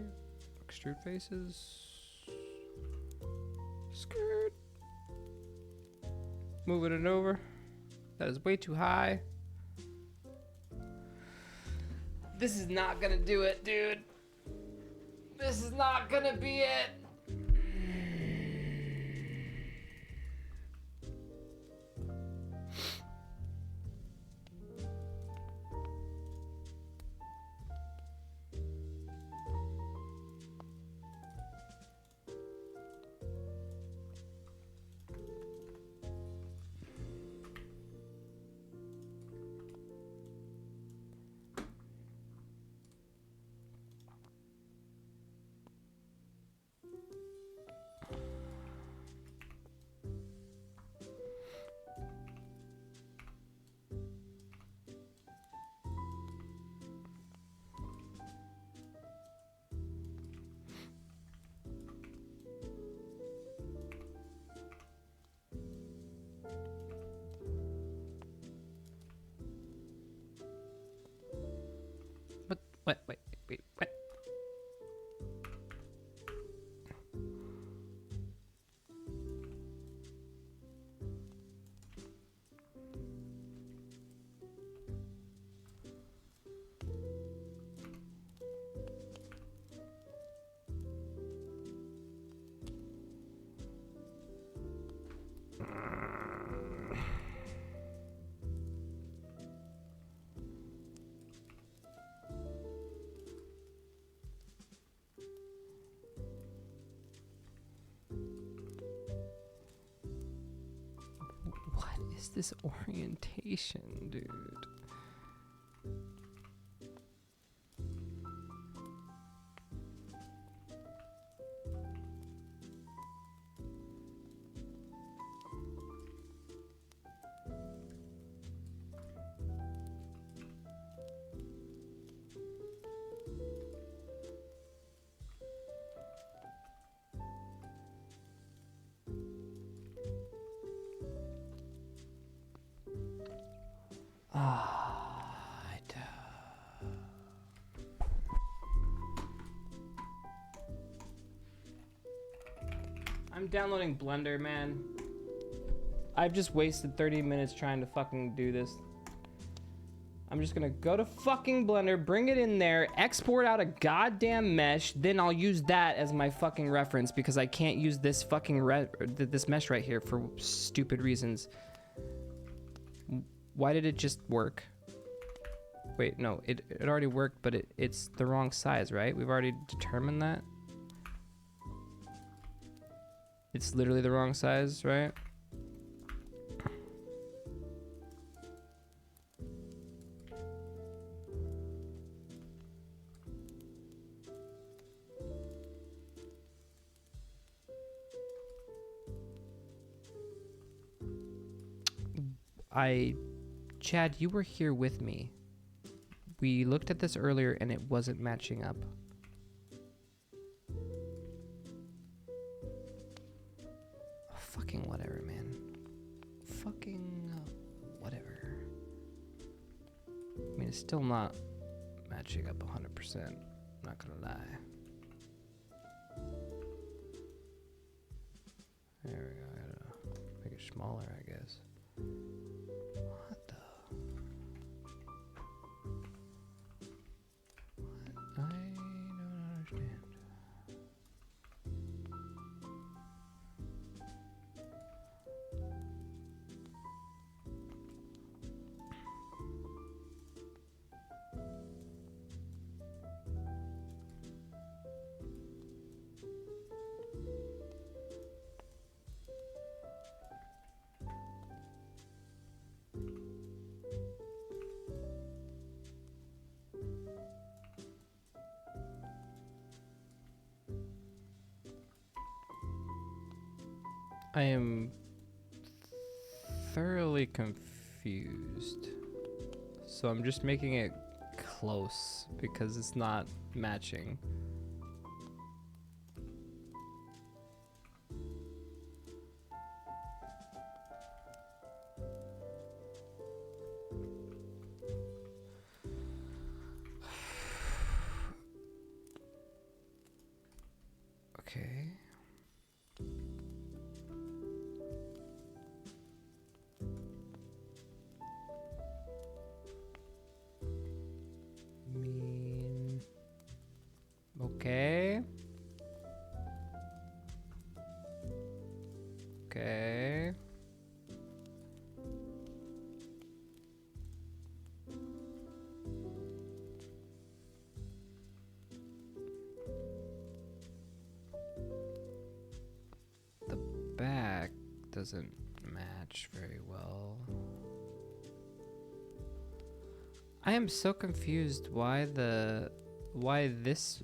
Extrude faces. Skirt. Moving it over. That is way too high. This is not gonna do it, dude. This is not gonna be it. What? Wait, what? What is this orientation, dude? I'm downloading Blender, man. I've just wasted 30 minutes trying to fucking do this. I'm just gonna go to fucking Blender, bring it in there, export out a goddamn mesh, then I'll use that as my fucking reference because I can't use this fucking this mesh right here for stupid reasons. Why did it just work? Wait, no, it already worked, but it's the wrong size, right? We've already determined that. It's literally the wrong size, right? Chad, you were here with me. We looked at this earlier and it wasn't matching up. Fucking whatever, man. Fucking whatever. I mean, it's still not matching up 100%. Not gonna lie. There we go. I gotta make it smaller, I guess. What the? What? I don't understand. I am thoroughly confused. So I'm just making it close because it's not matching. Okay. Okay. Okay. The back doesn't match very well. I am so confused why this.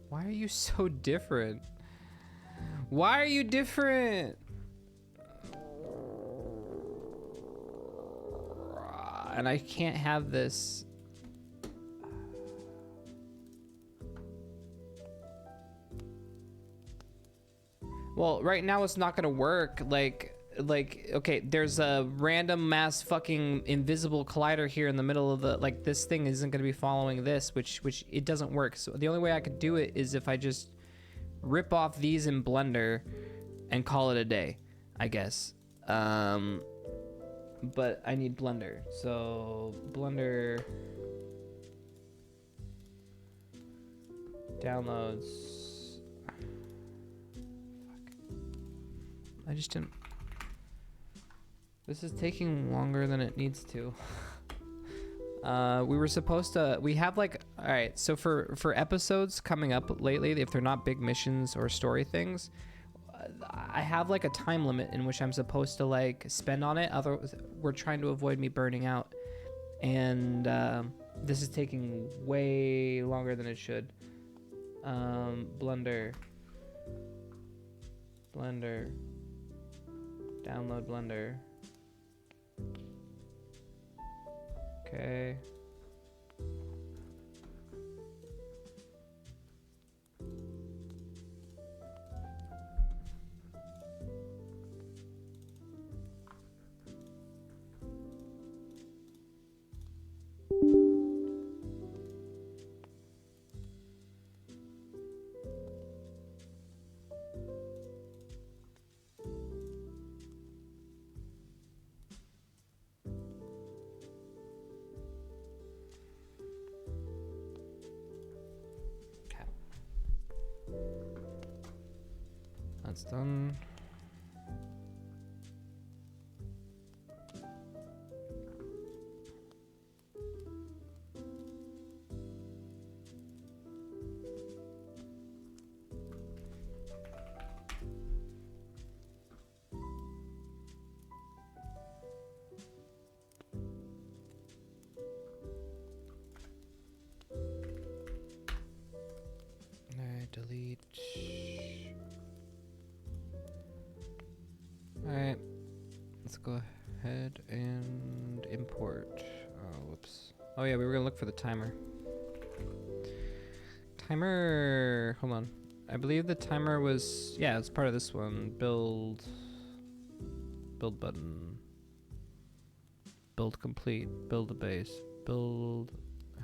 Why are you so different? Why are you different? And I can't have this. Well, right now it's not gonna work. Like, okay, there's a random mass fucking invisible collider here in the middle of the, like, this thing isn't gonna be following this, which it doesn't work. So the only way I could do it is if I just rip off these in Blender and call it a day, I guess. But I need Blender. So Blender downloads. Fuck. I just didn't. This is taking longer than it needs to. We were supposed to, we have like, all right, so for episodes coming up lately, if they're not big missions or story things, I have like a time limit in which I'm supposed to like spend on it. Otherwise, we're trying to avoid me burning out. And this is taking way longer than it should. Blender. Download Blender. Okay. That's done. Delete. Alright, let's go ahead and import. Oh, whoops. Oh yeah, we were gonna look for the timer. Timer, hold on. I believe the timer was, yeah, it's part of this one. Build button. Build complete, build a base, build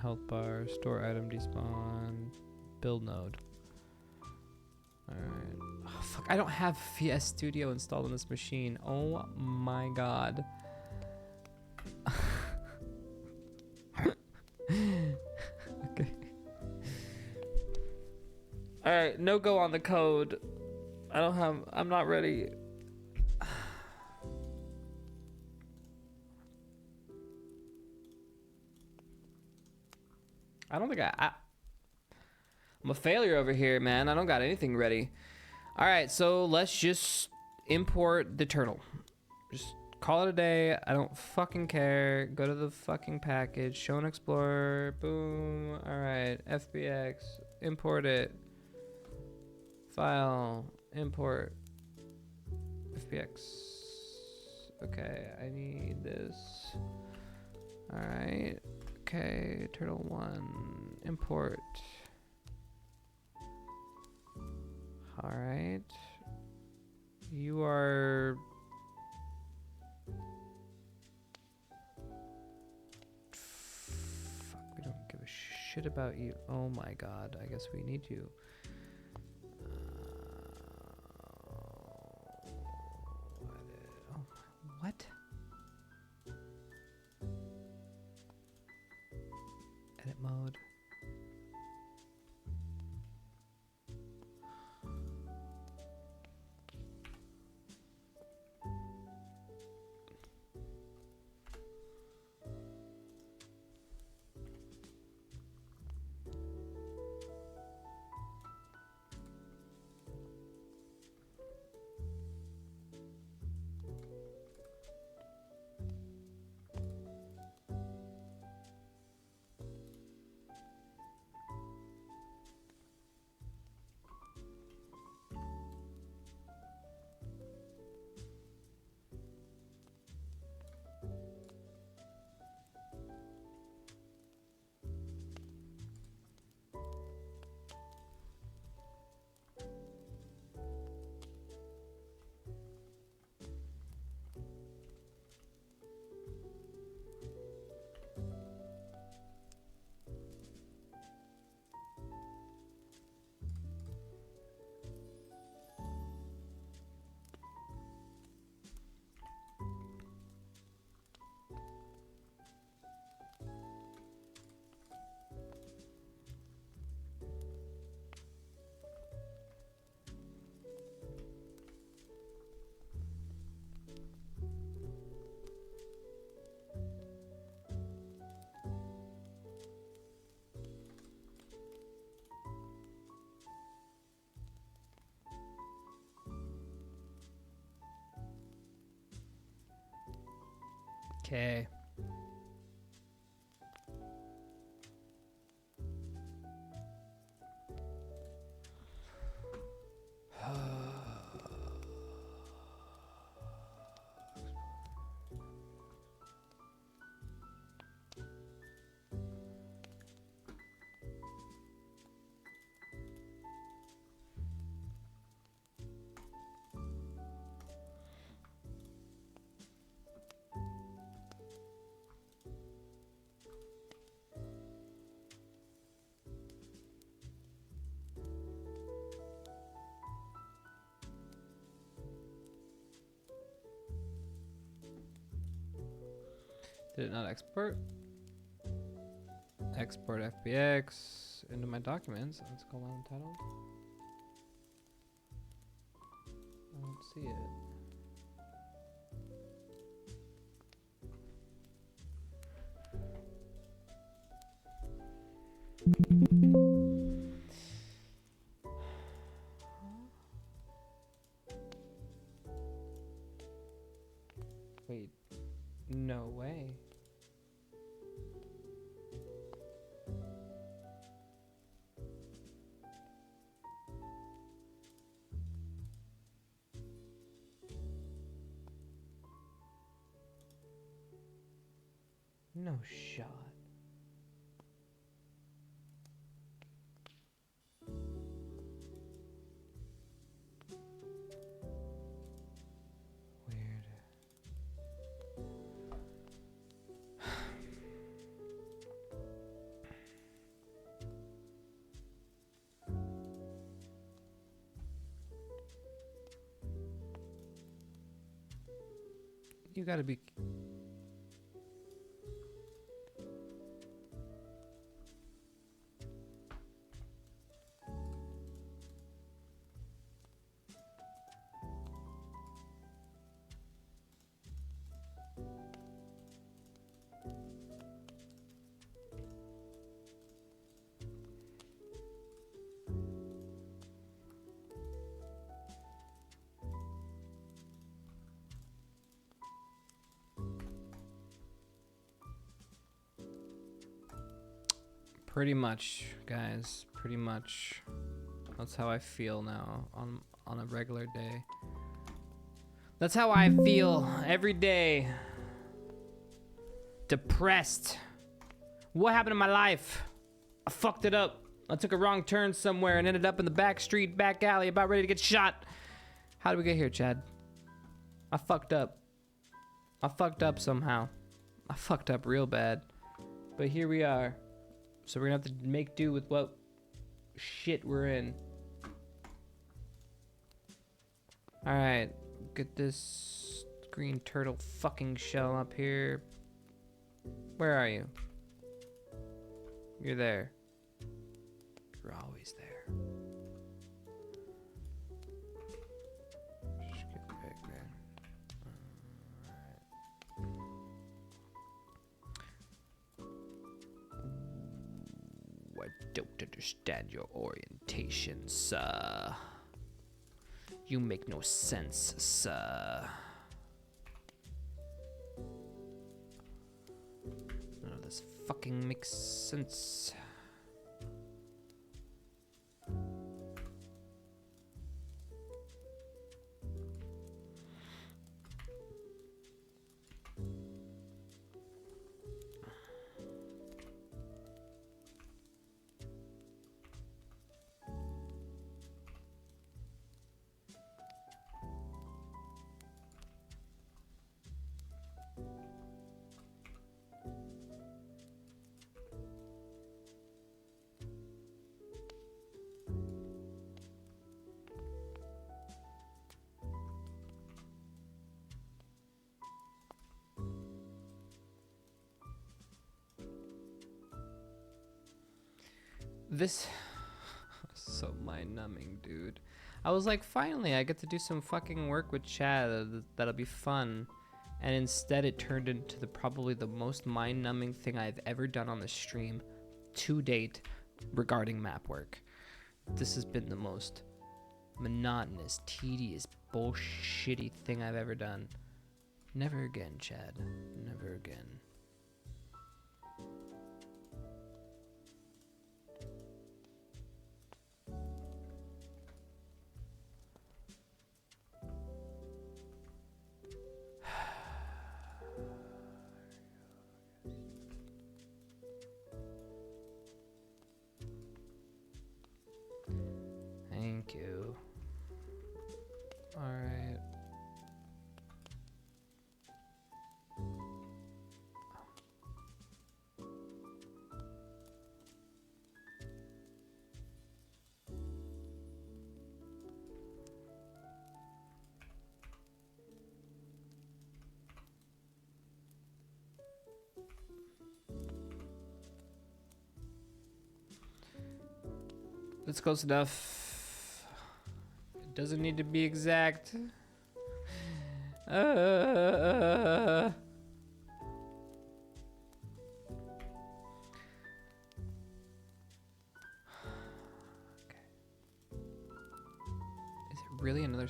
health bar, store item, despawn, build node. Alright. Oh, fuck, I don't have VS Studio installed on this machine. Oh my god. Okay. Alright, no go on the code. I'm not ready. I don't think I'm a failure over here, man. I don't got anything ready. All right, so let's just import the turtle. Just call it a day. I don't fucking care. Go to the fucking package. Show and explore. Boom. All right, FBX. Import it. File. Import. FBX. Okay, I need this. All right. Okay, turtle 1. Import. All right. You are... Fuck, we don't give a shit about you. Oh my god, I guess we need you. What? Edit mode. Okay. Did it not export? Export FBX into my documents. Let's go on titled. see it. Wait, no way. No shot. Weird. You gotta be. Pretty much, guys. Pretty much. That's how I feel now on a regular day. That's how I feel every day. Depressed. What happened in my life? I fucked it up. I took a wrong turn somewhere and ended up in the back street, back alley, about ready to get shot. How did we get here, Chad? I fucked up. I fucked up somehow. I fucked up real bad. But here we are. So we're gonna have to make do with what shit we're in. Alright, get this green turtle fucking shell up here. Where are you? You're there. You're always there. Just get back there. I don't understand your orientation, sir. You make no sense, sir. None of this fucking makes sense. This so mind-numbing, dude. I was like, finally, I get to do some fucking work with Chad. That'll be fun. And instead, it turned into probably the most mind-numbing thing I've ever done on the stream to date regarding map work. This has been the most monotonous, tedious, bullshitty thing I've ever done. Never again, Chad. Never again. Thank you. All right. That's close enough. It doesn't need to be exact. Uh, okay. Is it really another?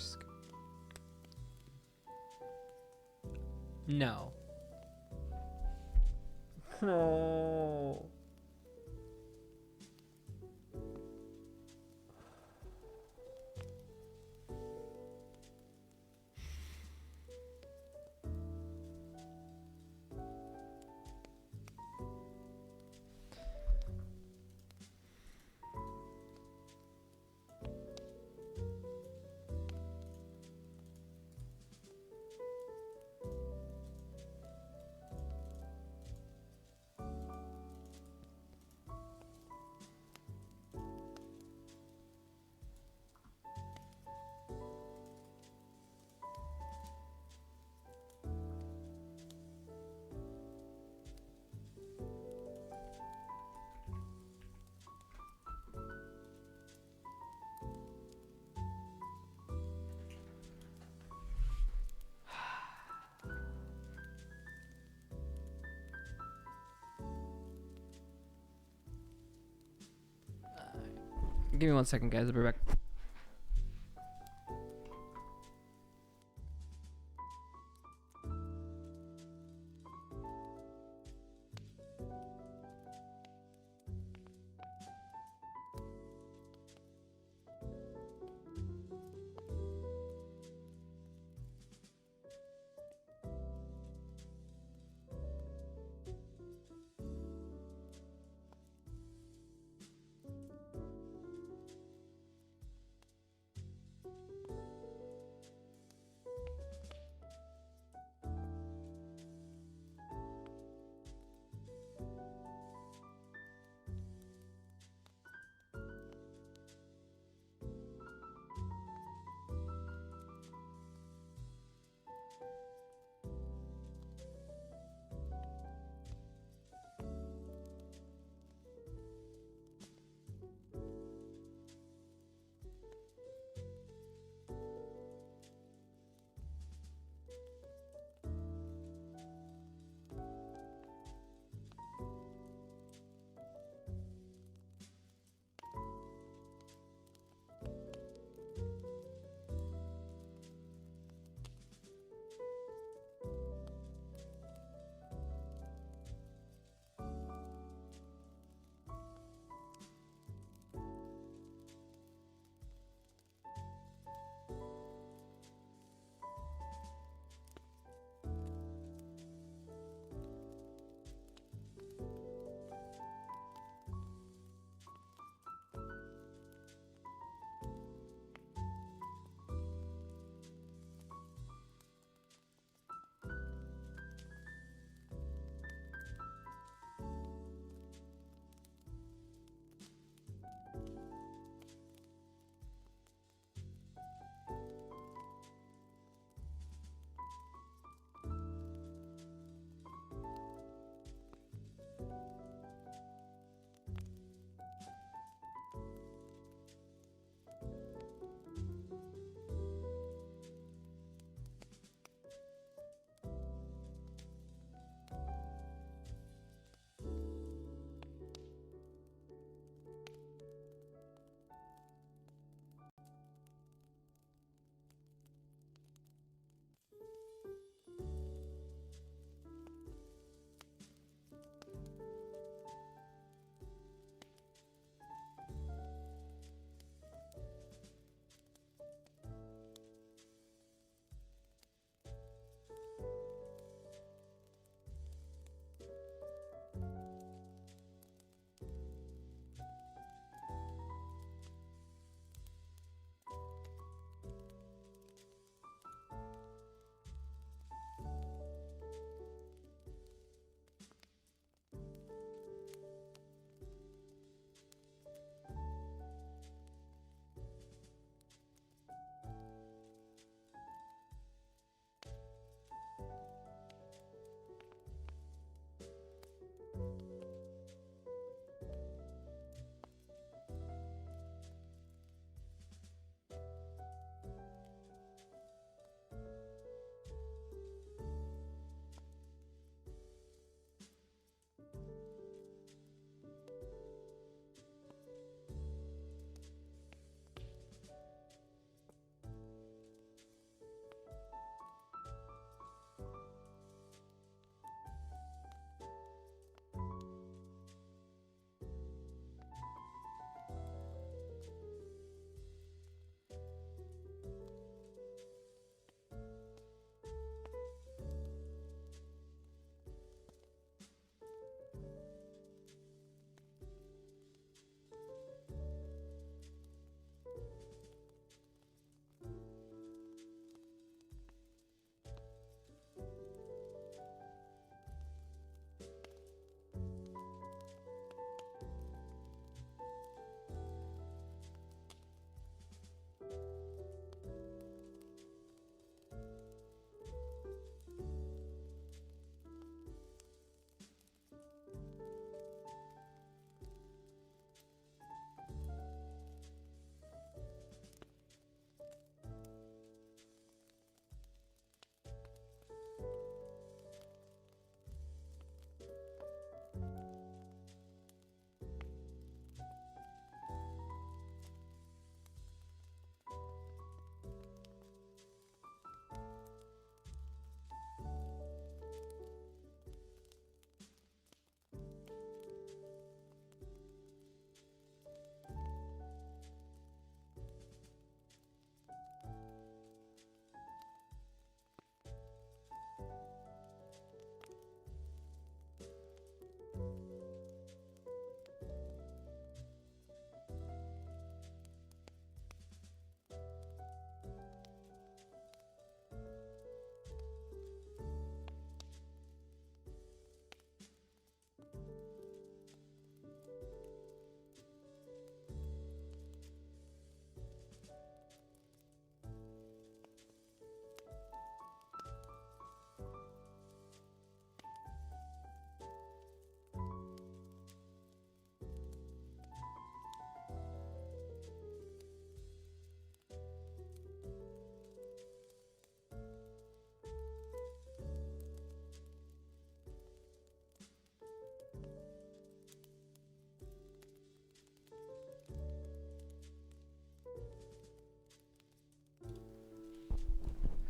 No. No. Give me 1 second, guys. I'll be back.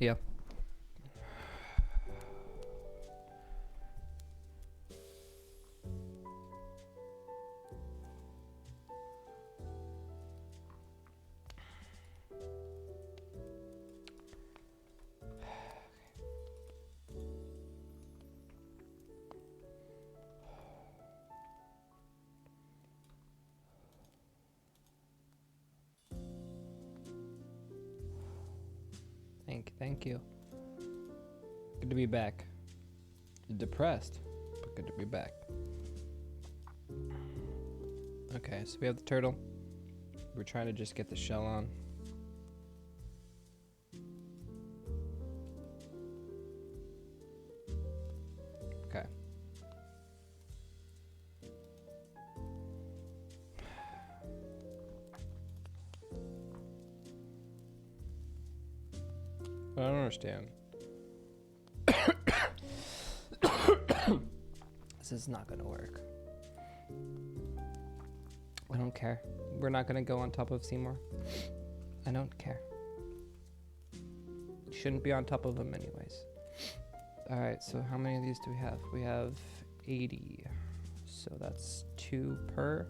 Yeah. Thank you. Good to be back. Depressed, but good to be back. Okay, so we have the turtle. We're trying to just get the shell on. Okay. I don't understand. This is not gonna work. I don't care. We're not gonna go on top of Seymour. I don't care. You shouldn't be on top of him anyways. Alright, so how many of these do we have? We have 80. So that's 2 per.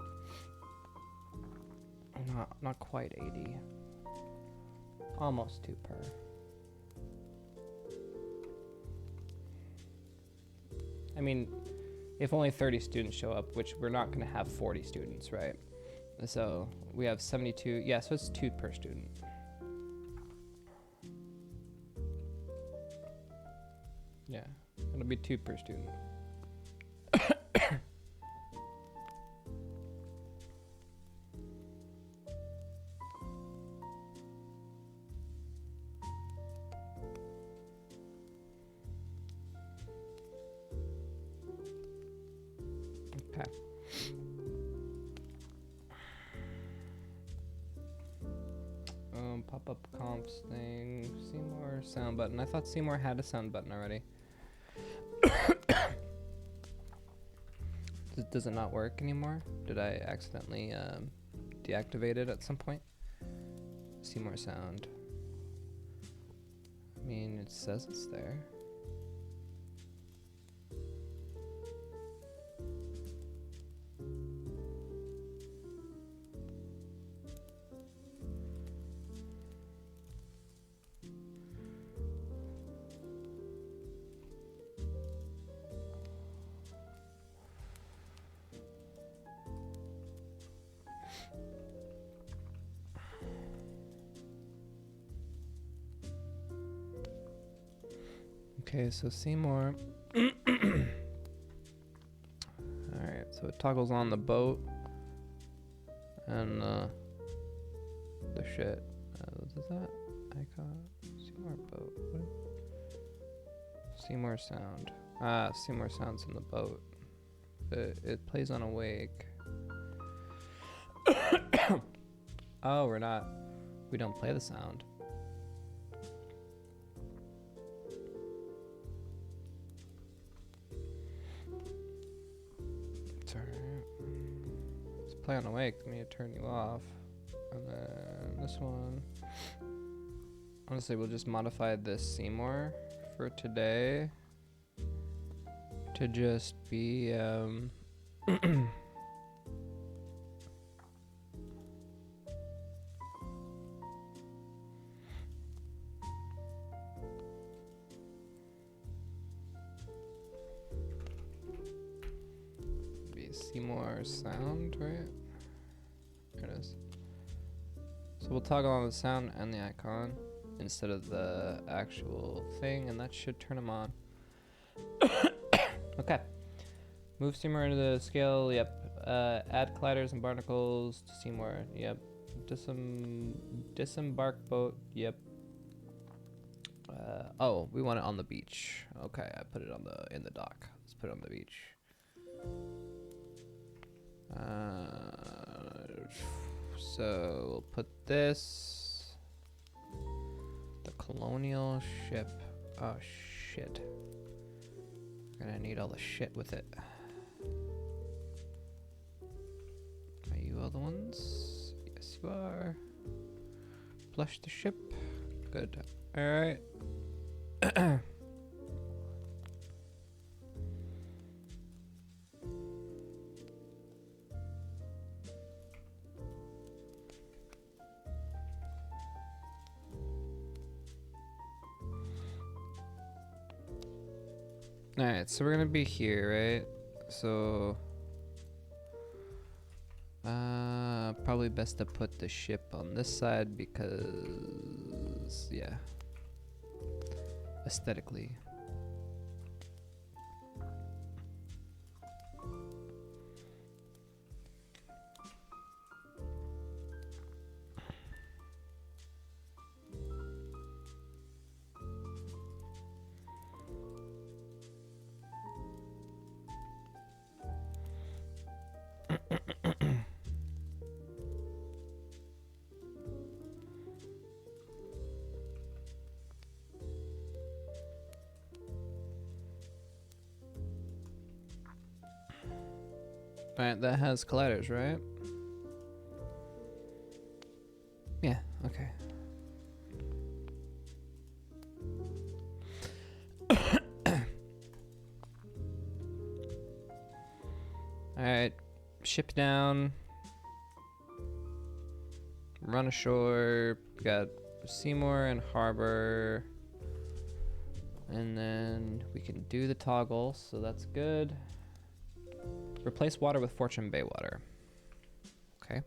Not quite 80. Almost 2 per. I mean, if only 30 students show up, which we're not going to have 40 students, right? So we have 72. Yeah, so it's 2 per student. Yeah, it'll be 2 per student. Okay. Pop-up comps thing. Seymour sound button. I thought Seymour had a sound button already. Does it not work anymore? Did I accidentally deactivate it at some point? Seymour sound. I mean, it says it's there. Okay, so Seymour. Alright, so it toggles on the boat and the shit. What is that? Icon. Seymour boat. What? Seymour sound. Ah, Seymour sound's in the boat. It plays on awake. Oh, we don't play the sound. Play on awake, let me turn you off. And then this one. Honestly, we'll just modify this Seymour for today to just be Seymour sound, right? There it is. So we'll toggle on the sound and the icon instead of the actual thing, and that should turn them on. Okay. Move Seymour into the scale, yep. Add colliders and barnacles to Seymour, yep. Disembark boat, yep. Oh, we want it on the beach. Okay, I put it on in the dock. Let's put it on the beach. So we'll put this. The colonial ship. Oh shit. We're gonna need all the shit with it. Are you all the ones? Yes, you are. Flush the ship. Good. Alright. Alright, so we're gonna be here, right? So probably best to put the ship on this side because yeah. Aesthetically. Alright, that has colliders, right? Yeah, okay. Alright, ship down. Run ashore. We got Seymour and Harbor. And then we can do the toggle, so that's good. Replace water with Fortune Bay water. Okay.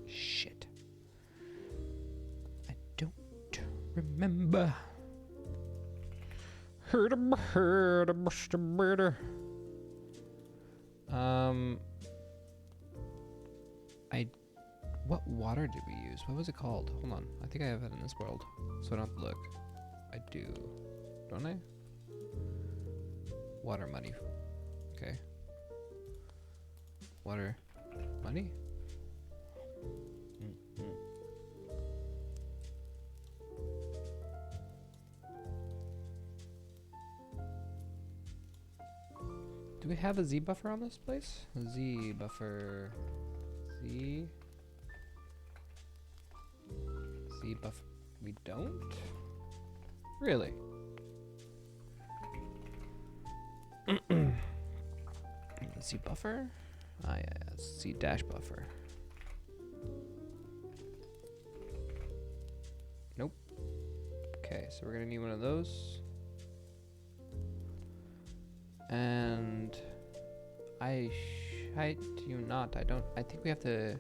Shit. I don't remember. What water did we use? What was it called? Hold on. I think I have it in this world, so I don't have to look. I do, don't I? Water money. Okay. Water money? Do we have a Z buffer on this place? Z buffer. Z buffer. We don't? Really? Z buffer? Ah, yeah, Z dash buffer. Nope. Okay, so we're gonna need one of those. And I do not. I don't. I think we have to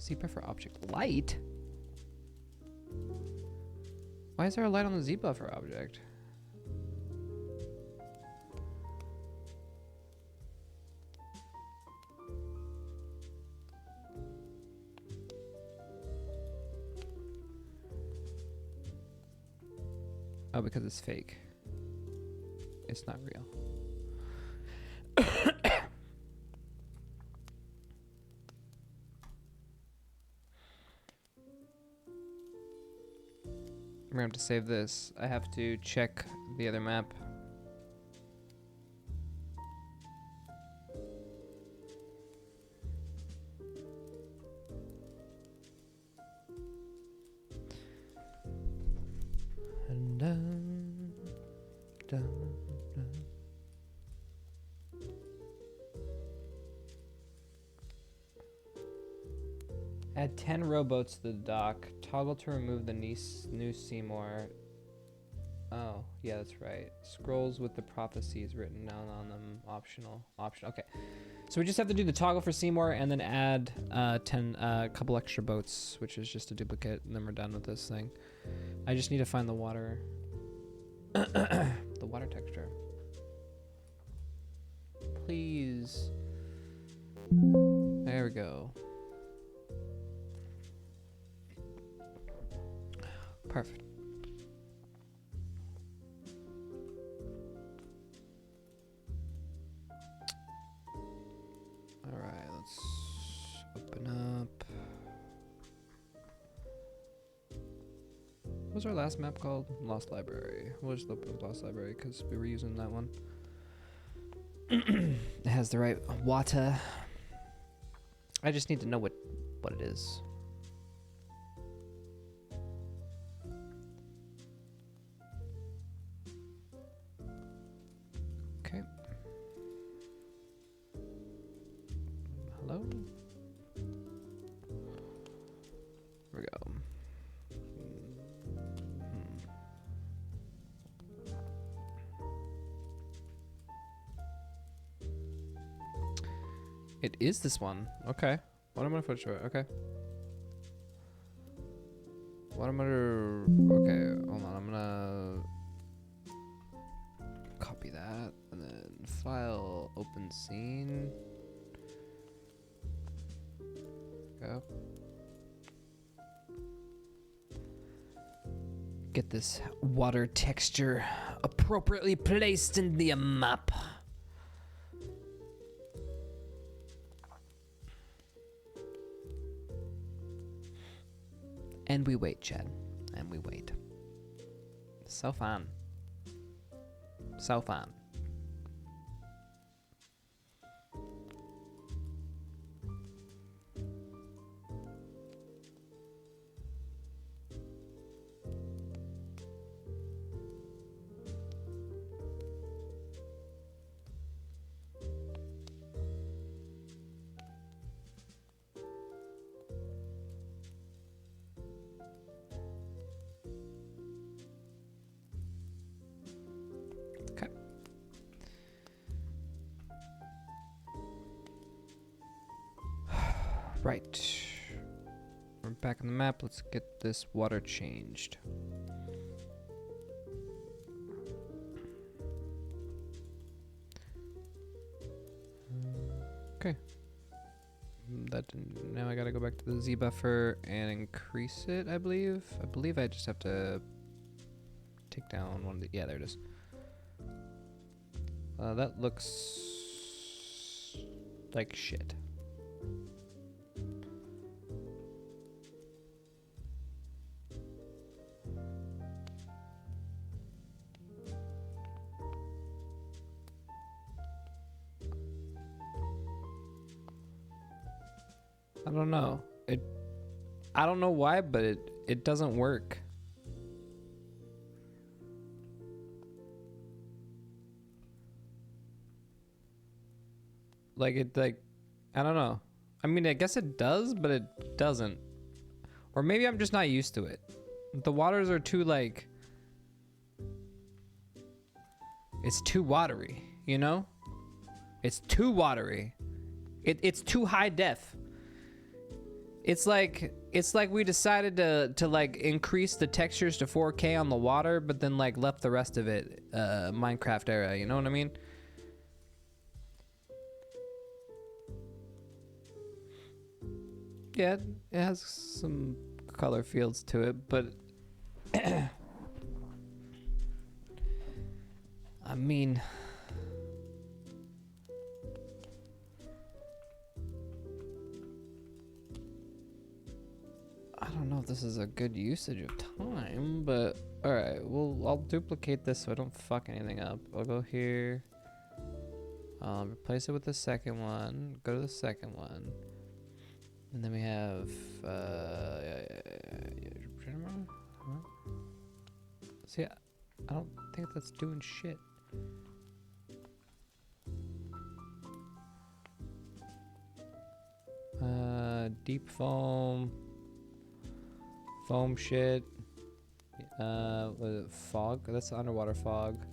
Z buffer object light. Why is there a light on the Z buffer object? Oh, because it's fake. It's not real. We're gonna have to save this. I have to check the other map. And dun, dun, dun. Add 10 rowboats to the dock. Toggle to remove the new Seymour. Oh, yeah, that's right. Scrolls with the prophecies written down on them. Optional. Okay. So we just have to do the toggle for Seymour and then add a couple extra boats, which is just a duplicate, and then we're done with this thing. I just need to find the water. The water texture. Please. There we go. Perfect. All right, let's open up. What was our last map called? Lost Library. We'll just look at Lost Library because we were using that one. It has the right water. I just need to know what it is. Okay. Hello? Here we go. It is this one. Okay. What am I foot short? Okay. What am I? Okay, hold on. I'm gonna copy that and then file open scene. Go. Get this water texture appropriately placed in the map. And we wait, Chad. And we wait. So fun. So fun. Okay. Right. We're back on the map. Let's get this water changed. Okay. That now I gotta go back to the Z buffer and increase it, I believe. I believe I just have to take down one of the, yeah, there it is. That looks like shit. I don't know. I don't know why, but it doesn't work. I don't know. I mean, I guess it does, but it doesn't. Or maybe I'm just not used to it. The waters are too it's too watery, you know? It's too watery. It's too high def. It's like we decided to increase the textures to 4K on the water, but then left the rest of it Minecraft era, you know what I mean? Yeah, it has some color fields to it, but I mean, I don't know if this is a good usage of time, but all right, I'll duplicate this so I don't fuck anything up. I'll go here, replace it with the second one, go to the second one. And then we have, see, I don't think that's doing shit. Deep foam shit. Was it fog? That's underwater fog.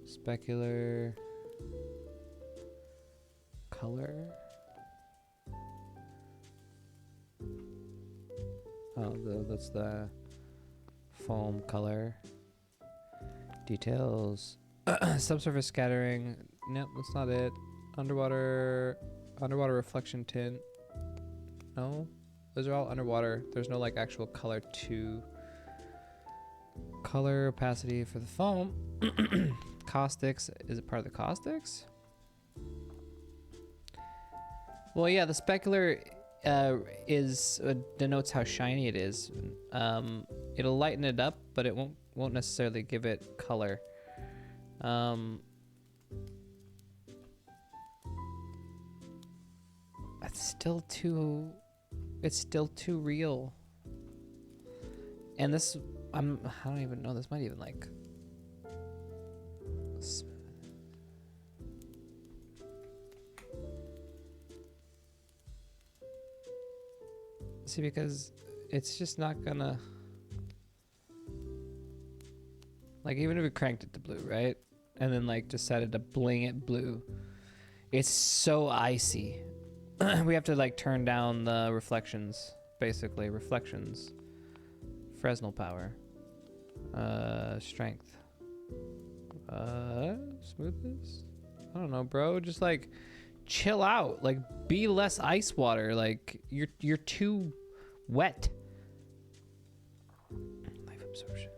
Specular color. Oh, that's the foam color. Details. Subsurface scattering. Nope, that's not it. Underwater reflection tint. No, those are all underwater. There's no actual color to. Color opacity for the foam. Caustics. Is it part of the caustics? Well, yeah, the specular is denotes how shiny it is. It'll lighten it up, but it won't necessarily give it color. It's still too real. And this, I don't even know. This might even like. See, because it's just not gonna. Like, even if we cranked it to blue, right? And then like decided to bling it blue, it's so icy. We have to like turn down the reflections, basically. Reflections. Fresnel power. Strength. Smoothness? I don't know, bro. Just like chill out. Like, be less ice water. Like, you're too wet. Life absorption.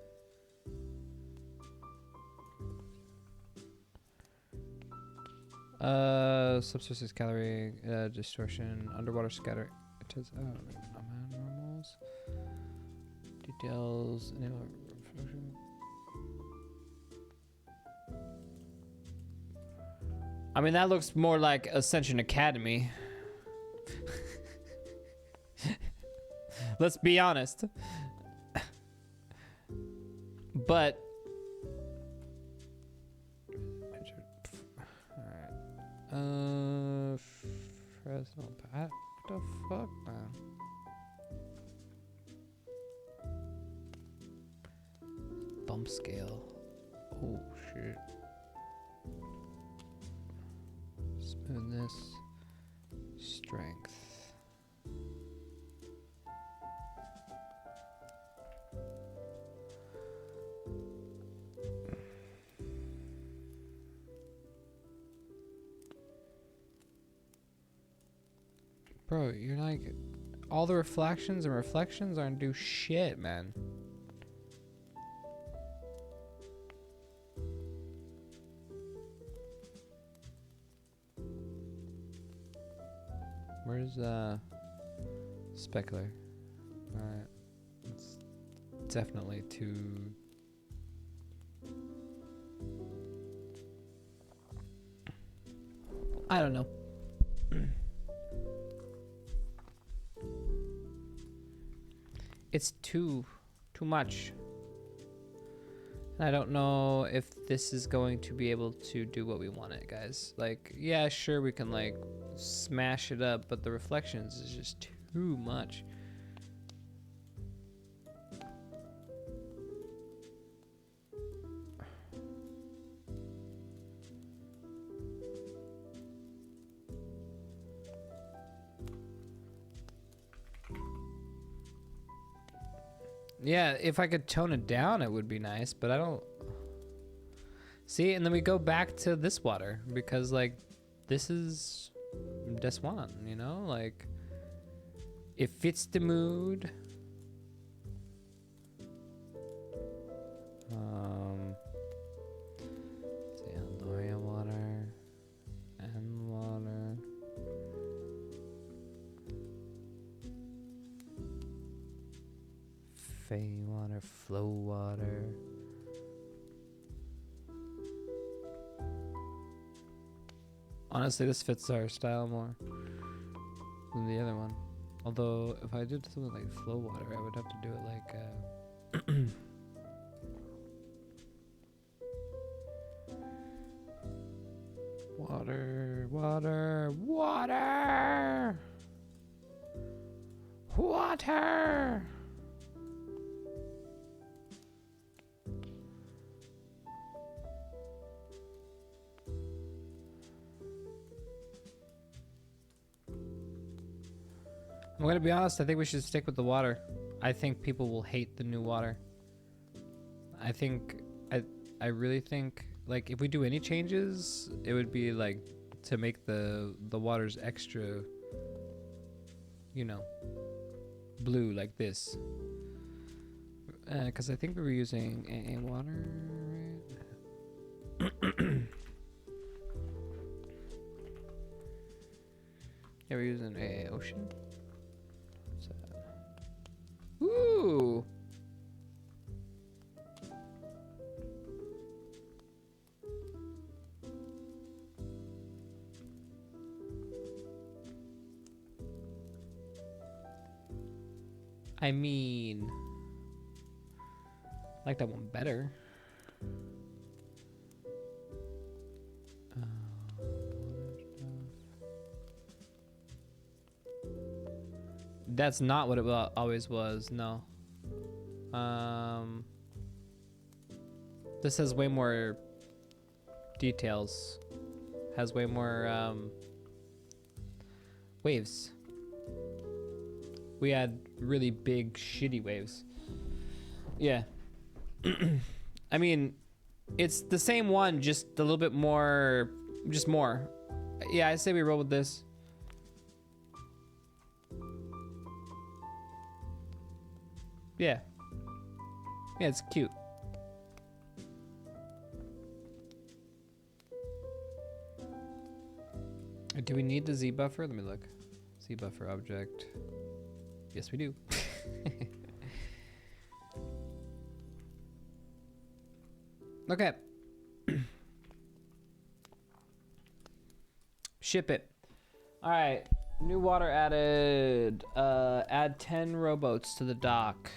Subsurface calorie distortion, underwater scatter. It is normals. Details. I mean, that looks more like Ascension Academy. Let's be honest. But Fresnel. What the fuck, man? Bump scale. Oh shit. Smoothness. Strength. Bro, you're like, all the reflections aren't do shit, man. Where's specular? Alright. It's definitely too. I don't know. It's too much. And I don't know if this is going to be able to do what we want it, guys. Like, yeah, sure, we can like smash it up, but the reflections is just too much. Yeah, if I could tone it down, it would be nice, but I don't. See, and then we go back to this water because, like, this is Deswan, you know? Like, it fits the mood. See, Andoria water and water. Fey water, flow water. Honestly, this fits our style more than the other one. Although, if I did something like flow water, I would have to do it like water, water, water, water. I'm gonna be honest, I think we should stick with the water. I think people will hate the new water. I really think, like, if we do any changes, it would be like to make the waters extra, you know, blue like this. Because I think we were using AA water, right? Yeah, we're using AA ocean. I mean, I like that one better. That's not what it always was. No. This has way more details. Has way more waves. We had really big, shitty waves. Yeah. I mean, it's the same one, just a little bit more, just more. Yeah, I say we roll with this. Yeah. Yeah, it's cute. Do we need the Z buffer? Let me look. Z buffer object. Yes, we do. Okay. Ship it. All right. New water added. Add 10 rowboats to the dock.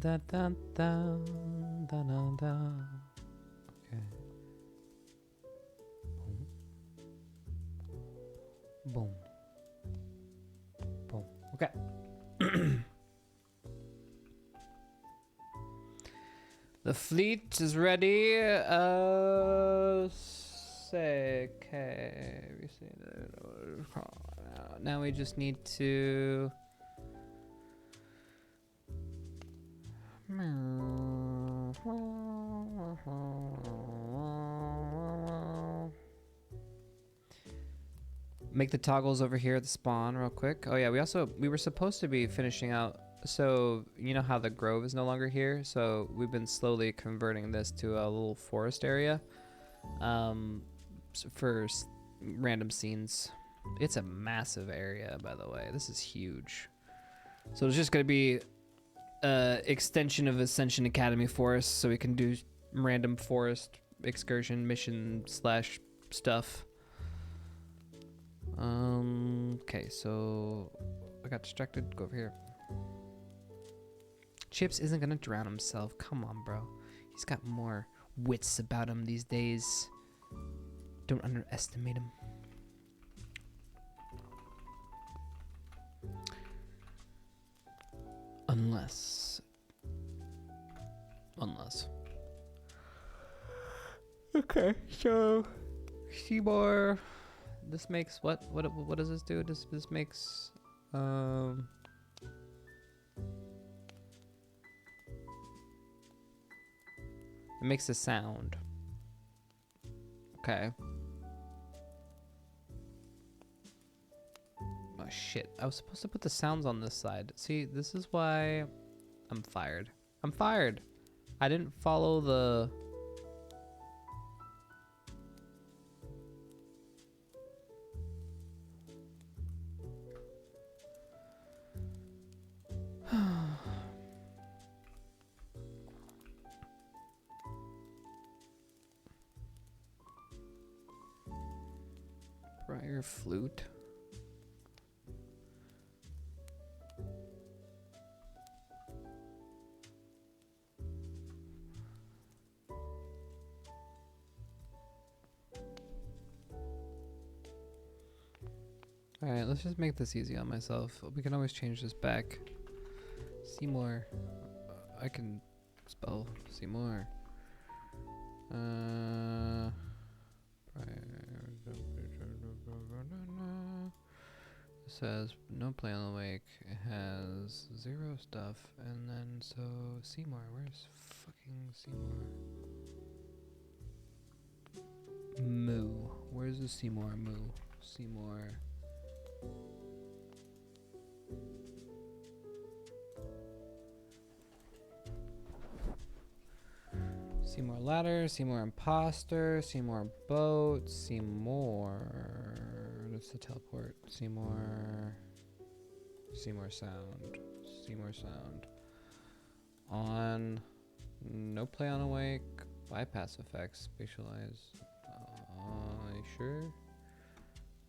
Da da da da da da. Okay. Boom. Boom. Boom. Okay. The fleet is ready. Say, okay. Now we just need to. Make the toggles over here at the spawn real quick. Oh yeah, we were supposed to be finishing out. So you know how the grove is no longer here, so we've been slowly converting this to a little forest area for random scenes. It's a massive area, by the way. This is huge. So it's just gonna be extension of Ascension Academy Forest, so we can do random forest excursion mission slash stuff. Okay, so I got distracted. Go over here. Chips isn't gonna drown himself. Come on, bro. He's got more wits about him these days. Don't underestimate him. Unless. Okay, so Seymour. This makes what does this do? This makes it makes a sound. Okay. Oh shit. I was supposed to put the sounds on this side. See, this is why I'm fired. I'm fired. I didn't follow the Briar flute. Alright, let's just make this easy on myself. We can always change this back. Seymour. I can spell Seymour. It says no play on the wake. It has 0 stuff, and then so Seymour. Where's fucking Seymour? Moo. Where's the Seymour? Moo. Seymour. Seymour ladder, Seymour imposter, Seymour boat, Seymour. That's the teleport. Seymour. Seymour sound. Seymour sound. On. No play on awake. Bypass effects. Spatialize. You sure?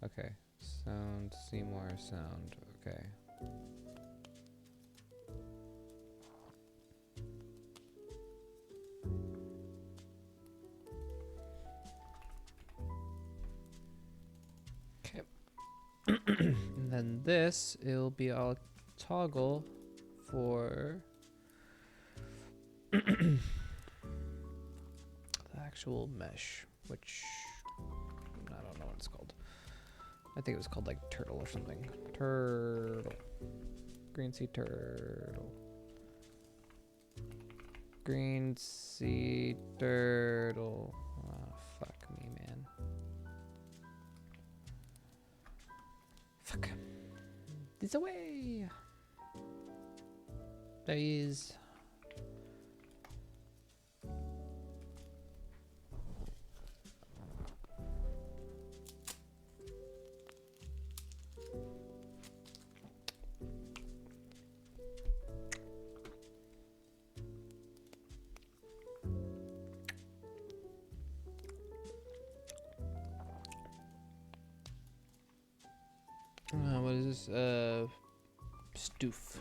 Okay. Sound. Seymour sound. Okay. And then this, it'll be all toggle for the actual mesh, which I don't know what it's called. I think it was called like turtle or something. Turtle. Green sea turtle. Green sea turtle. Oh, fuck me, man. Fuck. This away. There he is. What is this? Stoof.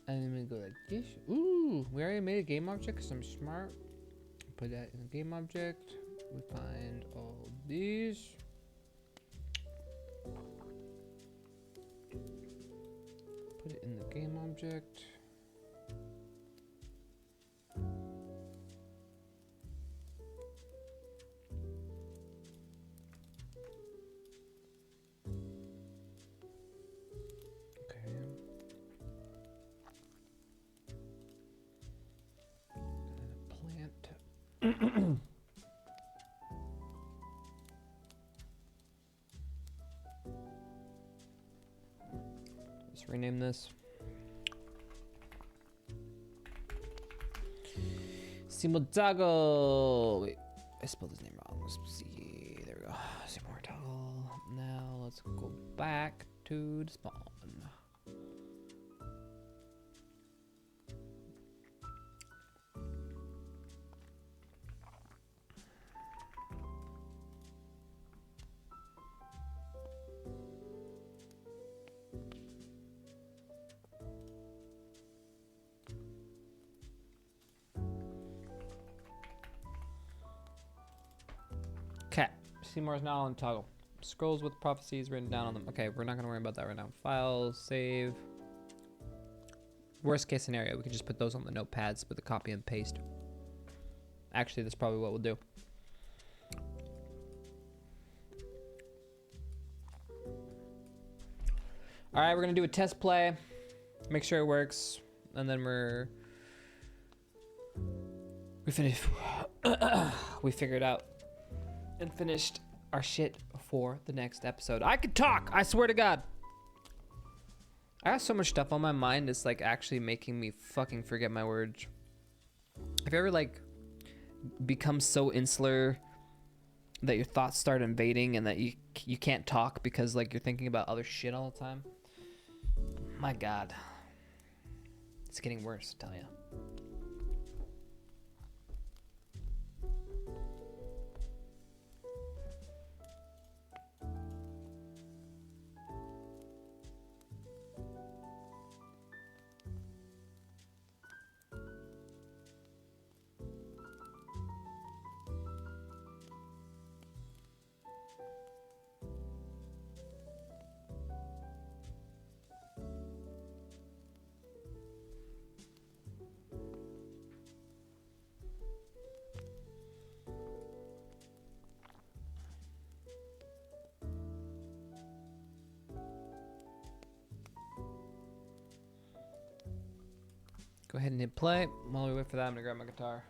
And then we go like this. Ooh, we already made a game object because I'm smart. Put that in the game object. We find all these. Put it in the game object. Let's rename this. Simultago. Wait, I spelled his name wrong. Let's see. There we go. Simultago. Now let's go back to the spawn. Okay, Seymour's now on toggle. Scrolls with prophecies written down on them. Okay, we're not gonna worry about that right now. File, save. Worst case scenario, we can just put those on the notepads with the copy and paste. Actually, that's probably what we'll do. All right, we're gonna do a test play, make sure it works, and then we finish. We figured out and finished our shit for the next episode. I could talk, I swear to God. I have so much stuff on my mind, it's like actually making me fucking forget my words. Have you ever like become so insular that your thoughts start invading and that you can't talk because like you're thinking about other shit all the time? My God. It's getting worse, I tell you. go ahead and hit play. While we wait for that, I'm gonna grab my guitar.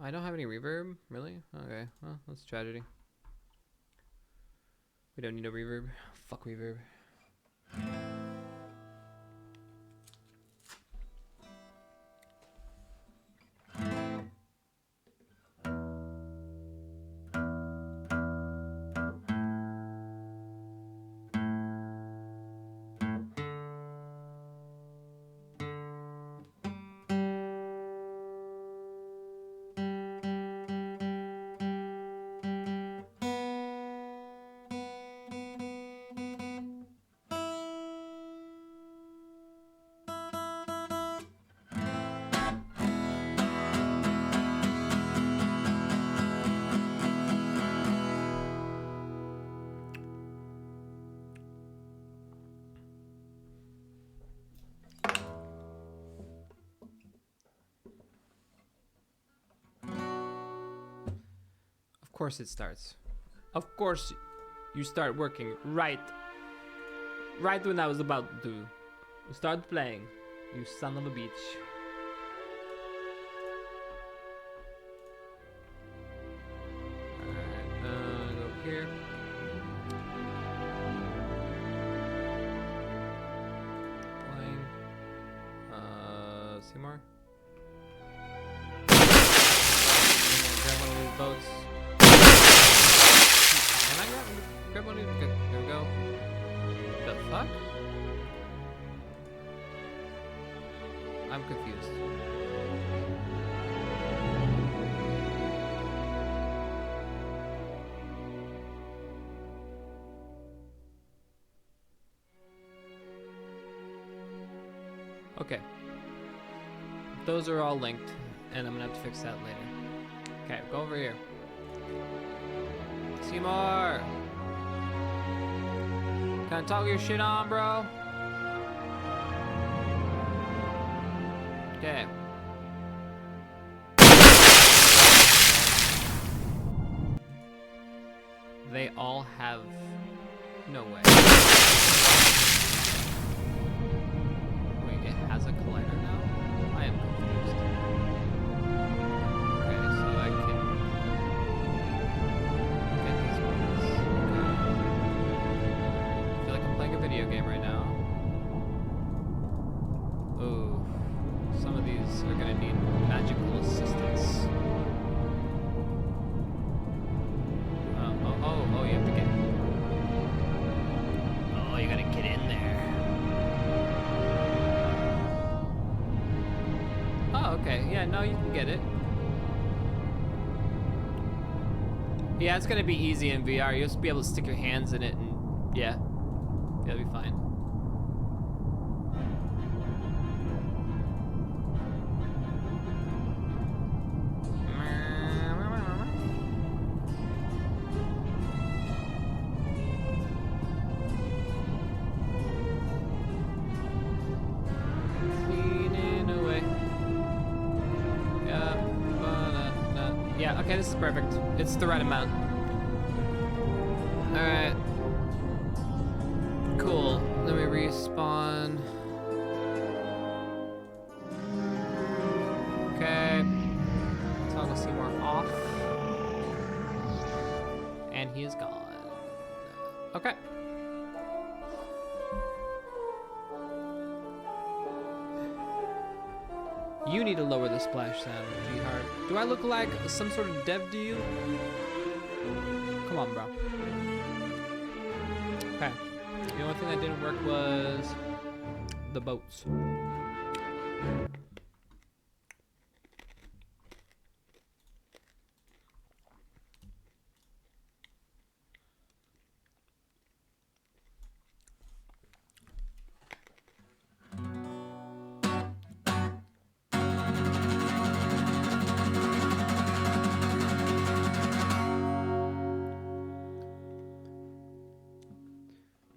I don't have any reverb, really? Okay, well, that's a tragedy. We don't need a reverb. Fuck reverb. Of course it starts. Of course you start working right when I was about to start playing, you son of a bitch. Alright, go here. Playing. Seymour. Grab one of these boats. Can I grab one of these? Good. There we go. The fuck? I'm confused. Okay. Those are all linked, and I'm gonna have to fix that later. Okay, go over here. Seymour! Can I talk your shit on, bro? Okay. They all have... No way. Wait, it has a collider now? I am confused. Okay, so I can... get these ones. Okay. I feel like I'm playing a video game right now. Ooh. Some of these are gonna need magical assistance. Oh, you have to get... Oh, you gotta get in there. Oh, okay. Yeah, no, you can get it. Yeah, it's gonna be easy in VR. You'll just be able to stick your hands in it and... Yeah. It'll be fine. Yeah, okay, this is perfect. It's the right amount. Alright. Cool. Let me respawn. Okay. Toggle Seymour off. And he is gone. Okay. You need to lower the splash sound, G-Heart. Do I look like some sort of dev to you? Come on, bro. Okay. The only thing that didn't work was the boats.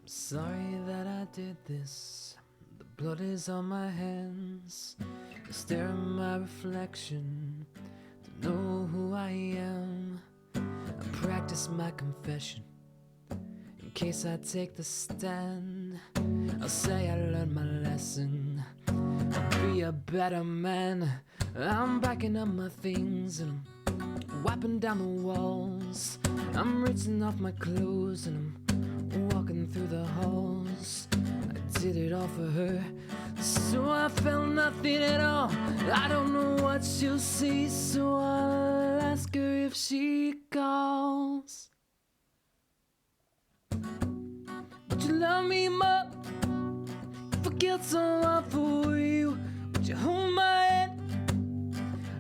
Sorry that I did this. The blood is on my hands. I stare at my reflection to know who I am. I practice my confession in case I take the stand. I'll say I learned my lesson. I'll be a better man. I'm packing up my things and I'm wiping down the walls. I'm rinsing off my clothes and I'm walking through the halls. I did it all for her, so I felt nothing at all. I don't know what she'll say, so I'll ask her if she calls. Would you love me more if I killed someone for you? Would you hold my hand,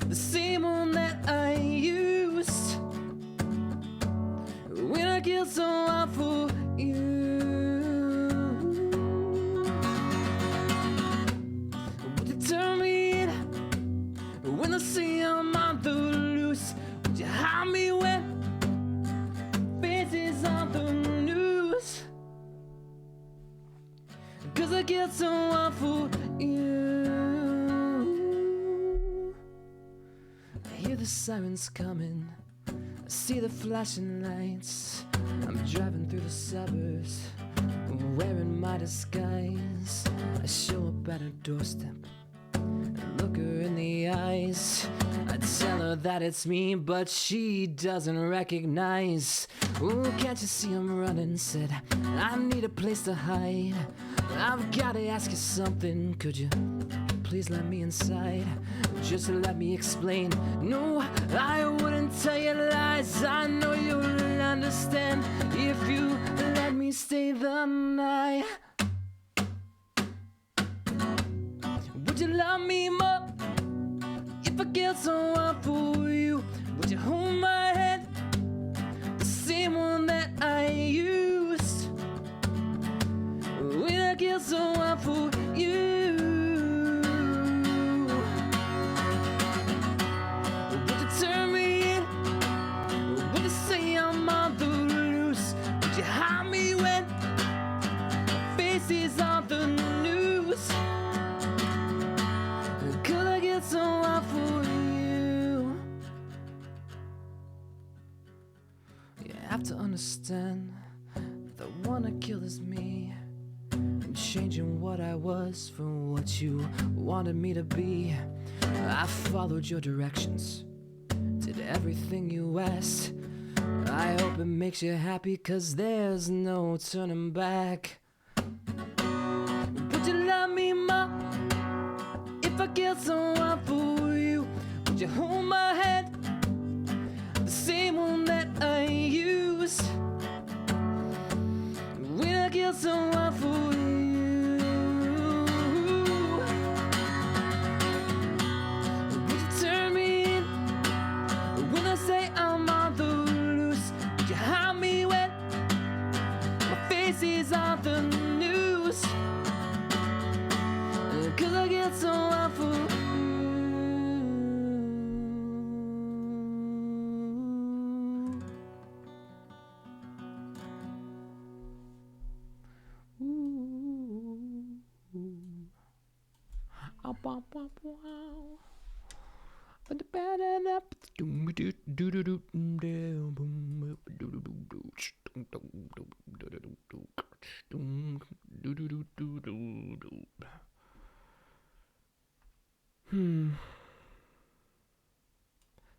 the same one that I used when I killed someone for you? Would you turn me in when I see I'm on the loose? Would you hide me when faces on the news? 'Cause I killed someone for you. I hear the sirens coming, I see the flashing lights. I'm driving through the suburbs, wearing my disguise. I show up at her doorstep and look her in the eyes. I tell her that it's me, but she doesn't recognize. Oh, can't you see I'm running? Said I need a place to hide. I've gotta ask you something, could you please let me inside? Just let me explain. No, I wouldn't tell you lies. I know you'll understand if you let me stay the night. Would you love me more if I killed someone for you? Would you hold my hand, the same one that I used when I killed someone for you? Would you turn me in? Would you say I'm on the loose? Would you hide me when my face is on the news? Could I get someone for you? You have to understand, the one I killed is me. I'm changing what I was for what you wanted me to be. I followed your directions, did everything you asked. I hope it makes you happy, 'cause there's no turning back. Would you love me more if I killed someone for you? Would you hold my hand, the same one that I used when I killed someone for you? Would you turn me in when I say I'm on the loose? Would you hide me when my face is on the news? 'Cause I get so awful.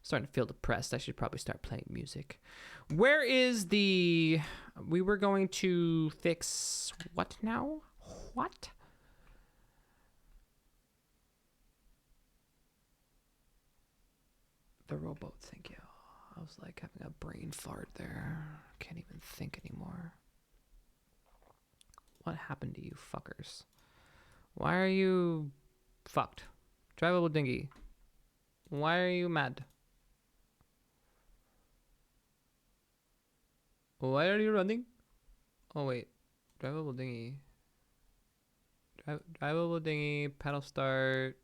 Starting to feel depressed. I should probably start playing music. Where is the... We were going to fix... What now? What? The rowboat, thank you. I was like having a brain fart there. Can't even think anymore. What happened to you fuckers? Why are you fucked? Drivable dinghy. Why are you mad? Why are you running? Oh wait, drivable dinghy. Drivable dinghy, pedal start.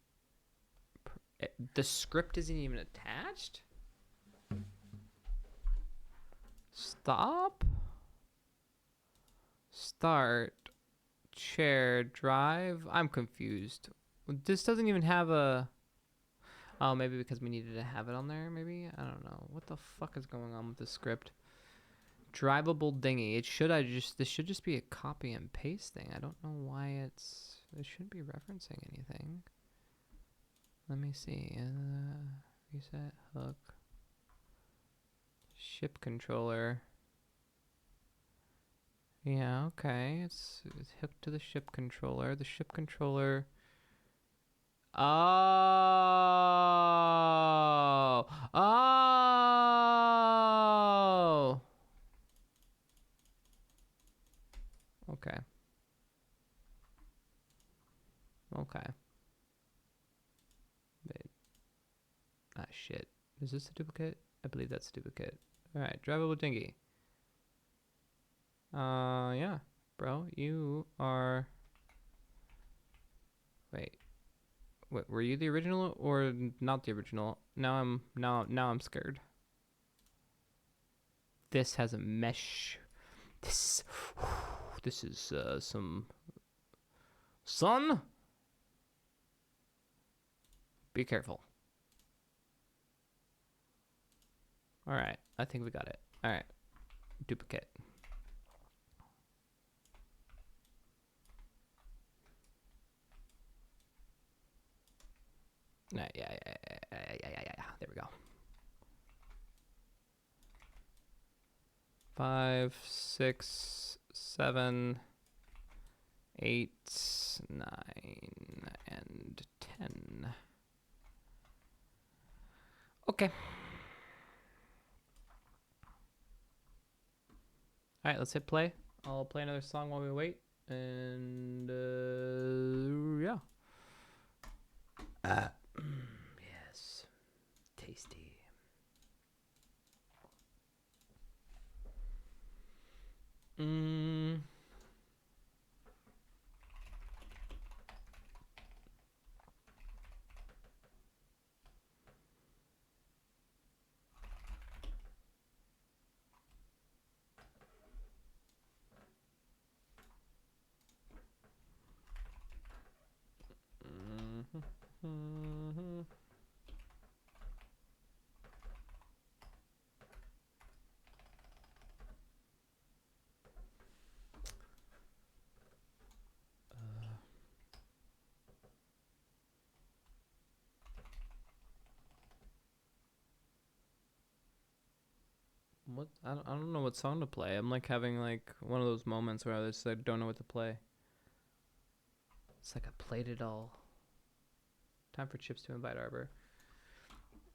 The script isn't even attached? Stop. Start. Chair. Drive. I'm confused. This doesn't even have a... Oh, maybe because we needed to have it on there, maybe? I don't know. What the fuck is going on with the script? Drivable dinghy. This should just be a copy and paste thing. I don't know why it shouldn't be referencing anything. Let me see. Reset, hook. Ship controller. Yeah, okay. It's hooked to the ship controller. The ship controller. Oh. Oh. Okay. Okay. Wait. Ah, shit. Is this a duplicate? I believe that's a duplicate. Alright, drivable dinghy. Yeah. Bro, you are... Wait. Were you the original or not the original? Now I'm scared. This has a mesh. This is some sun. Be careful. All right, I think we got it. All right, duplicate. Yeah. There we go. 5, 6, 7, 8, 9, and 10. Okay. All right, let's hit play. I'll play another song while we wait, and yeah. Yes, tasty. What? I don't know what song to play. I'm like having like one of those moments where I just like, don't know what to play. It's like I played it all. Time for Chips to invite Arbor.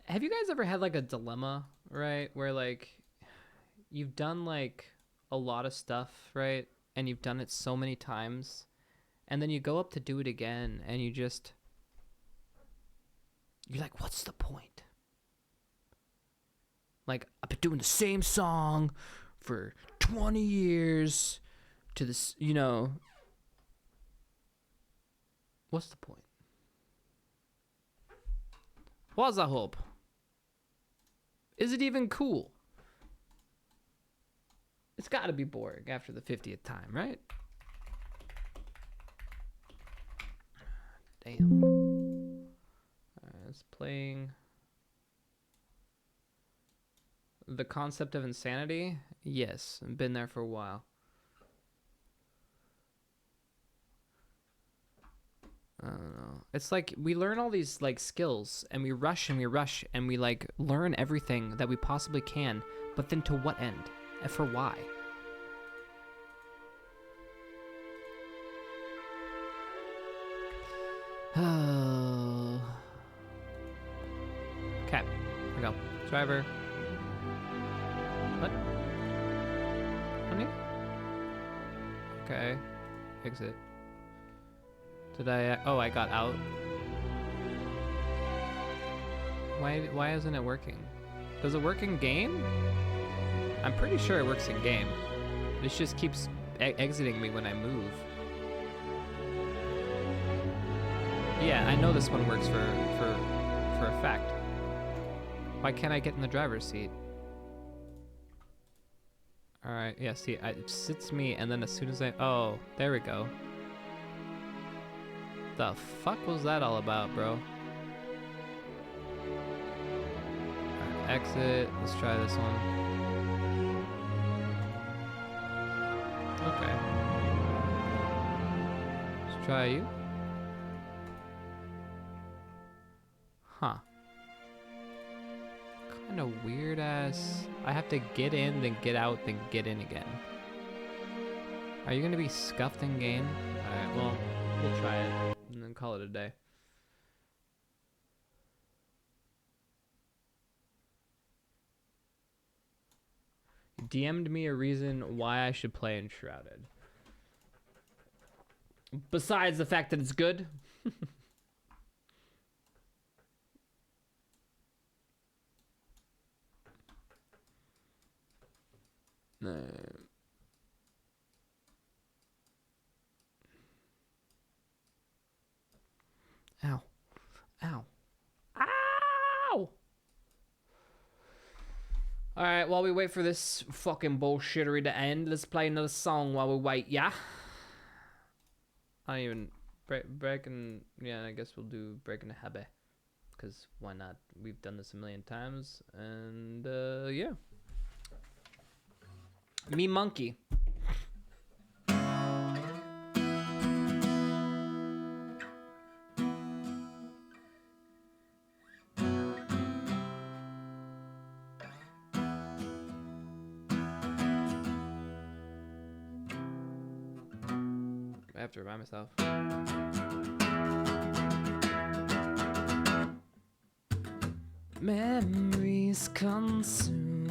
Have you guys ever had like a dilemma, right? Where like you've done like a lot of stuff, right? And you've done it so many times. And then you go up to do it again and you're like, what's the point? Like, I've been doing the same song for 20 years to this, you know. What's the point? What's the hope? Is it even cool? It's got to be boring after the 50th time, right? Damn. Alright, it's playing... The concept of insanity? Yes, I've been there for a while. I don't know. It's like we learn all these like skills and we rush and we like learn everything that we possibly can, but then to what end? And for why? Oh. Okay, here we go. Driver. What? Honey? Okay. exit. Did I? Oh, I got out. Why isn't it working? Does it work in game? I'm pretty sure it works in game. This just keeps exiting me when I move. Yeah, I know this one works for a fact. Why can't I get in the driver's seat? All right, yeah, see, it sits me, and then as soon as oh, there we go. The fuck was that all about, bro? Alright, exit. Let's try this one. Okay. Let's try you. Huh. Kind of weird ass. I have to get in, then get out, then get in again. Are you gonna be scuffed in game? Alright, well, we'll try it and then call it a day. DM'd me a reason why I should play Enshrouded. Besides the fact that it's good. Ow. Ow. Ow! Alright, while we wait for this fucking bullshittery to end, let's play another song while we wait, yeah? I don't even... Breaking... Yeah, I guess we'll do Breaking the Habit. Because why not? We've done this a million times. And, yeah. Me Monkey. I have to remind myself. Memories consume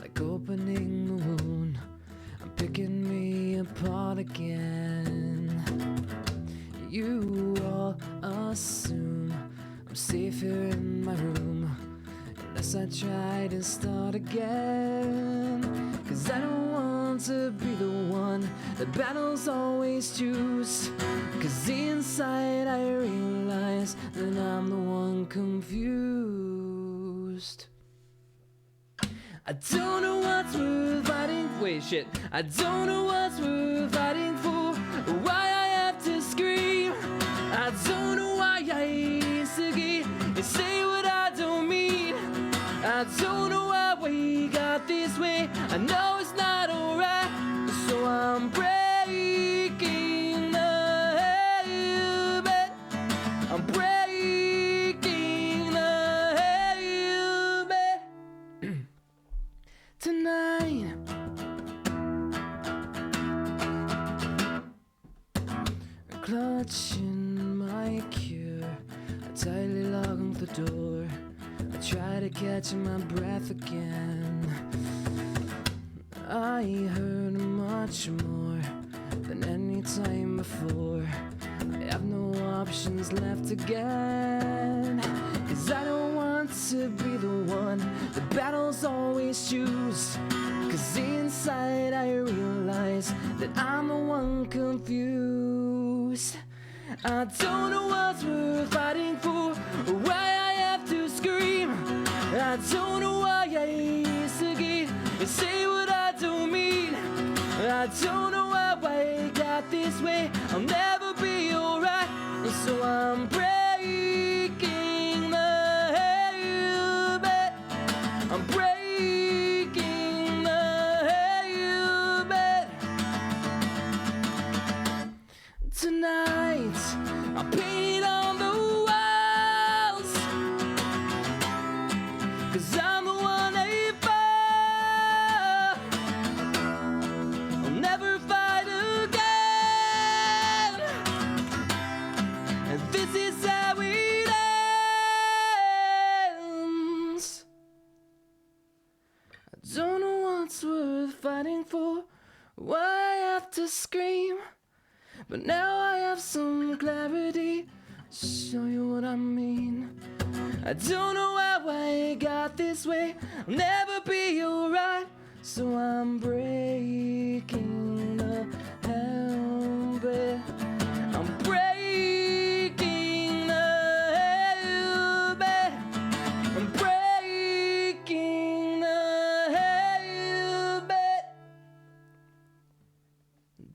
like opening a wound. I'm picking me apart again. You all assume I'm safer in my room unless I try to start again. Cause I don't want to be the one the battles always choose. Cause inside I realize that I'm the one confused. I don't know what's worth fighting. Wait, shit. I don't know what's worth fighting for. Why I have to scream. I don't know why I instigate and say what I don't mean. I don't know why we got this way. I know it's not alright. So I'm breaking the habit. I'm breaking the habit. Tonight, clutching my cure, I tightly lock the door. I try to catch my breath again. I heard much more than any time before. I have no options left again. Cause I don't want to be the one the battles always choose. Cause inside I realize that I'm the one confused. I don't know what's worth fighting for, or why I have to scream. I don't know why I instigate and say what I don't mean. I don't know why I got this way. I'll never be alright. So I'm breaking the habit. I'm breaking the habit. Tonight, I'll paint on the walls. Cause I'm the one they fall. I'll never fight again. And this is how it ends. I don't know what's worth fighting for. Why I have to scream. but now I have some clarity. Show you what I mean. I don't know how I got this way. I'll never be alright, so I'm breaking the habit. I'm breaking the habit. I'm breaking the habit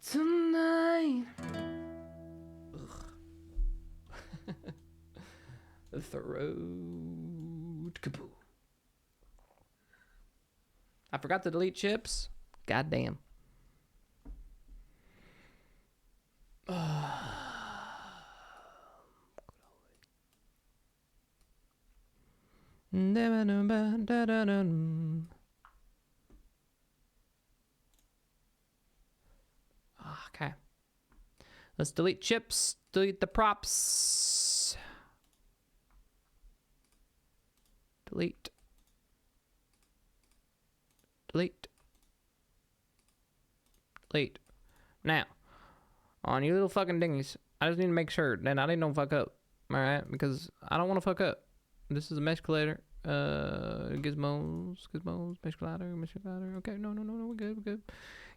tonight. The throat kapoo. I forgot to delete chips. God damn. Okay. Let's delete chips. Delete the props. Delete. Delete. Delete. Now, on you little fucking dingies, I just need to make sure that I didn't fuck up. Alright? Because I don't want to fuck up. This is a mesh collider. Gizmos, mesh collider. Okay, no, we're good.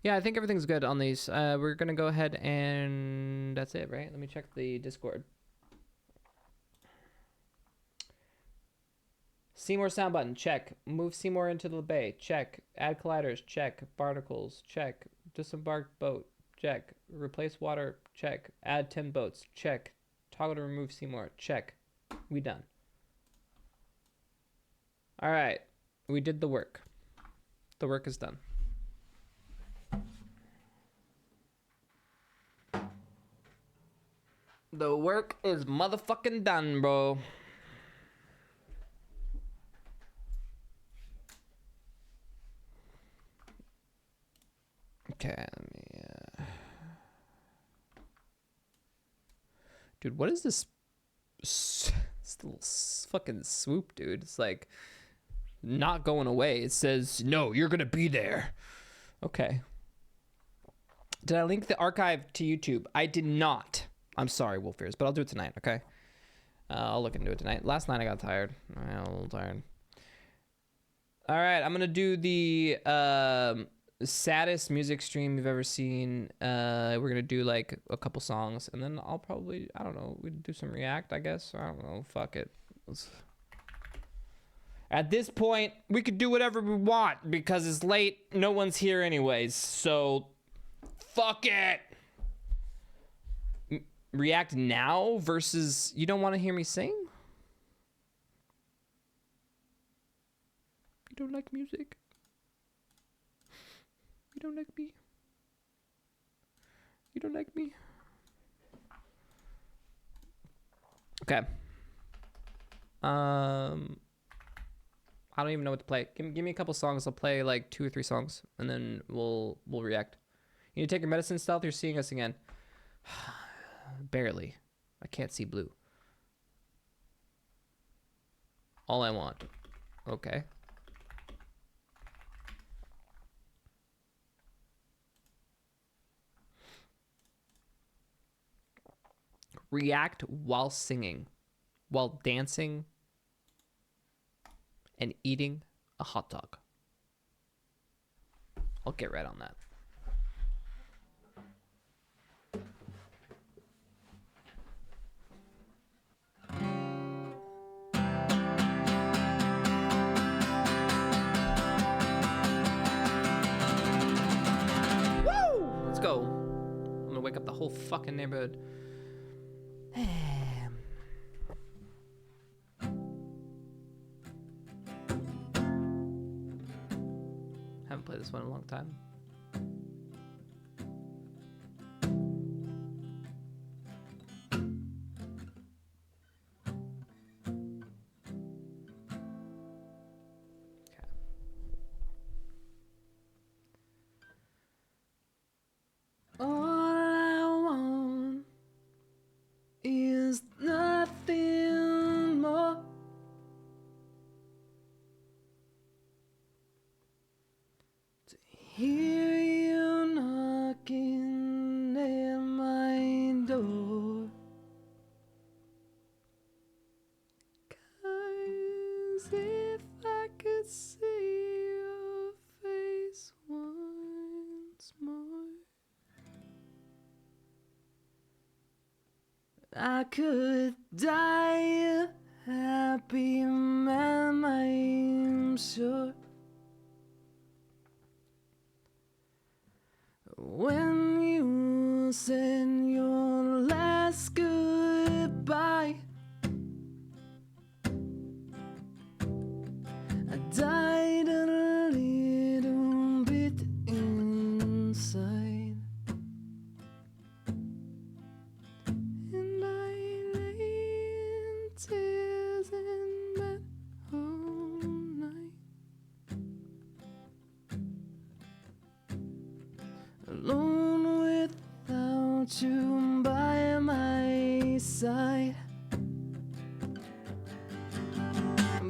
Yeah, I think everything's good on these. We're gonna go ahead and that's it, right? Let me check the Discord. Seymour sound button, check. Move Seymour into the bay, check. Add colliders, check. Barnacles, check. Disembarked boat, check. Replace water, check. Add 10 boats, check. Toggle to remove Seymour, check. We done. All right, we did the work. The work is done. The work is motherfucking done, bro. Okay, let me, dude, what is this little fucking swoop, dude? It's like not going away. It says, no, you're gonna be there. Okay. Did I link the archive to YouTube? I did not. I'm sorry, Wolfears, but I'll do it tonight, okay? I'll look into it tonight. Last night I got tired. I got a little tired. All right, I'm gonna do the saddest music stream you've ever seen. We're gonna do like a couple songs, and then I'll probably, I don't know, we do some react, I guess. I don't know. Fuck it. At this point, we could do whatever we want because it's late. No one's here anyways, so fuck it. React now versus you don't want to hear me sing? You don't like music? You don't like me? You don't like me? Okay. I don't even know what to play. Give me a couple songs. I'll play like 2 or 3 songs, and then we'll react. You need to take your medicine, Stealth. You're seeing us again. Barely. I can't see blue. All I want. Okay. React while singing, while dancing, and eating a hot dog. I'll get right on that. Woo! Let's go. I'm gonna wake up the whole fucking neighborhood. Haven't played this one in a long time. Okay. All I want is nothing more. Hear you knocking at my could see your face once more, I could die a happy man, I'm sure. When you said your last goodbye, I died a little bit inside, and I lay in tears in bed all night, alone without you by my side.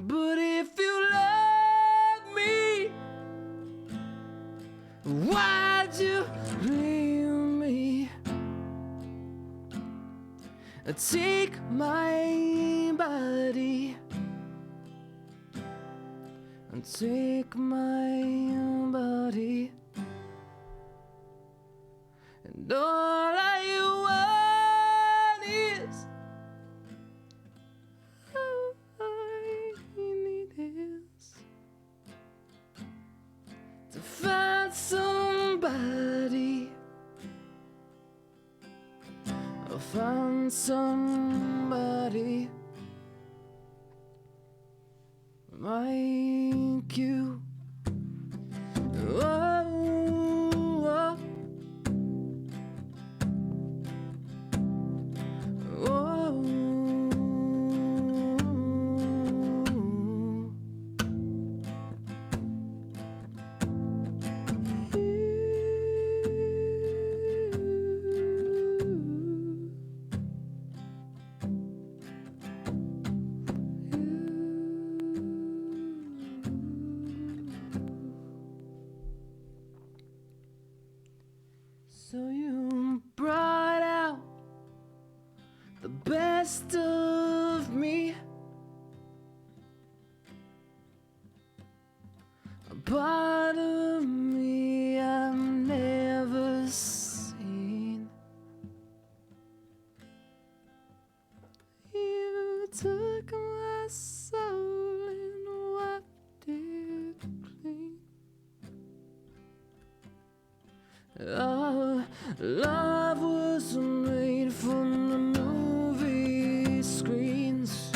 But if you love me, why'd you leave me? Take my body, take my body, and all I want is, all I need is to find somebody, or find somebody like you. Oh, oh, oh. So you brought out the best of me, a part of me I've never seen. You took my soul and wiped it clean. Our love was made from the movie screens.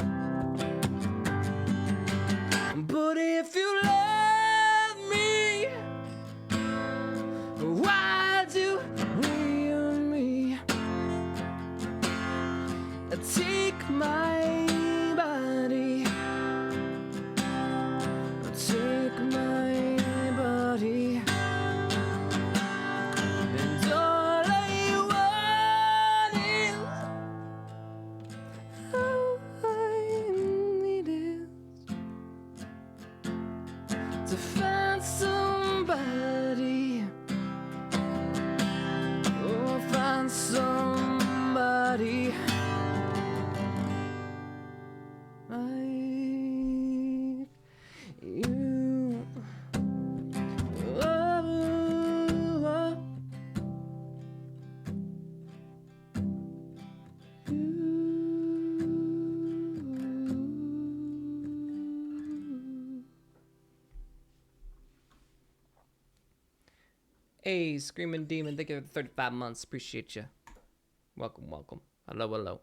But if you love me, why'd you leave me? Take my body, take my body. And all I want is, all I need is to find somebody, oh, find somebody like you. Oh, oh. Hey, Screaming Demon, thank you for the 35 months. Appreciate you. Welcome, welcome. Hello, hello.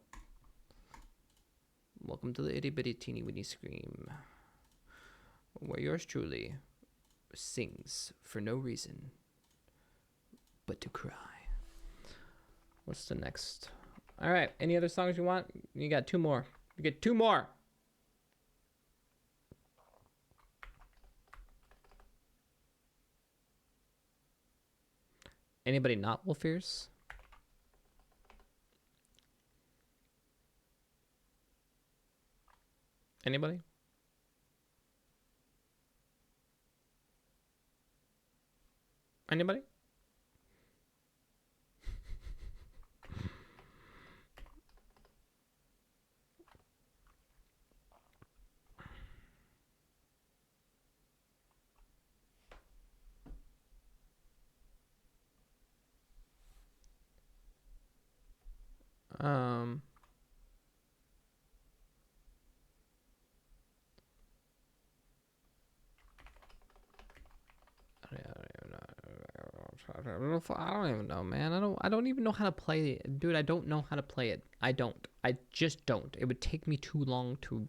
Welcome to the itty bitty teeny weeny scream, where yours truly sings for no reason but to cry. What's the next? All right. Any other songs you want? You got two more. You get two more. Anybody not Wolfears? Anybody? Anybody? I don't even know, man. I don't even know how to play it. Dude, I don't know how to play it. I just don't. It would take me too long to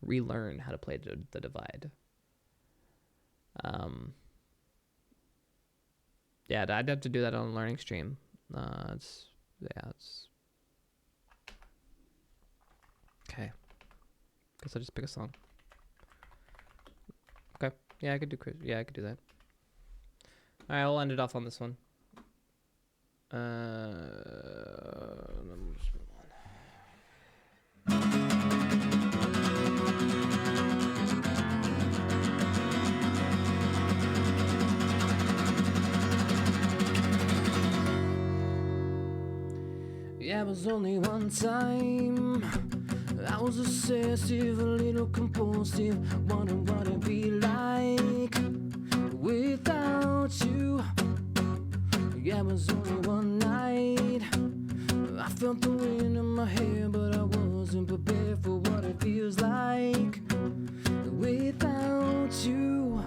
relearn how to play the Divide. Yeah, I'd have to do that on a learning stream. It's okay. Guess I'll just pick a song. Okay. Yeah, I could do that. All right, I'll end it off on this one. Then we'll just move on. Yeah, it was only one time. I was obsessive, a little compulsive, wondering what it'd be like without you. Yeah, it was only one night. I felt the wind in my hair, but I wasn't prepared for what it feels like without you.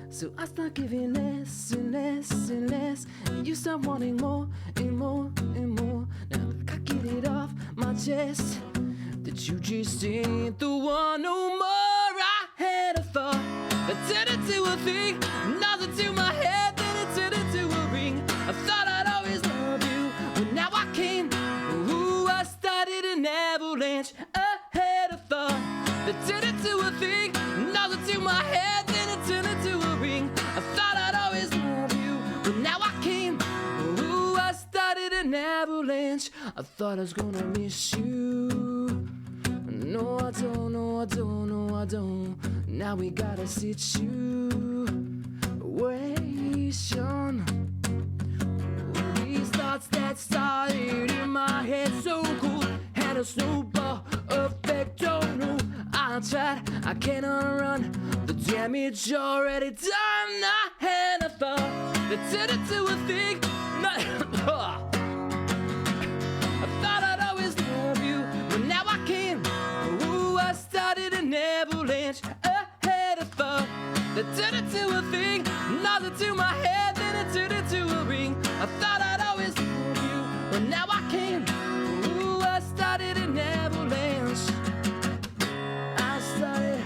So I start giving less and less and less, and you start wanting more and more and more. Now I gotta get it off my chest that you just ain't the one no more. I had a thought that turned into a thing, nothing to my head, then it turned into a ring. I thought I'd always love you, but now I can't. Ooh, I started an avalanche. I had a thought that turned into a thing, nothing to my head, then it turned into a ring. I thought I'd always love you, but now I can't. Ooh, I started an avalanche. I thought I was gonna miss you. No, I don't, no, I don't, no, I don't. Now we gotta situation. These thoughts that started in my head so cool had a snowball effect. Oh no, I tried, I cannot run. The damage already done. I had a thought that turned into a thing. I thought I'd always love you, but now I can't. Ooh, I started an avalanche. I had a thought that turned into a thing, nothing to my head, then it turned into a ring. I thought I'd always love you, but now I can't. Ooh, I started an avalanche. I started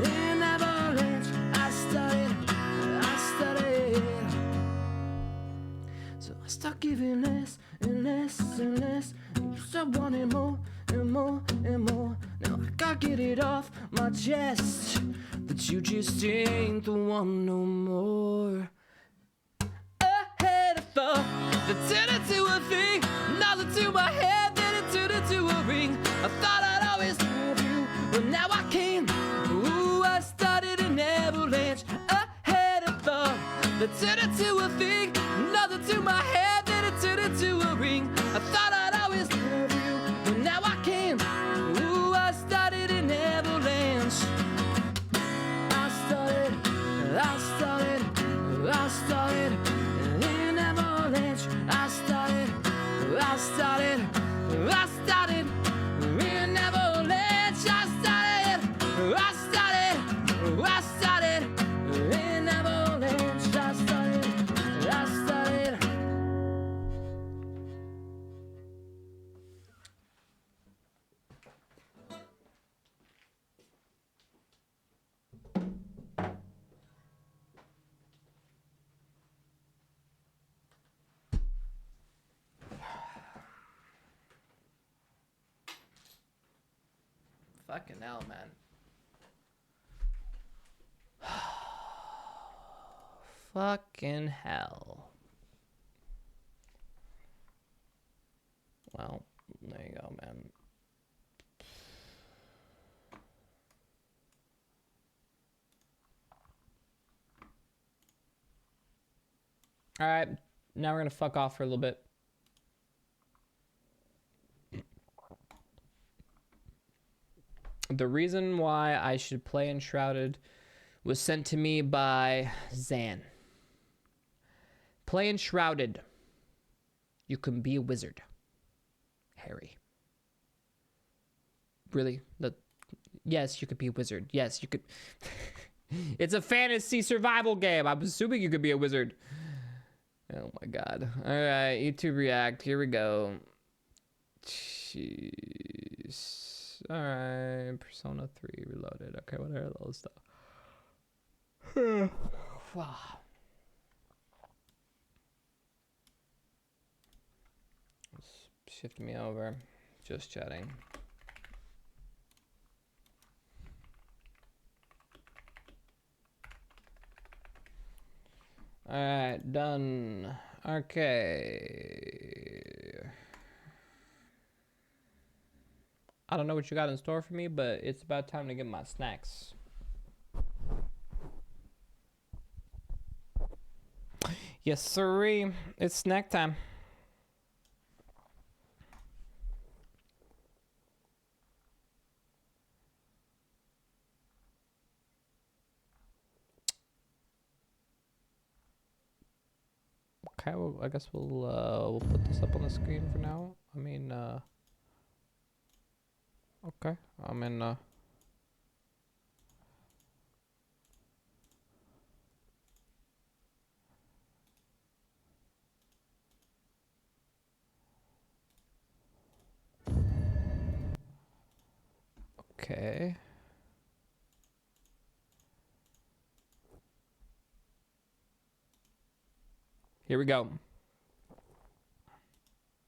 an avalanche. I started. So I start giving less and less and less. You start wanting more and more and more. Now I gotta get it off my chest that you just ain't the one no more. I had a thought that turned into a thing, nothing to my head, then it turned into a ring. I thought I'd always love you, but now I can't. Ooh, I started an avalanche. I had a thought that turned into a thing, nothing to my head, then it turned into a ring. I thought I'd always love you, but now I can't. Ooh, I started an avalanche. I started an avalanche. I started an avalanche. I started an avalanche. I started Fucking hell, man. Fucking hell. Well, there you go, man. All right, now we're gonna fuck off for a little bit. The reason why I should play Enshrouded was sent to me by Zan. Play Enshrouded. You can be a wizard. Harry. Really? Yes, you could be a wizard. Yes, you could. It's a fantasy survival game. I'm assuming you could be a wizard. Oh my god. All right, YouTube React. Here we go. Jeez. All right, Persona 3 Reloaded. Okay, whatever those stuff. Wow. Shift me over. Just chatting. All right, done. Okay. I don't know what you got in store for me, but it's about time to get my snacks. Yes, sirree. It's snack time. Okay, well, I guess we'll put this up on the screen for now. I mean, okay. I'm in, okay. Here we go.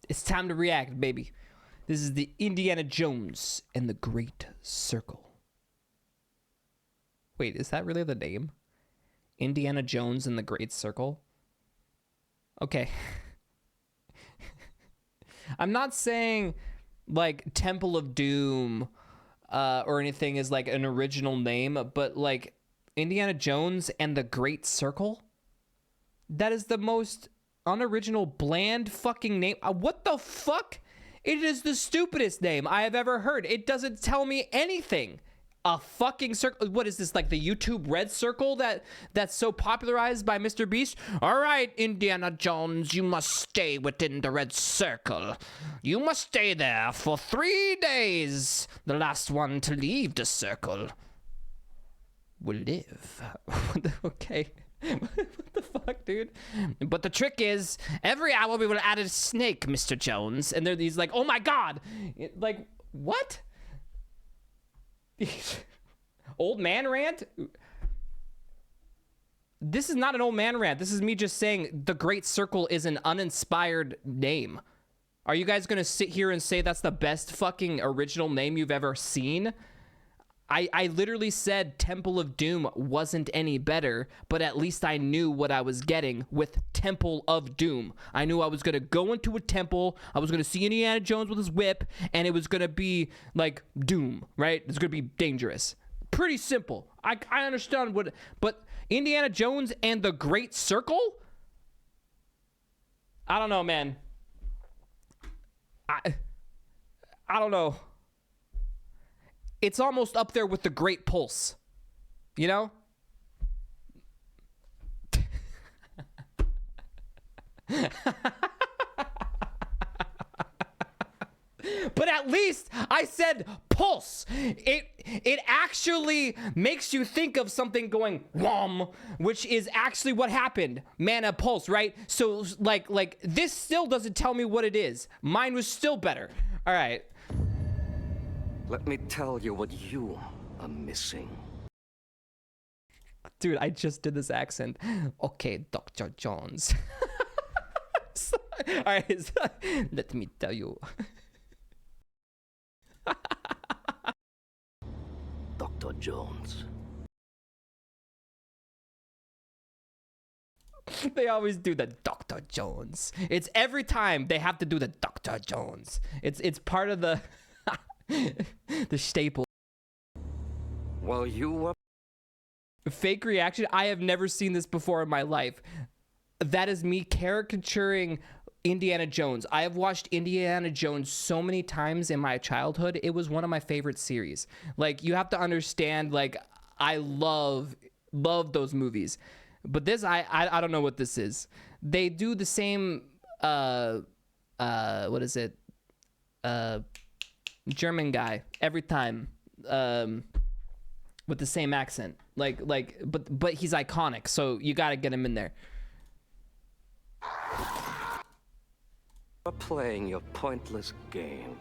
It's time to react, baby. This is the Indiana Jones and the Great Circle. Wait, is that really the name? Indiana Jones and the Great Circle? Okay. I'm not saying like Temple of Doom or anything is like an original name, but like Indiana Jones and the Great Circle? That is the most unoriginal, bland fucking name. What the fuck? It is the stupidest name I have ever heard. It doesn't tell me anything. A fucking circle. What is this, like the YouTube red circle that's so popularized by Mr. Beast? All right, Indiana Jones, you must stay within the red circle. You must stay there for 3 days. The last one to leave the circle will live. Okay. What the fuck, dude? But the trick is, every hour we will add a snake, Mr. Jones. And he's like, oh my god. Like, what? Old man rant? This is not an old man rant. This is me just saying the Great Circle is an uninspired name. Are you guys gonna sit here and say that's the best fucking original name you've ever seen? I literally said Temple of Doom wasn't any better, but at least I knew what I was getting with Temple of Doom. I knew I was going to go into a temple, I was going to see Indiana Jones with his whip, and it was going to be like Doom, right? It's going to be dangerous. Pretty simple. I understand what, but Indiana Jones and the Great Circle? I don't know, man. I don't know. It's almost up there with the Great Pulse, you know? But at least I said pulse. It actually makes you think of something going whom, which is actually what happened. Mana pulse, right? So like this still doesn't tell me what it is. Mine was still better. All right. Let me tell you what you are missing. Dude, I just did this accent. Okay, Dr. Jones. All right, let me tell you. Dr. Jones. They always do the Dr. Jones. It's every time they have to do the Dr. Jones. It's part of the the staple. While you were Fake reaction. I have never seen this before in my life. That is me caricaturing Indiana Jones. I have watched Indiana Jones so many times in my childhood. It was one of my favorite series. Like, you have to understand, like, I love those movies. But this, I don't know what this is. They do the same what is it? German guy every time, with the same accent. But he's iconic, so you got to get him in there. You're playing your pointless game.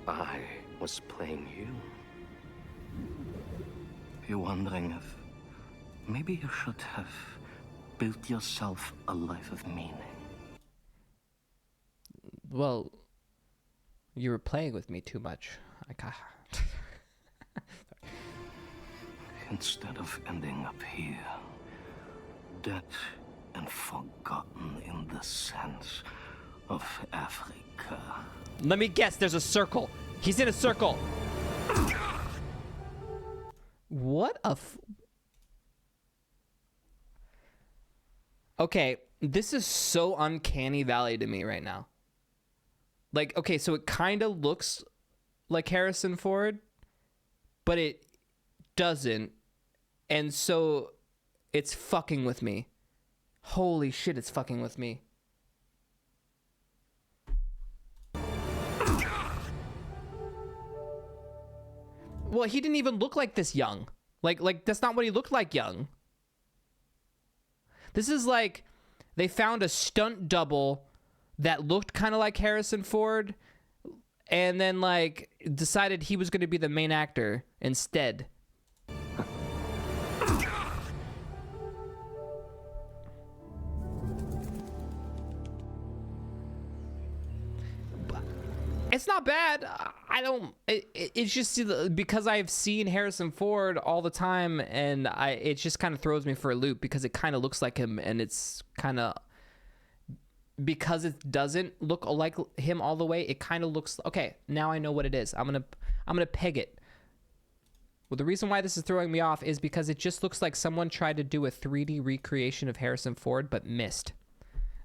I was playing you. You're wondering if maybe you should have built yourself a life of meaning. Well, you were playing with me too much. Instead of ending up here, dead and forgotten in the sense of Africa. Let me guess, there's a circle. He's in a circle. What a Okay, this is so uncanny valley to me right now. Like, okay, so it kind of looks like Harrison Ford, but it doesn't. And so it's fucking with me. Holy shit, it's fucking with me. Well, he didn't even look like this young. Like that's not what he looked like young. This is like they found a stunt double that looked kind of like Harrison Ford and then like decided he was going to be the main actor instead. It's not bad. It's just because I've seen Harrison Ford all the time, and it just kind of throws me for a loop because it kind of looks like him, and it's kind of, because it doesn't look like him all the way, it kind of looks, okay, now I know what it is. I'm gonna peg it. Well, the reason why this is throwing me off is because it just looks like someone tried to do a 3D recreation of Harrison Ford but missed.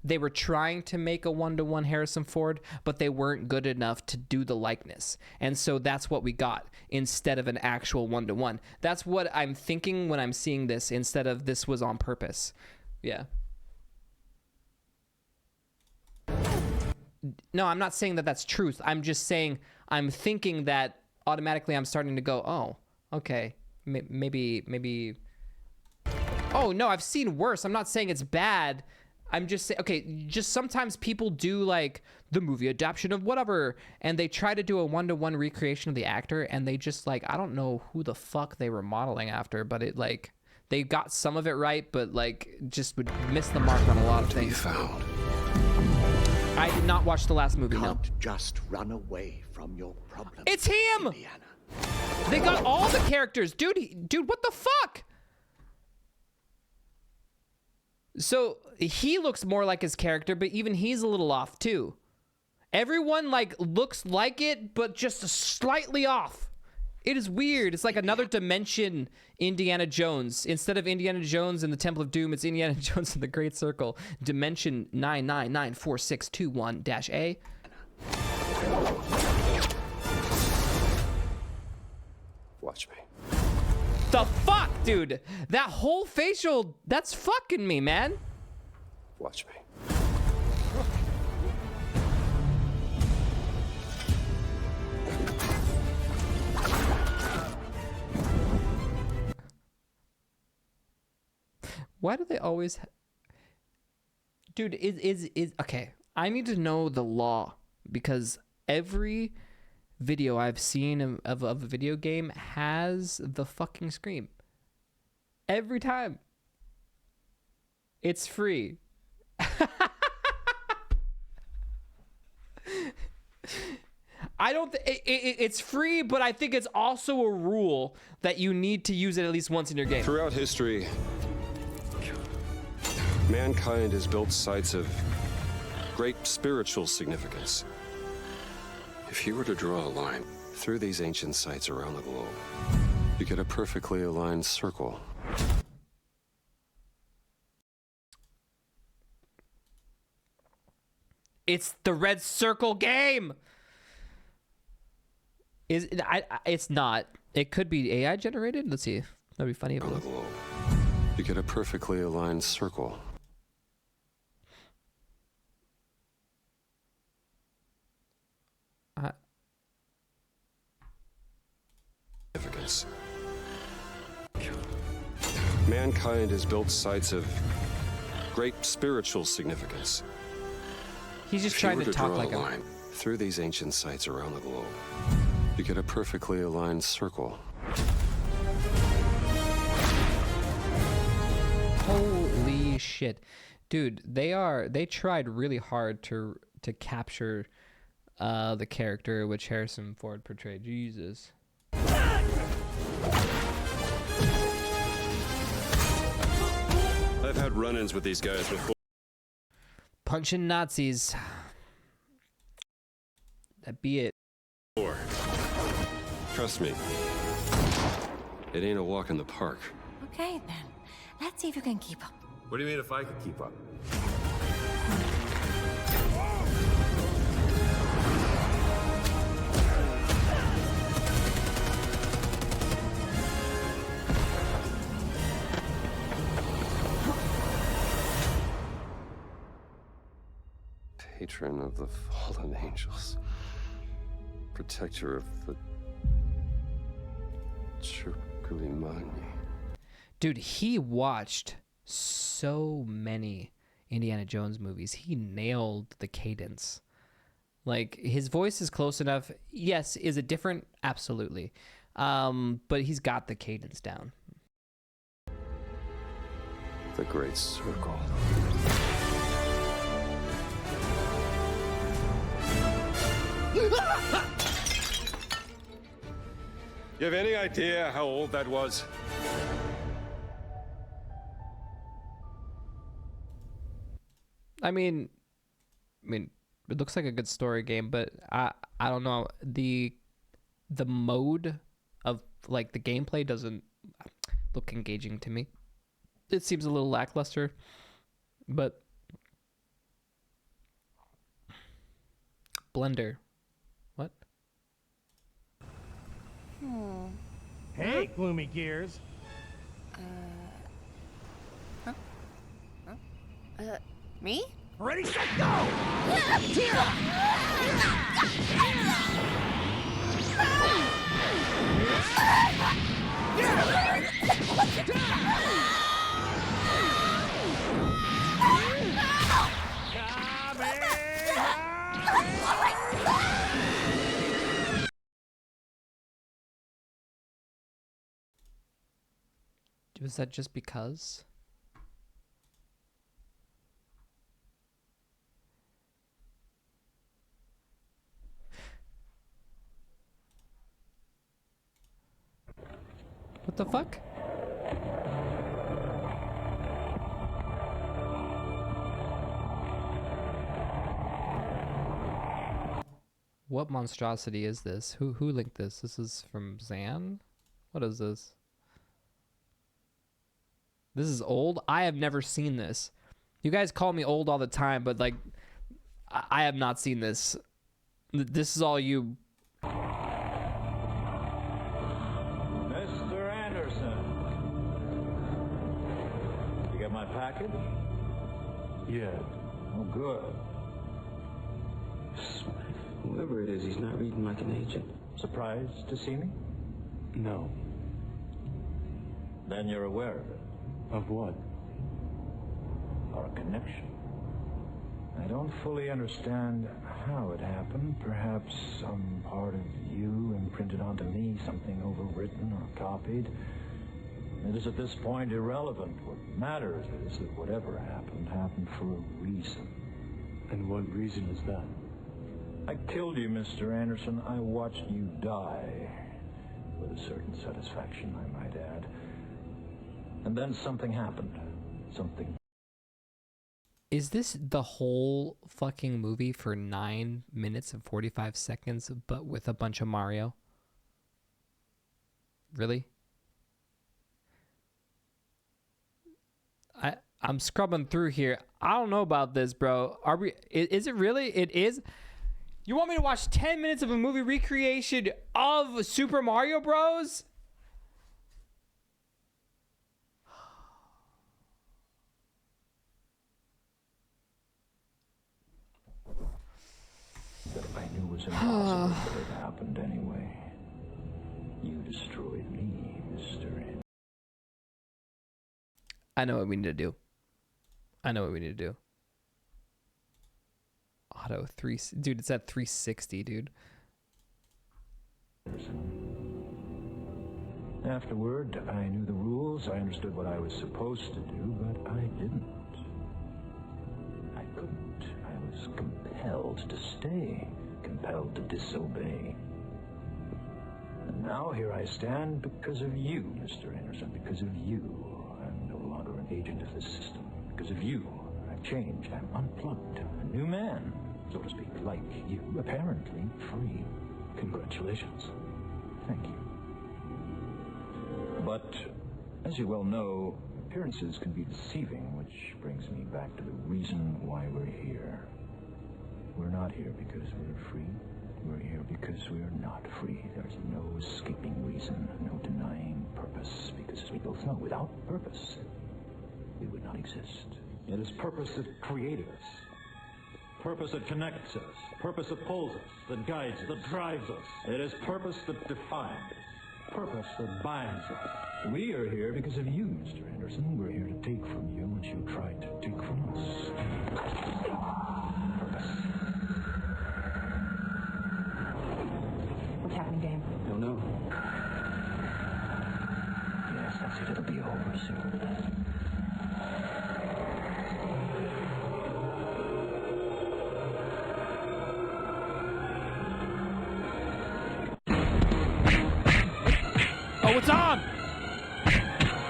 They were trying to make a one-to-one Harrison Ford, but they weren't good enough to do the likeness. And so that's what we got instead of an actual one-to-one. That's what I'm thinking when I'm seeing this instead of this was on purpose. Yeah. No, I'm not saying that that's truth. I'm just saying I'm thinking that automatically I'm starting to go, oh, okay, maybe. Oh, no, I've seen worse. I'm not saying it's bad. I'm just saying, okay, just sometimes people do like the movie adaptation of whatever, and they try to do a one-to-one recreation of the actor, and they just like, I don't know who the fuck they were modeling after, but it like, they got some of it right, but like just would miss the mark on a lot of things. Found. I did not watch the last movie, no. Can't just run away from your problem. It's him! Indiana. They got all the characters. Dude, what the fuck? So he looks more like his character, but even he's a little off too. Everyone like looks like it, but just slightly off. It is weird. It's like another dimension Indiana Jones. Instead of Indiana Jones and the Temple of Doom, it's Indiana Jones and the Great Circle. Dimension 9994621-A. Watch me. The fuck, dude? That whole facial, that's fucking me, man. Watch me. Why do they always dude, is okay, I need to know the law because every video I've seen of a video game has the fucking scream. Every time. It's free. I don't it's free, but I think it's also a rule that you need to use it at least once in your game. Throughout history, mankind has built sites of great spiritual significance. If you were to draw a line through these ancient sites around the globe, you get a perfectly aligned circle. It's the red circle game. It's not. It could be AI generated. Let's see. That'd be funny if it Around was. the globe, you get a perfectly aligned circle. significance. Mankind has built sites of great spiritual significance. He's just If you trying were to talk draw like a him. line through these ancient sites around the globe, you get a perfectly aligned circle. Holy shit. Dude, they tried really hard to capture the character which Harrison Ford portrayed. Jesus. I've had run-ins with these guys before. Punching Nazis. That be it. Trust me, it ain't a walk in the park. Okay, then. Let's see if you can keep up. What do you mean if I could keep up? Patron of the fallen angels. Protector of the Chukulimani. Dude, he watched so many Indiana Jones movies. He nailed the cadence. Like, his voice is close enough. Yes, is it different? Absolutely. But he's got the cadence down. The Great Circle. You have any idea how old that was? I mean, it looks like a good story game, but I don't know. The mode of, like, the gameplay doesn't look engaging to me. It seems a little lackluster, but Blender. What? Hey, Gloomy Gears. Me? Ready, set, go! Was that just because? What the fuck? What monstrosity is this? Who linked this? This is from Zan? What is this? This is old? I have never seen this. You guys call me old all the time, but, like, I have not seen this. This is all you. Mr. Anderson. You got my package? Yeah. Oh, good. Whoever it is, he's not reading like an agent. Surprised to see me? No. Then you're aware of it. Of what? Our connection. I don't fully understand how it happened. Perhaps some part of you imprinted onto me, something overwritten or copied. It is at this point irrelevant. What matters is that whatever happened, happened for a reason. And what reason is that? I killed you, Mr. Anderson. I watched you die. With a certain satisfaction, I might add. And then something happened. Something. Is this the whole fucking movie for 9 minutes and 45 seconds, but with a bunch of Mario? Really? I'm scrubbing through here. I don't know about this, bro. Are we? Is it really? It is? You want me to watch 10 minutes of a movie recreation of Super Mario Bros? That I knew was impossible, but it happened anyway. You destroyed me, Mr. Anderson. I know what we need to do. Auto 3, dude, it's at 360, dude. Afterward, I knew the rules, I understood what I was supposed to do, but I didn't. I couldn't. I was compelled to stay, compelled to disobey. And now here I stand because of you, Mr. Anderson, because of you. I'm no longer an agent of this system. Because of you, I've changed. I'm unplugged. A new man, so to speak, like you, apparently free. Congratulations. Thank you. But, as you well know, appearances can be deceiving, which brings me back to the reason why we're here. We're not here because we're free. We're here because we're not free. There's no escaping reason, no denying purpose, because as we both know, without purpose, we would not exist. It is purpose that created us. Purpose that connects us. Purpose that pulls us, that guides us, that drives us. It is purpose that defines us. Purpose that binds us. We are here because of you, Mr. Anderson. We're here to take from you what you tried to take from us. Purpose. What's happening, Dame? Don't know. Yes, that's it. It'll be over soon. Oh, it's on!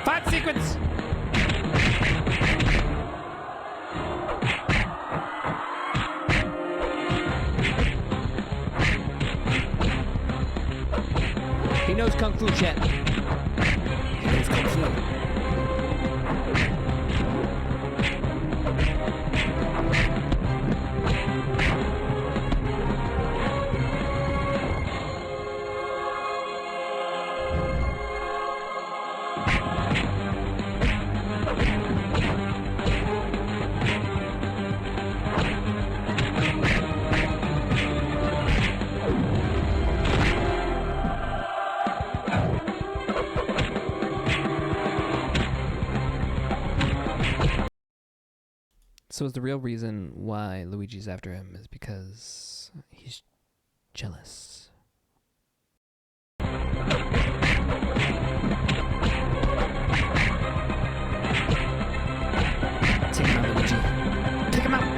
Fight sequence! He knows Kung Fu, chat. He knows Kung Fu. So is the real reason why Luigi's after him is because he's jealous. Take him out, Luigi. Take him out!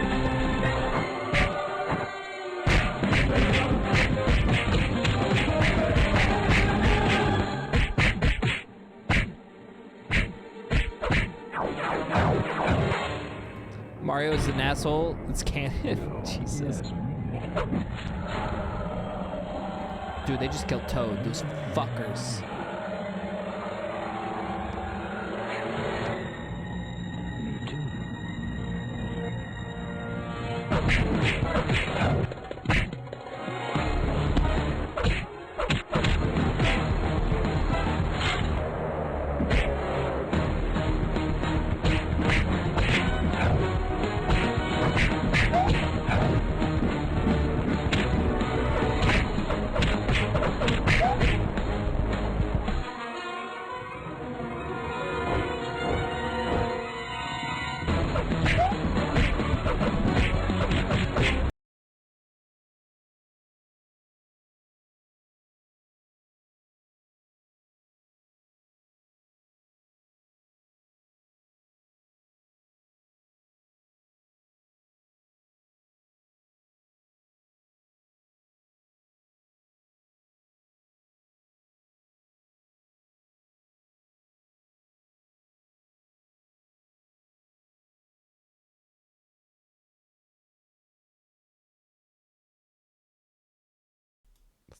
Mario's an asshole. It's canon. Jesus. Dude, they just killed Toad. Those fuckers.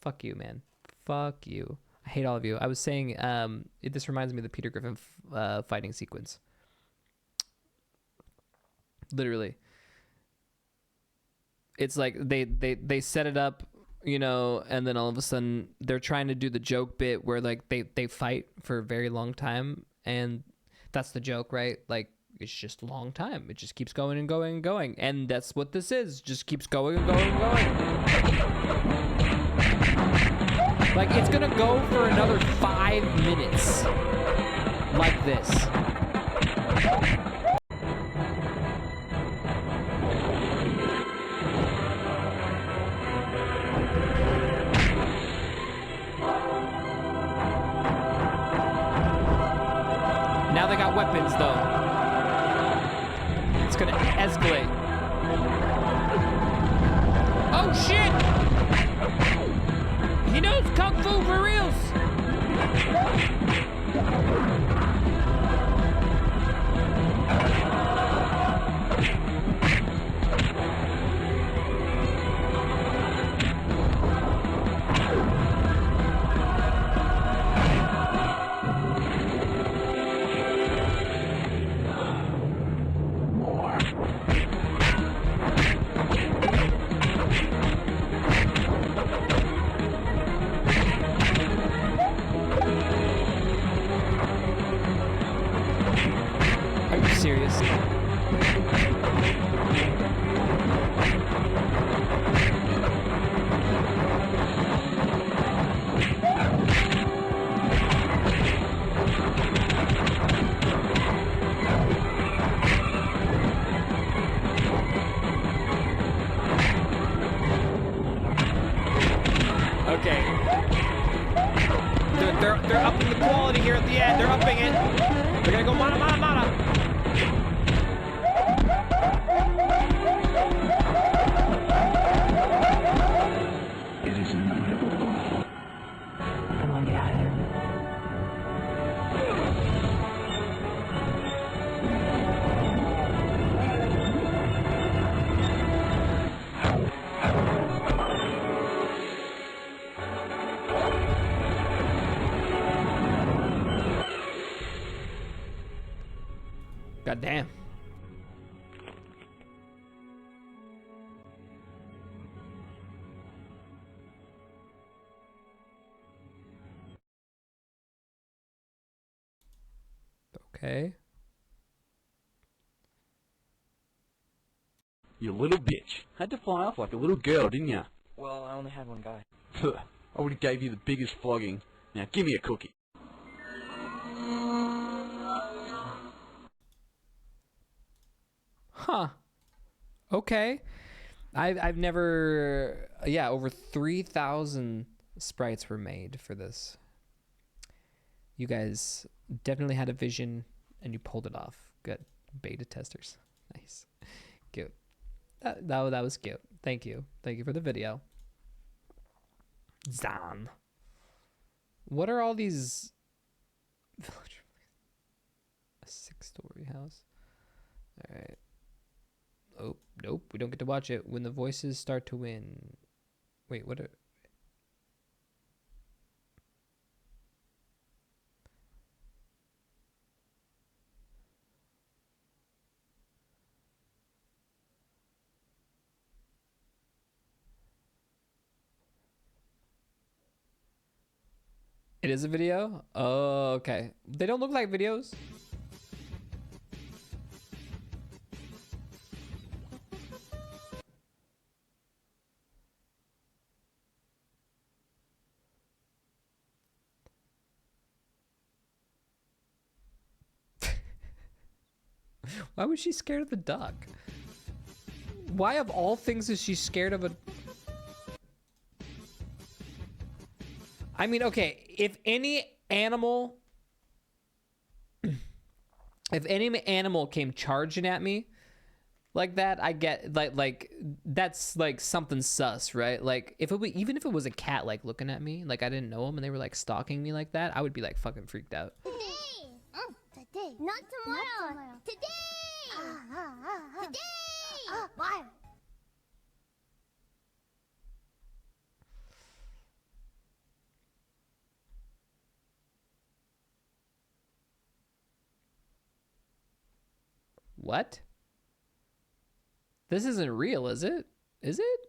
Fuck you, man. Fuck you. I hate all of you. I was saying, this reminds me of the Peter Griffin fighting sequence. Literally. It's like they set it up, you know, and then all of a sudden they're trying to do the joke bit where like they fight for a very long time, and that's the joke, right? Like, it's just a long time. It just keeps going and going and going. And that's what this is. Just keeps going and going and going. Like, it's gonna go for another 5 minutes. Like this. Now they got weapons, though. It's gonna escalate. Oh, shit! He knows Kung Fu for reals! Are you serious? Okay. They're upping the quality here at the end. They're upping it. They're gonna go mana mana mana. It is inevitable. I want to get out of here. God damn. Okay. You little bitch. Had to fly off like a little girl, didn't ya? Well, I only had one guy. I would've gave you the biggest flogging. Now give me a cookie. Huh. Okay. I've never, yeah, over 3,000 sprites were made for this. You guys definitely had a vision and you pulled it off. Good. Beta testers. Nice. Cute. That was cute. Thank you. Thank you for the video. Zan. What are all these? A 6-story house. All right. Oh, nope. We don't get to watch it. When the voices start to win. Wait, what are... It is a video? Oh, okay. They don't look like videos. Why was she scared of the duck? Why of all things is she scared of a... I mean, okay, if any animal came charging at me like that, I get like that's like something sus, right? Like if it was, even if it was a cat like looking at me, like I didn't know them and they were like stalking me like that, I would be like fucking freaked out. Today. Not tomorrow. Today. Today. Why? What? This isn't real, is it? Is it?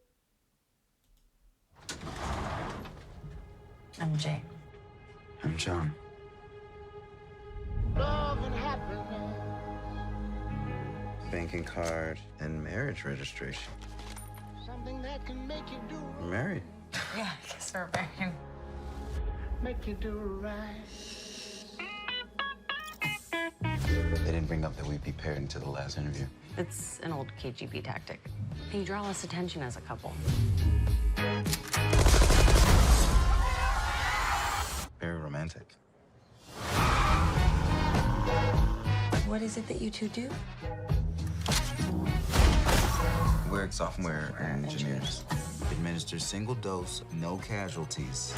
I'm Jay. I'm John. Love and happiness. Banking card and marriage registration. Something that can make you do. We're married. Yeah, I guess we're married. make you do right. They didn't bring up that we'd be paired until the last interview. It's an old KGB tactic. And you draw less attention as a couple. Very romantic. What is it that you two do? We're software engineers. Administer single dose, no casualties.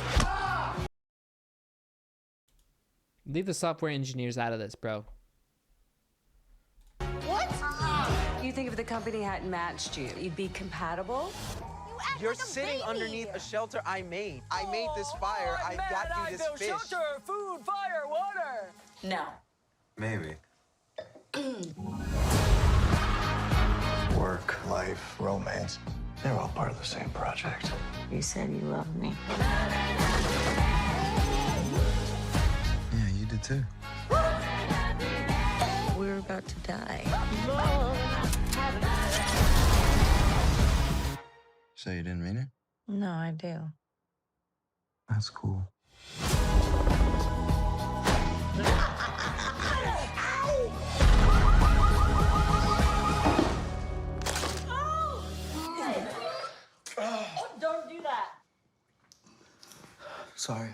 Leave the software engineers out of this, bro. What? You think if the company hadn't matched you, you'd be compatible? You're sitting underneath a shelter I made. I made this fire. I got you this fish. Shelter, food, fire, water. No. Maybe. Work, life, romance, they're all part of the same project. You said you loved me. Yeah, you did too. We're about to die. So you didn't mean it? No, I do. That's cool. Don't do that. Sorry.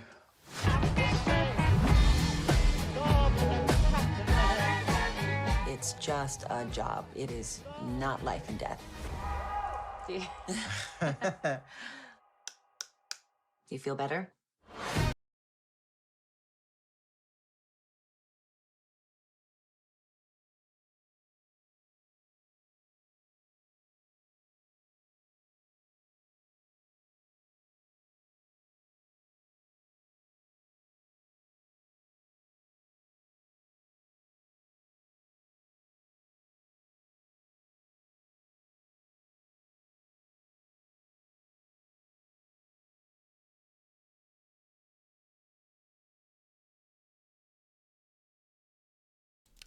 It's just a job. It is not life and death. Do you feel better?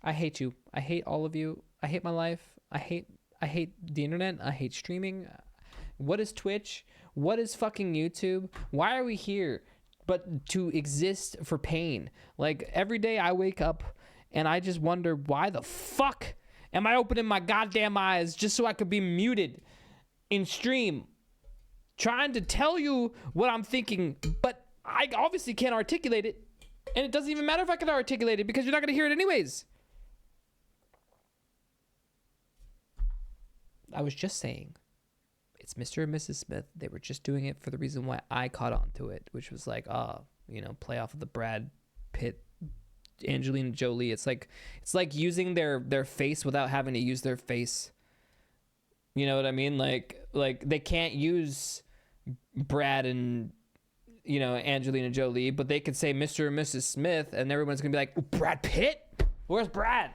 I hate you. I hate all of you. I hate my life. I hate the internet. I hate streaming. What is Twitch? What is fucking YouTube? Why are we here but to exist for pain? Like every day I wake up and I just wonder, why the fuck am I opening my goddamn eyes just so I could be muted in stream trying to tell you what I'm thinking, but I obviously can't articulate it, and it doesn't even matter if I can articulate it because you're not going to hear it anyways. I was just saying, it's Mr. and Mrs. Smith. They were just doing it for the reason why I caught on to it, which was like, play off of the Brad Pitt, Angelina Jolie. It's like using their face without having to use their face. You know what I mean? Like they can't use Brad and Angelina Jolie, but they could say Mr. and Mrs. Smith, and everyone's gonna be like, Brad Pitt? Where's Brad?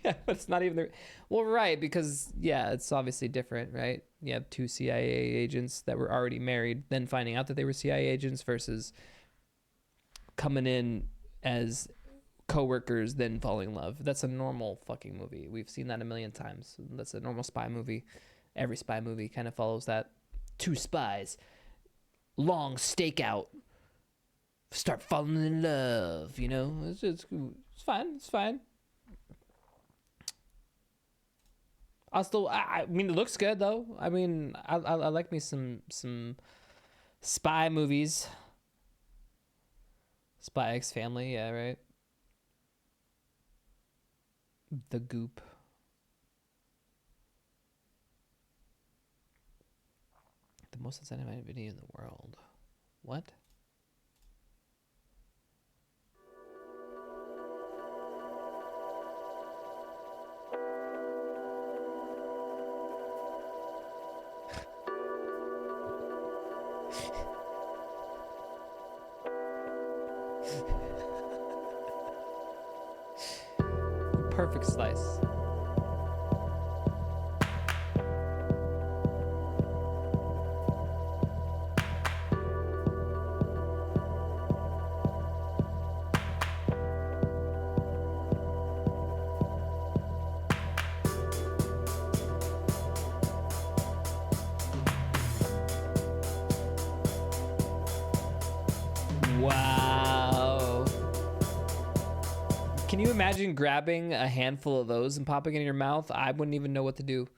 Yeah, but it's not even the... Well, right, because, yeah, it's obviously different, right? You have two CIA agents that were already married, then finding out that they were CIA agents versus coming in as coworkers, then falling in love. That's a normal fucking movie. We've seen that a million times. That's a normal spy movie. Every spy movie kind of follows that. Two spies, long stakeout, start falling in love, It's fine. It's fine. I mean, it looks good though. I mean, I like me some spy movies. Spy X Family, yeah, right. The Goop. The most incentivized video in the world. What? Perfect slice. Can you imagine grabbing a handful of those and popping it in your mouth? I wouldn't even know what to do.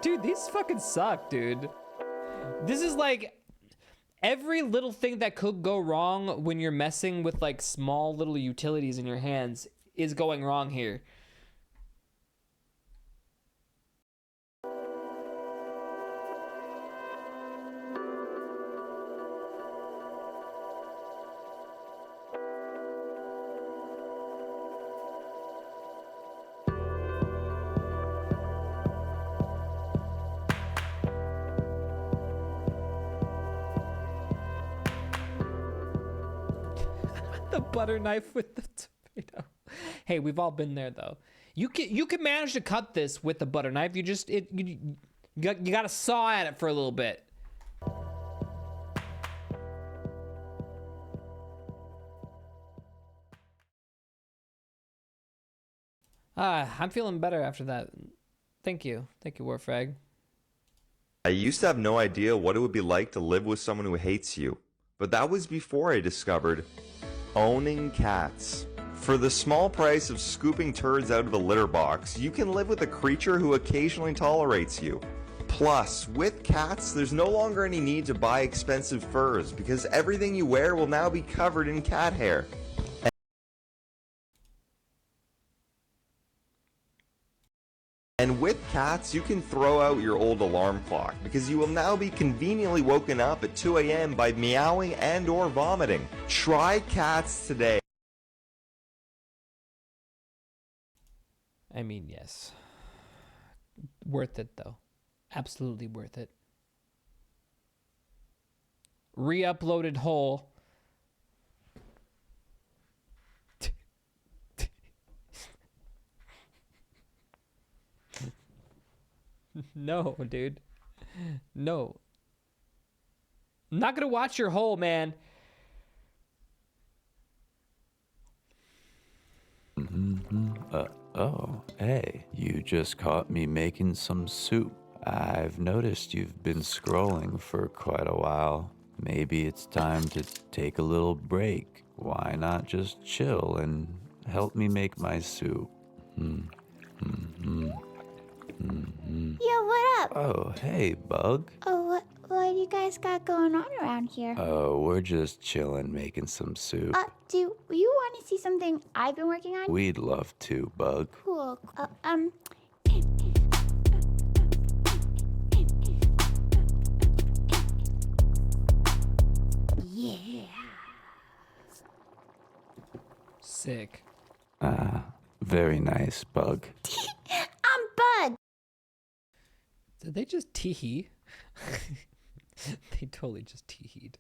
Dude, these fucking suck, dude. This is like every little thing that could go wrong when you're messing with like small little utilities in your hands is going wrong here. The butter knife with the tomato. Hey, we've all been there though. You can manage to cut this with the butter knife. You just you gotta saw at it for a little bit. I'm feeling better after that. Thank you, Warfrag. I used to have no idea what it would be like to live with someone who hates you, but that was before I discovered owning cats. For the small price of scooping turds out of a litter box, you can live with a creature who occasionally tolerates you. Plus, with cats, there's no longer any need to buy expensive furs because everything you wear will now be covered in cat hair. And with cats, you can throw out your old alarm clock because you will now be conveniently woken up at 2 a.m. by meowing and or vomiting. Try cats today. I mean, yes. Worth it though. Absolutely worth it. Re-uploaded whole. No, dude. No. I'm not gonna watch your hole, man. Oh, hey, you just caught me making some soup. I've noticed you've been scrolling for quite a while. Maybe it's time to take a little break. Why not just chill and help me make my soup? Yo, what up? Oh, hey, Bug. Oh, what do you guys got going on around here? Oh, we're just chilling, making some soup. Do you want to see something I've been working on? We'd love to, Bug. Cool. Yeah. Sick. Very nice, Bug. I'm Bug. Did they just tee-hee? They totally just tee-heed.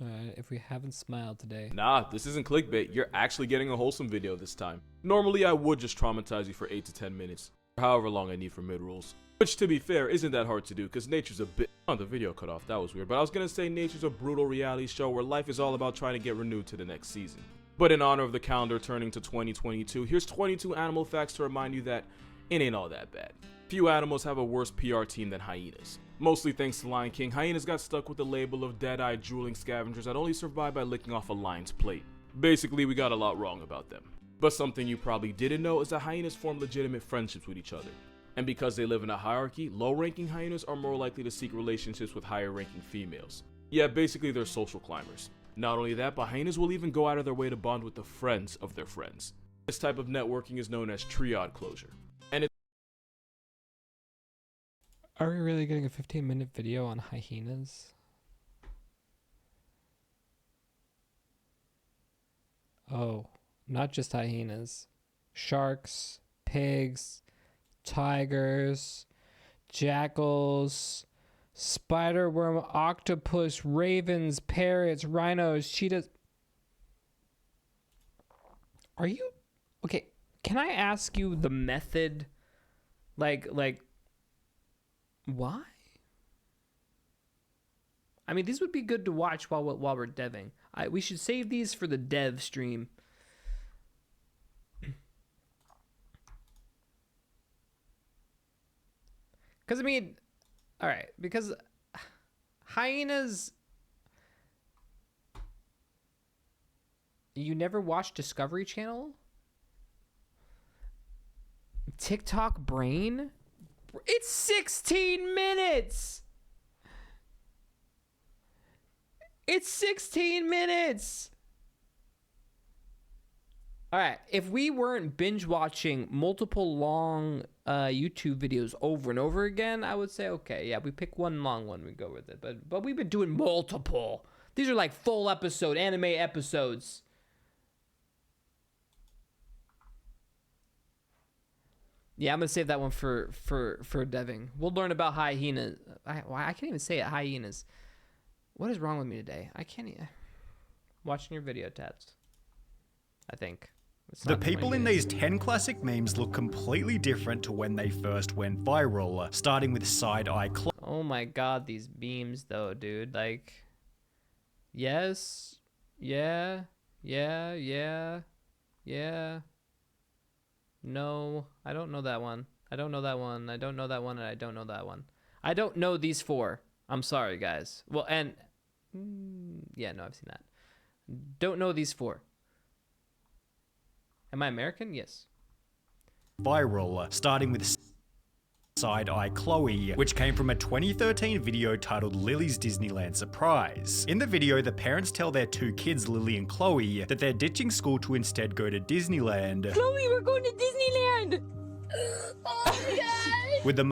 Alright, if we haven't smiled today. Nah, this isn't clickbait. You're actually getting a wholesome video this time. Normally, I would just traumatize you for 8 to 10 minutes, or however long I need for mid-rolls. Which, to be fair, isn't that hard to do, because nature's a bit... Oh, the video cut off. That was weird. But I was gonna say nature's a brutal reality show where life is all about trying to get renewed to the next season. But in honor of the calendar turning to 2022, here's 22 animal facts to remind you that it ain't all that bad. Few animals have a worse PR team than hyenas. Mostly thanks to Lion King, hyenas got stuck with the label of dead-eyed drooling scavengers that only survive by licking off a lion's plate. Basically, we got a lot wrong about them. But something you probably didn't know is that hyenas form legitimate friendships with each other. And because they live in a hierarchy, low-ranking hyenas are more likely to seek relationships with higher-ranking females. Yeah, basically they're social climbers. Not only that, but hyenas will even go out of their way to bond with the friends of their friends. This type of networking is known as triad closure. And Are we really getting a 15-minute video on hyenas? Oh, not just hyenas. Sharks, pigs, tigers, jackals, Spider worm, octopus, ravens, parrots, rhinos, cheetahs. Are you okay? Can I ask you the method? Like why? I mean, these would be good to watch while we're deving. We should save these for the dev stream. Because, I mean, all right, because hyenas... You never watch Discovery Channel? TikTok brain? It's 16 minutes! It's 16 minutes! All right, if we weren't binge watching multiple long YouTube videos over and over again, I would say, okay, yeah, we pick one long one, we go with it. But we've been doing multiple. These are like full episode, anime episodes. Yeah, I'm gonna save that one for deving. We'll learn about hyenas. I can't even say it, hyenas. What is wrong with me today? I can't even... Watching your video, Tats. I think. The people in these 10 classic memes look completely different to when they first went viral, starting with side-eye Oh my god, these beams though, dude. Like, yes, yeah. No, I don't know that one. I don't know that one. I don't know that one, and I don't know that one. I don't know these four. I'm sorry, guys. Well, and... yeah, no, I've seen that. Don't know these four. Am I American? Yes. Viral, starting with Side-Eye Chloe, which came from a 2013 video titled Lily's Disneyland Surprise. In the video, the parents tell their two kids, Lily and Chloe, that they're ditching school to instead go to Disneyland. Chloe, we're going to Disneyland! Oh my god! With the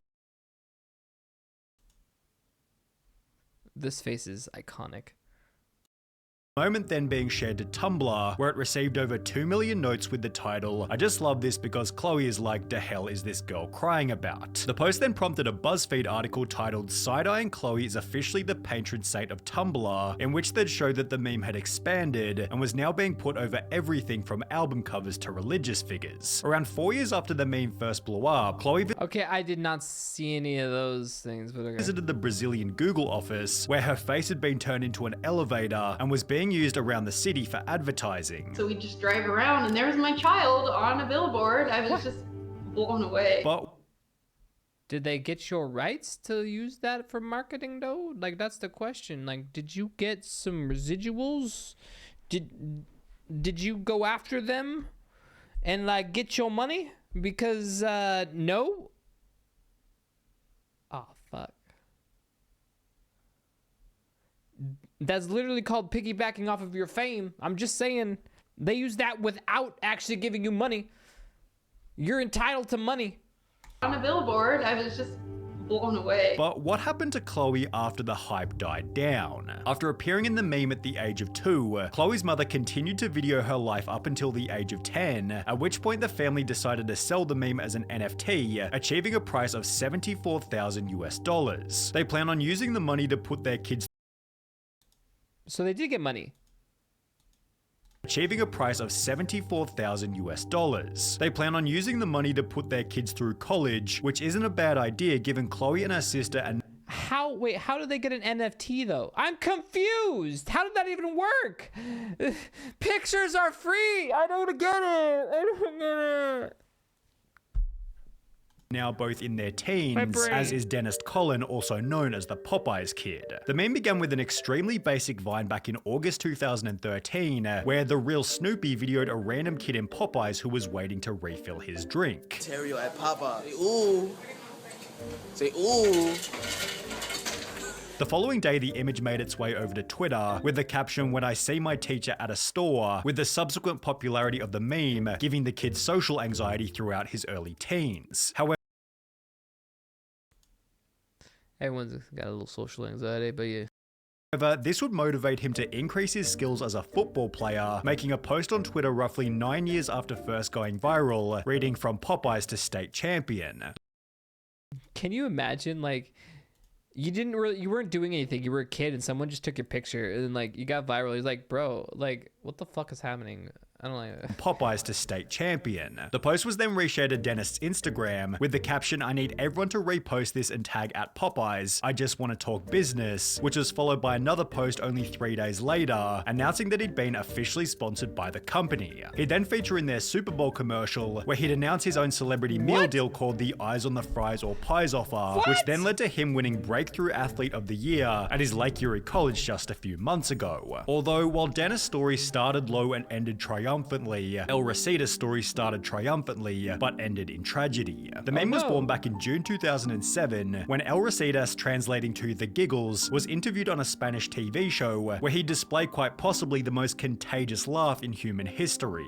This face is iconic. Moment then being shared to Tumblr, where it received over 2 million notes with the title, "I just love this because Chloe is like, the hell is this girl crying about?" The post then prompted a BuzzFeed article titled "Side-Eye and Chloe is officially the patron saint of Tumblr," in which they'd showed that the meme had expanded and was now being put over everything from album covers to religious figures. Around 4 years after the meme first blew up, Chloe okay, I did not see any of those things, but okay. Visited the Brazilian Google office, where her face had been turned into an elevator and was being used around the city for advertising. So we just drive around and there was my child on a billboard. I was just blown away. But did they get your rights to use that for marketing though? Like, that's the question. Like, did you get some residuals? Did you go after them and like get your money? Because no. Oh fuck. That's literally called piggybacking off of your fame. I'm just saying, they use that without actually giving you money. You're entitled to money. On a billboard, I was just blown away. But what happened to Chloe after the hype died down? After appearing in the meme at the age of 2, Chloe's mother continued to video her life up until the age of 10, at which point the family decided to sell the meme as an NFT, achieving a price of $74,000 US. They plan on using the money to put their kids So they did get money. Achieving a price of $74,000 US. They plan on using the money to put their kids through college, which isn't a bad idea given Chloe and her sister and Wait, how did they get an NFT though? I'm confused. How did that even work? Pictures are free. I don't get it. I don't get it. Now both in their teens, as is Dennis Collin, also known as the Popeyes Kid. The meme began with an extremely basic vine back in August 2013, where the real Snoopy videoed a random kid in Popeyes who was waiting to refill his drink. Ontario at Popeyes. Ooh. Say ooh. The following day, the image made its way over to Twitter with the caption, "When I see my teacher at a store," with the subsequent popularity of the meme giving the kid social anxiety throughout his early teens. However, everyone's got a little social anxiety, but yeah. However, this would motivate him to increase his skills as a football player, making a post on Twitter roughly 9 years after first going viral, reading "From Popeyes to state champion." Can you imagine, like, you weren't doing anything. You were a kid and someone just took your picture and like you got viral. He's like, bro, like what the fuck is happening? I don't like it. Popeyes to state champion. The post was then reshared to Dennis' Instagram with the caption, "I need everyone to repost this and tag at Popeyes. I just want to talk business," which was followed by another post only 3 days later, announcing that he'd been officially sponsored by the company. He'd then feature in their Super Bowl commercial where he'd announce his own celebrity meal deal called the Eyes on the Fries or Pies offer, which then led to him winning Breakthrough Athlete of the Year at his Lake Erie College just a few months ago. Although, while Dennis' story started low and ended triumphantly, El Rosita's story started triumphantly, but ended in tragedy. The meme was born back in June 2007, when El Rositas, translating to The Giggles, was interviewed on a Spanish TV show where he displayed quite possibly the most contagious laugh in human history.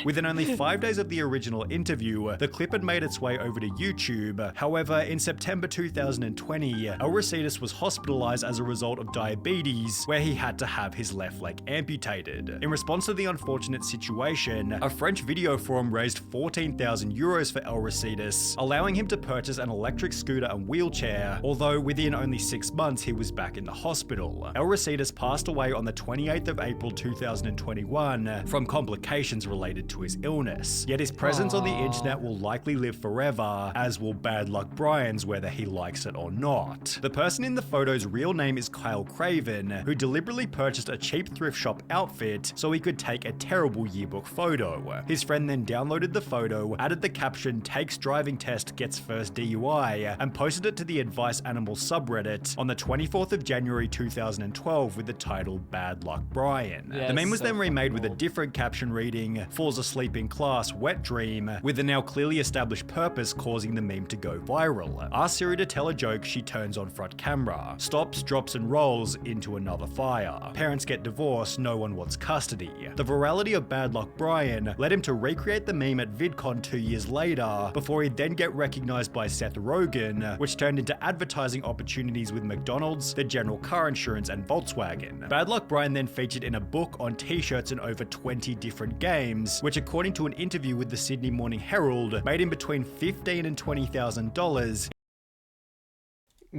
Within only 5 days of the original interview, the clip had made its way over to YouTube. However, in September 2020, El Rositas was hospitalized as a result of diabetes, where he had to have his left leg amputated. In response to the unfortunate situation, a French video forum raised 14,000 euros for El Rositas, allowing him to purchase an electric scooter and wheelchair, although within only 6 months he was back in the hospital. El Rositas passed away on the 28th of April 2021 from complications related to his illness. Yet his presence on the internet will likely live forever, as will Bad Luck Brian's, whether he likes it or not. The person in the photo's real name is Kyle Craven, who deliberately purchased a cheap thrift shop outfit so he could take a terrible yearbook photo. His friend then downloaded the photo, added the caption "Takes driving test, gets first DUI," and posted it to the Advice Animal subreddit on the 24th of January 2012 with the title "Bad Luck Brian." The meme was then remade with a different caption reading "Falls asleep in class, wet dream," with the now clearly established purpose causing the meme to go viral. Ask Siri to tell a joke, she turns on front camera. Stops, drops and rolls into another fire. Parents get divorced, no one wants custody. The virality of Bad Luck Brian led him to recreate the meme at VidCon 2 years later, before he'd then get recognized by Seth Rogen, which turned into advertising opportunities with McDonald's, the General Car Insurance and Volkswagen. Bad Luck Brian then featured in a book, on t-shirts and over 20 different games, which according to an interview with the Sydney Morning Herald, made him between $15,000 and $20,000.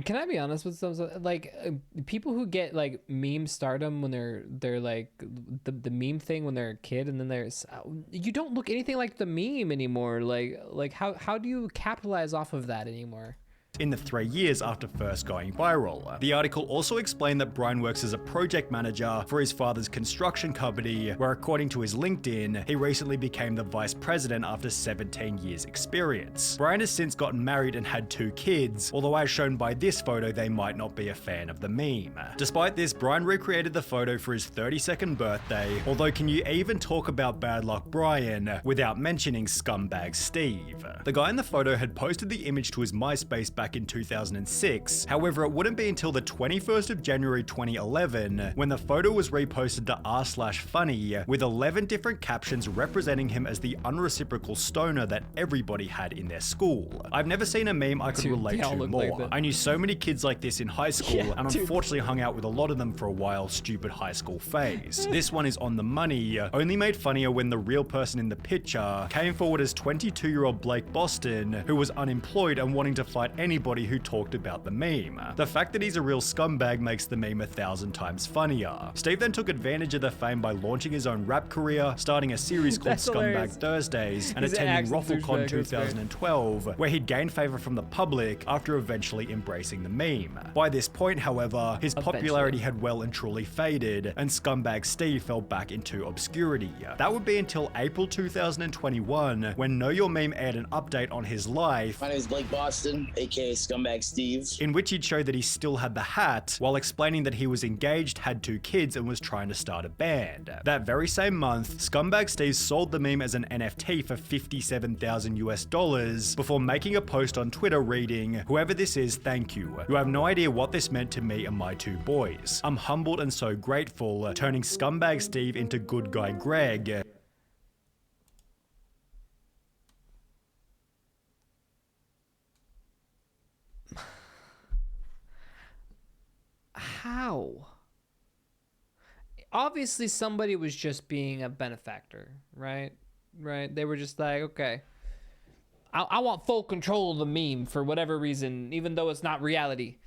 Can I be honest with some, like people who get like meme stardom when they're like the meme thing when they're a kid, and then there's you don't look anything like the meme anymore. Like how do you capitalize off of that anymore? In the 3 years after first going viral. The article also explained that Brian works as a project manager for his father's construction company, where according to his LinkedIn, he recently became the vice president after 17 years experience. Brian has since gotten married and had 2 kids, although as shown by this photo, they might not be a fan of the meme. Despite this, Brian recreated the photo for his 32nd birthday, although can you even talk about Bad Luck Brian without mentioning Scumbag Steve? The guy in the photo had posted the image to his MySpace back in 2006. However, it wouldn't be until the 21st of January 2011 when the photo was reposted to r/funny with 11 different captions representing him as the unreciprocal stoner that everybody had in their school. I've never seen a meme I could relate to more. I knew so many kids like this in high school, and unfortunately hung out with a lot of them for a while. Stupid high school phase. This one is on the money, only made funnier when the real person in the picture came forward as 22-year-old Blake Boston, who was unemployed and wanting to fight anybody who talked about the meme. The fact that he's a real scumbag makes the meme 1,000 times funnier. Steve then took advantage of the fame by launching his own rap career, starting a series called Scumbag Thursdays, and attending RoffleCon 2012, where he'd gained favor from the public after eventually embracing the meme. By this point, however, his popularity had well and truly faded, and Scumbag Steve fell back into obscurity. That would be until April 2021, when Know Your Meme aired an update on his life. My name is Blake Boston, aka Scumbag Steve, in which he'd show that he still had the hat, while explaining that he was engaged, had 2 kids, and was trying to start a band. That very same month, Scumbag Steve sold the meme as an NFT for $57,000 US, before making a post on Twitter reading, "Whoever this is, thank you. You have no idea what this meant to me and my 2 boys. I'm humbled and so grateful," turning Scumbag Steve into Good Guy Greg. How? obviously somebody was just being a benefactor, right? Right? They were just like, okay, I want full control of the meme for whatever reason, even though it's not reality.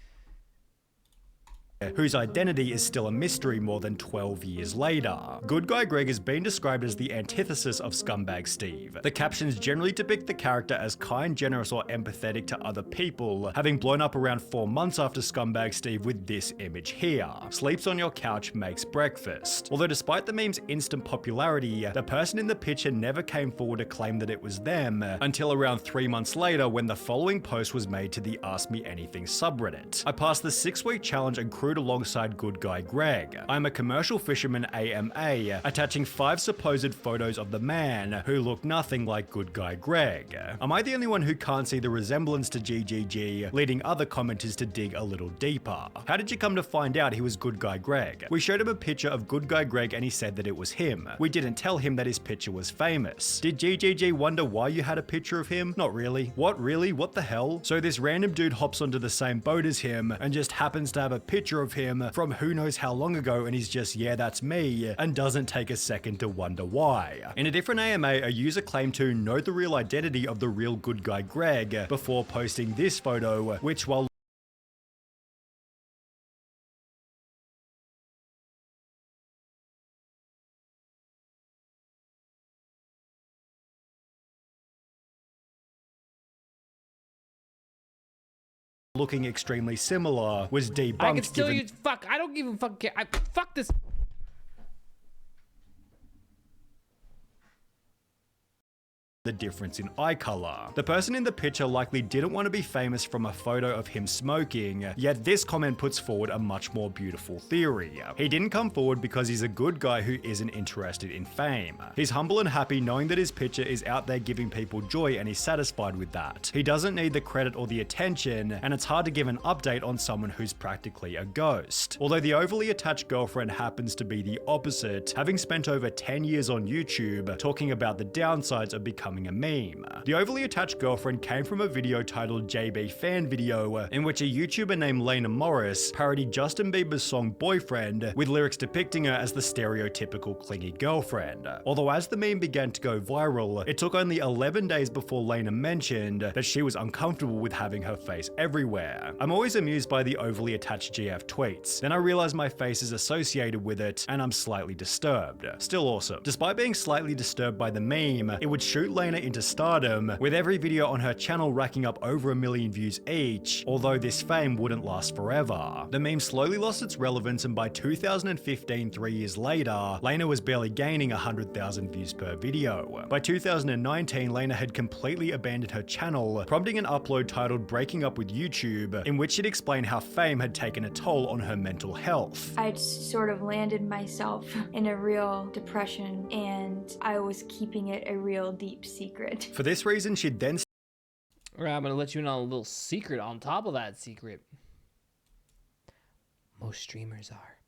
Whose identity is still a mystery more than 12 years later. Good Guy Greg has been described as the antithesis of Scumbag Steve. The captions generally depict the character as kind, generous, or empathetic to other people, having blown up around 4 months after Scumbag Steve with this image here. Sleeps on your couch, makes breakfast. Although despite the meme's instant popularity, the person in the picture never came forward to claim that it was them, until around 3 months later when the following post was made to the Ask Me Anything subreddit. I passed the 6-week challenge and crewed alongside Good Guy Greg. I'm a commercial fisherman AMA, attaching 5 supposed photos of the man who look nothing like Good Guy Greg. Am I the only one who can't see the resemblance to GGG, leading other commenters to dig a little deeper? How did you come to find out he was Good Guy Greg? We showed him a picture of Good Guy Greg and he said that it was him. We didn't tell him that his picture was famous. Did GGG wonder why you had a picture of him? Not really. What, really? What the hell? So this random dude hops onto the same boat as him and just happens to have a picture of him from who knows how long ago, and he's just, yeah, that's me, and doesn't take a second to wonder why. In a different AMA, a user claimed to know the real identity of the real Good Guy Greg before posting this photo, which, while looking extremely similar, was debunked. I can still use fuck. I don't even fucking care. Fuck this. The difference in eye color. The person in the picture likely didn't want to be famous from a photo of him smoking, yet this comment puts forward a much more beautiful theory. He didn't come forward because he's a good guy who isn't interested in fame. He's humble and happy knowing that his picture is out there giving people joy and he's satisfied with that. He doesn't need the credit or the attention, and it's hard to give an update on someone who's practically a ghost. Although the overly attached girlfriend happens to be the opposite, having spent over 10 years on YouTube talking about the downsides of becoming a meme. The overly attached girlfriend came from a video titled JB Fan Video, in which a YouTuber named Lena Morris parodied Justin Bieber's song Boyfriend, with lyrics depicting her as the stereotypical clingy girlfriend. Although as the meme began to go viral, it took only 11 days before Lena mentioned that she was uncomfortable with having her face everywhere. I'm always amused by the overly attached GF tweets. Then I realize my face is associated with it, and I'm slightly disturbed. Still awesome. Despite being slightly disturbed by the meme, it would shoot Lena into stardom, with every video on her channel racking up over 1 million views each, although this fame wouldn't last forever. The meme slowly lost its relevance, and by 2015, 3 years later, Lena was barely gaining 100,000 views per video. By 2019, Lena had completely abandoned her channel, prompting an upload titled Breaking Up with YouTube, in which she'd explained how fame had taken a toll on her mental health. I'd sort of landed myself in a real depression, and I was keeping it a real deep secret. For this reason, she'd then... All right, I'm gonna let you in on a little secret on top of that secret. Most streamers are.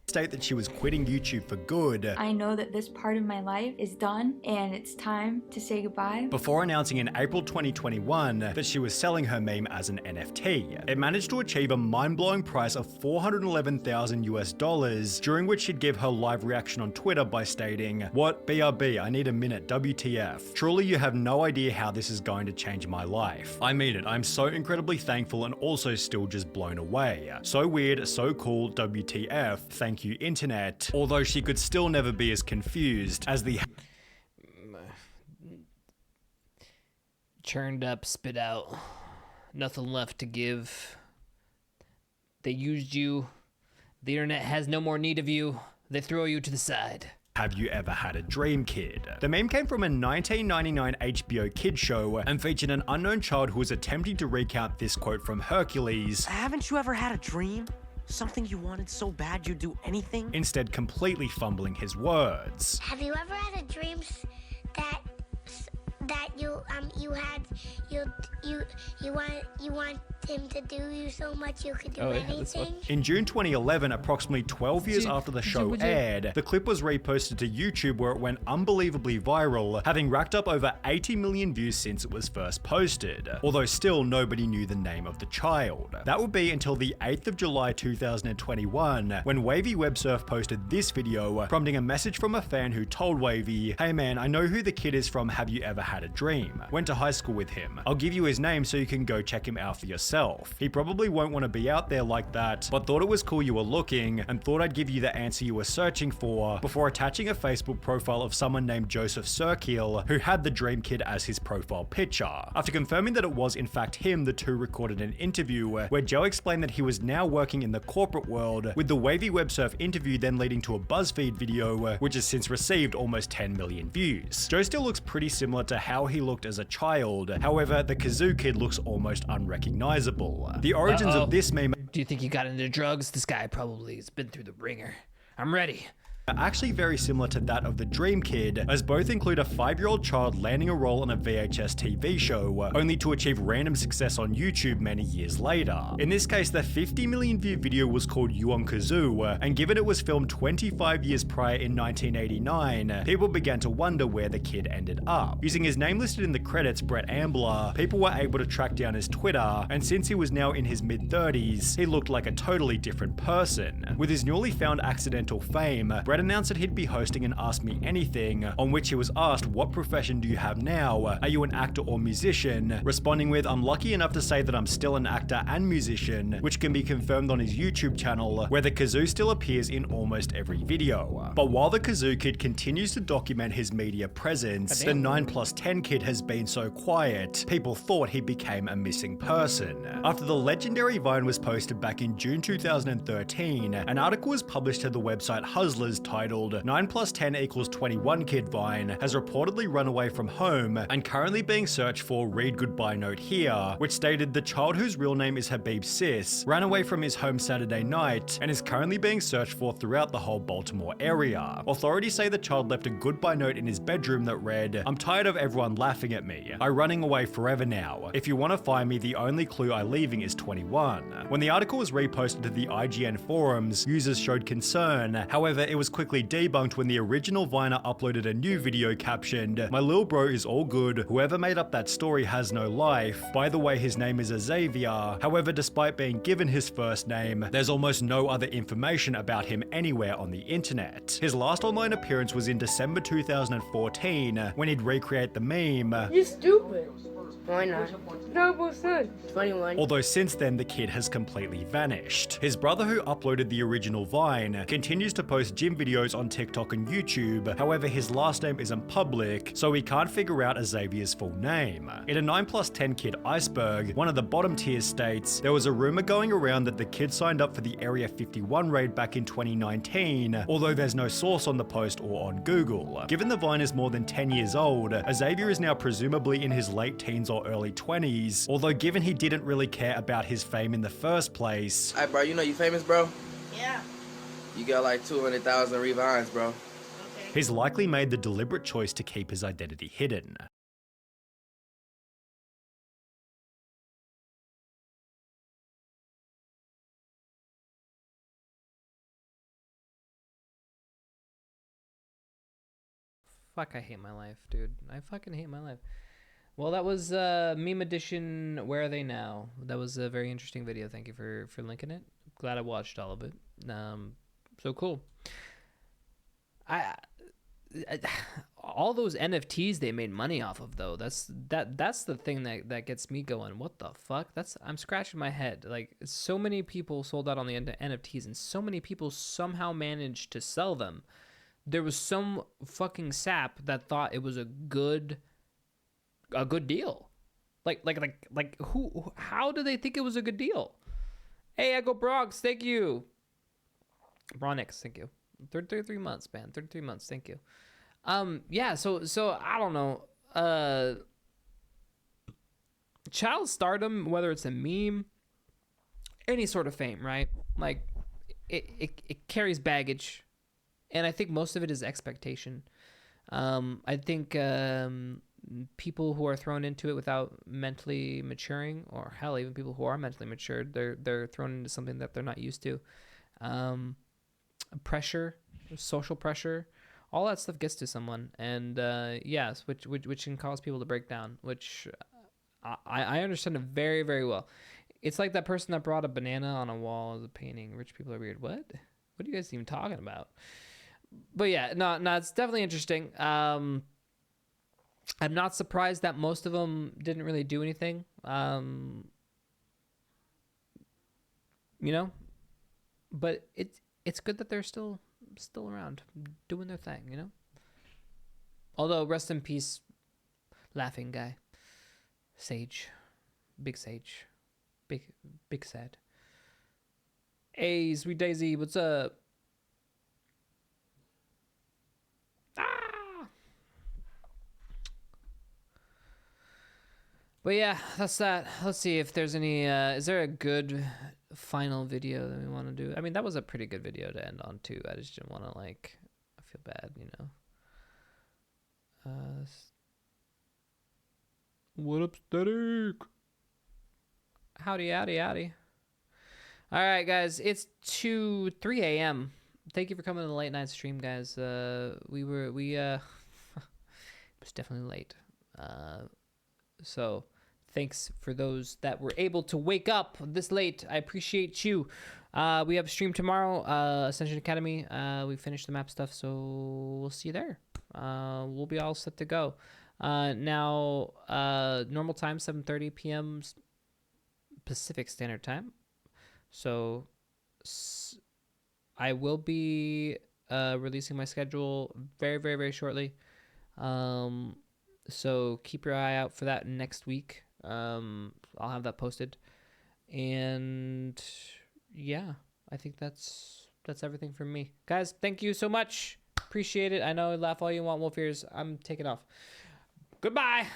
state that she was quitting YouTube for good. I know that this part of my life is done and it's time to say goodbye. Before announcing in April 2021 that she was selling her meme as an NFT. It managed to achieve a mind-blowing price of $411,000 US, during which she'd give her live reaction on Twitter by stating, "What? BRB, I need a minute, WTF. Truly you have no idea how this is going to change my life. I mean it, I'm so incredibly thankful and also still just blown away. So weird, so cool, WTF, thank you internet." Although she could still never be as confused as the churned up, spit out, nothing left to give. They used you. The internet has no more need of you. They throw you to the side. "Have you ever had a dream, kid?" The meme came from a 1999 HBO kid show and featured an unknown child who was attempting to recount this quote from Hercules. "Haven't you ever had a dream? Something you wanted so bad you'd do anything?" Instead completely fumbling his words. "Have you ever had a dream that you want him to do you so much you could do Oh, yeah, this one. anything? In June 2011, approximately 12 years after the show aired, the clip was reposted to YouTube where it went unbelievably viral, having racked up over 80 million views since it was first posted, although still nobody knew the name of the child. That would be until the 8th of July 2021, when Wavy Websurf posted this video, prompting a message from a fan who told Wavy, "Hey man, I know who the kid is from Have You Ever Had a Dream? Went to high school with him. I'll give you his name so you can go check him out for yourself. He probably won't want to be out there like that, but thought it was cool you were looking and thought I'd give you the answer you were searching for," before attaching a Facebook profile of someone named Joseph Serkiel, who had the Dream Kid as his profile picture. After confirming that it was in fact him, the two recorded an interview where Joe explained that he was now working in the corporate world, with the Wavy Websurf interview then leading to a BuzzFeed video, which has since received almost 10 million views. Joe still looks pretty similar to how he looked as a child, however, the Kazoo Kid looks almost unrecognizable. The origins of this meme Do you think he got into drugs? This guy probably has been through the ringer. I'm ready. are actually very similar to that of the Dream Kid, as both include a 5-year-old child landing a role on a VHS TV show, only to achieve random success on YouTube many years later. In this case, the 50 million view video was called You on Kazoo, and given it was filmed 25 years prior in 1989, people began to wonder where the kid ended up. Using his name listed in the credits, Brett Ambler, people were able to track down his Twitter, and since he was now in his mid-30s, he looked like a totally different person. With his newly found accidental fame, Brett announced that he'd be hosting an Ask Me Anything, on which he was asked, "What profession do you have now? Are you an actor or musician?" Responding with, "I'm lucky enough to say that I'm still an actor and musician," which can be confirmed on his YouTube channel, where the Kazoo still appears in almost every video. But while the Kazoo Kid continues to document his media presence, the 9+10 Kid has been so quiet, people thought he became a missing person. After the legendary Vine was posted back in June 2013, an article was published to the website Hustlers titled 9+10 equals 21 Kid Vine has reportedly run away from home and currently being searched for, read goodbye note here, which stated the child whose real name is Habib Sis ran away from his home Saturday night and is currently being searched for throughout the whole Baltimore area. Authorities say the child left a goodbye note in his bedroom that read, "I'm tired of everyone laughing at me. I'm running away forever now. If you want to find me, the only clue I'm leaving is 21. When the article was reposted to the IGN forums, users showed concern. However, it was quickly debunked when the original Viner uploaded a new video captioned, "My lil bro is all good. Whoever made up that story has no life. By the way, his name is Xavier. However, despite being given his first name, there's almost no other information about him anywhere on the internet." His last online appearance was in December 2014, when he'd recreate the meme, "You stupid." Why not? No, son. 21. Although since then the kid has completely vanished. His brother, who uploaded the original Vine, continues to post gym videos on TikTok and YouTube. However, his last name isn't public, so we can't figure out Xavier's full name. In a 9+10 Kid iceberg, one of the bottom tiers states, there was a rumor going around that the kid signed up for the Area 51 raid back in 2019, although there's no source on the post or on Google. Given the Vine is more than 10 years old, Xavier is now presumably in his late teens or early 20s, although given he didn't really care about his fame in the first place. Hey bro, you know you famous, bro? Yeah. You got like 200,000 revines, bro. He's likely made the deliberate choice to keep his identity hidden. Fuck, I hate my life, dude. I fucking hate my life. Well, that was Meme Edition, Where Are They Now? That was a very interesting video. Thank you for linking it. Glad I watched all of it. So cool. I all those NFTs they made money off of, though. That's the thing that gets me going. What the fuck? I'm scratching my head. Like, so many people sold out on the NFTs, and so many people somehow managed to sell them. There was some fucking sap that thought it was a good deal. Like who? How do they think it was a good deal? Hey, Echo Bronx, thank you. Bronix, thank you. 33 months, man. 33 months, thank you. Yeah. So I don't know. Child stardom, whether it's a meme, any sort of fame, right? Like, it carries baggage, and I think most of it is expectation. I think people who are thrown into it without mentally maturing, or hell, even people who are mentally matured, they're thrown into something that they're not used to. Pressure, social pressure, all that stuff gets to someone, and yes, which can cause people to break down, which I understand it very, very well. It's like that person that brought a banana on a wall as a painting. Rich people are weird. What are you guys even talking about? But yeah, no, it's definitely interesting. I'm not surprised that most of them didn't really do anything. You know, but it's good that they're still around doing their thing, you know. Although rest in peace, laughing guy, Sage, big Sage, big sad. Hey, Sweet Daisy, what's up? But yeah, that's that. Let's see if there's any, is there a good final video that we want to do? I mean, that was a pretty good video to end on too. I just didn't want to, like, I feel bad, you know. What up, static? Howdy. All right, guys, it's 3 a.m. Thank you for coming to the late night stream, guys. We it was definitely late. So thanks for those that were able to wake up this late. I appreciate you. We have a stream tomorrow, Ascension Academy. We finished the map stuff, so we'll see you there. We'll be all set to go. Now, normal time, 7:30 p.m. Pacific Standard Time. So I will be releasing my schedule very, very, very shortly. So keep your eye out for that next week. I'll have that posted. And yeah, I think that's everything from me. Guys, thank you so much. Appreciate it. I know, laugh all you want, Wolf Ears. I'm taking off. Goodbye.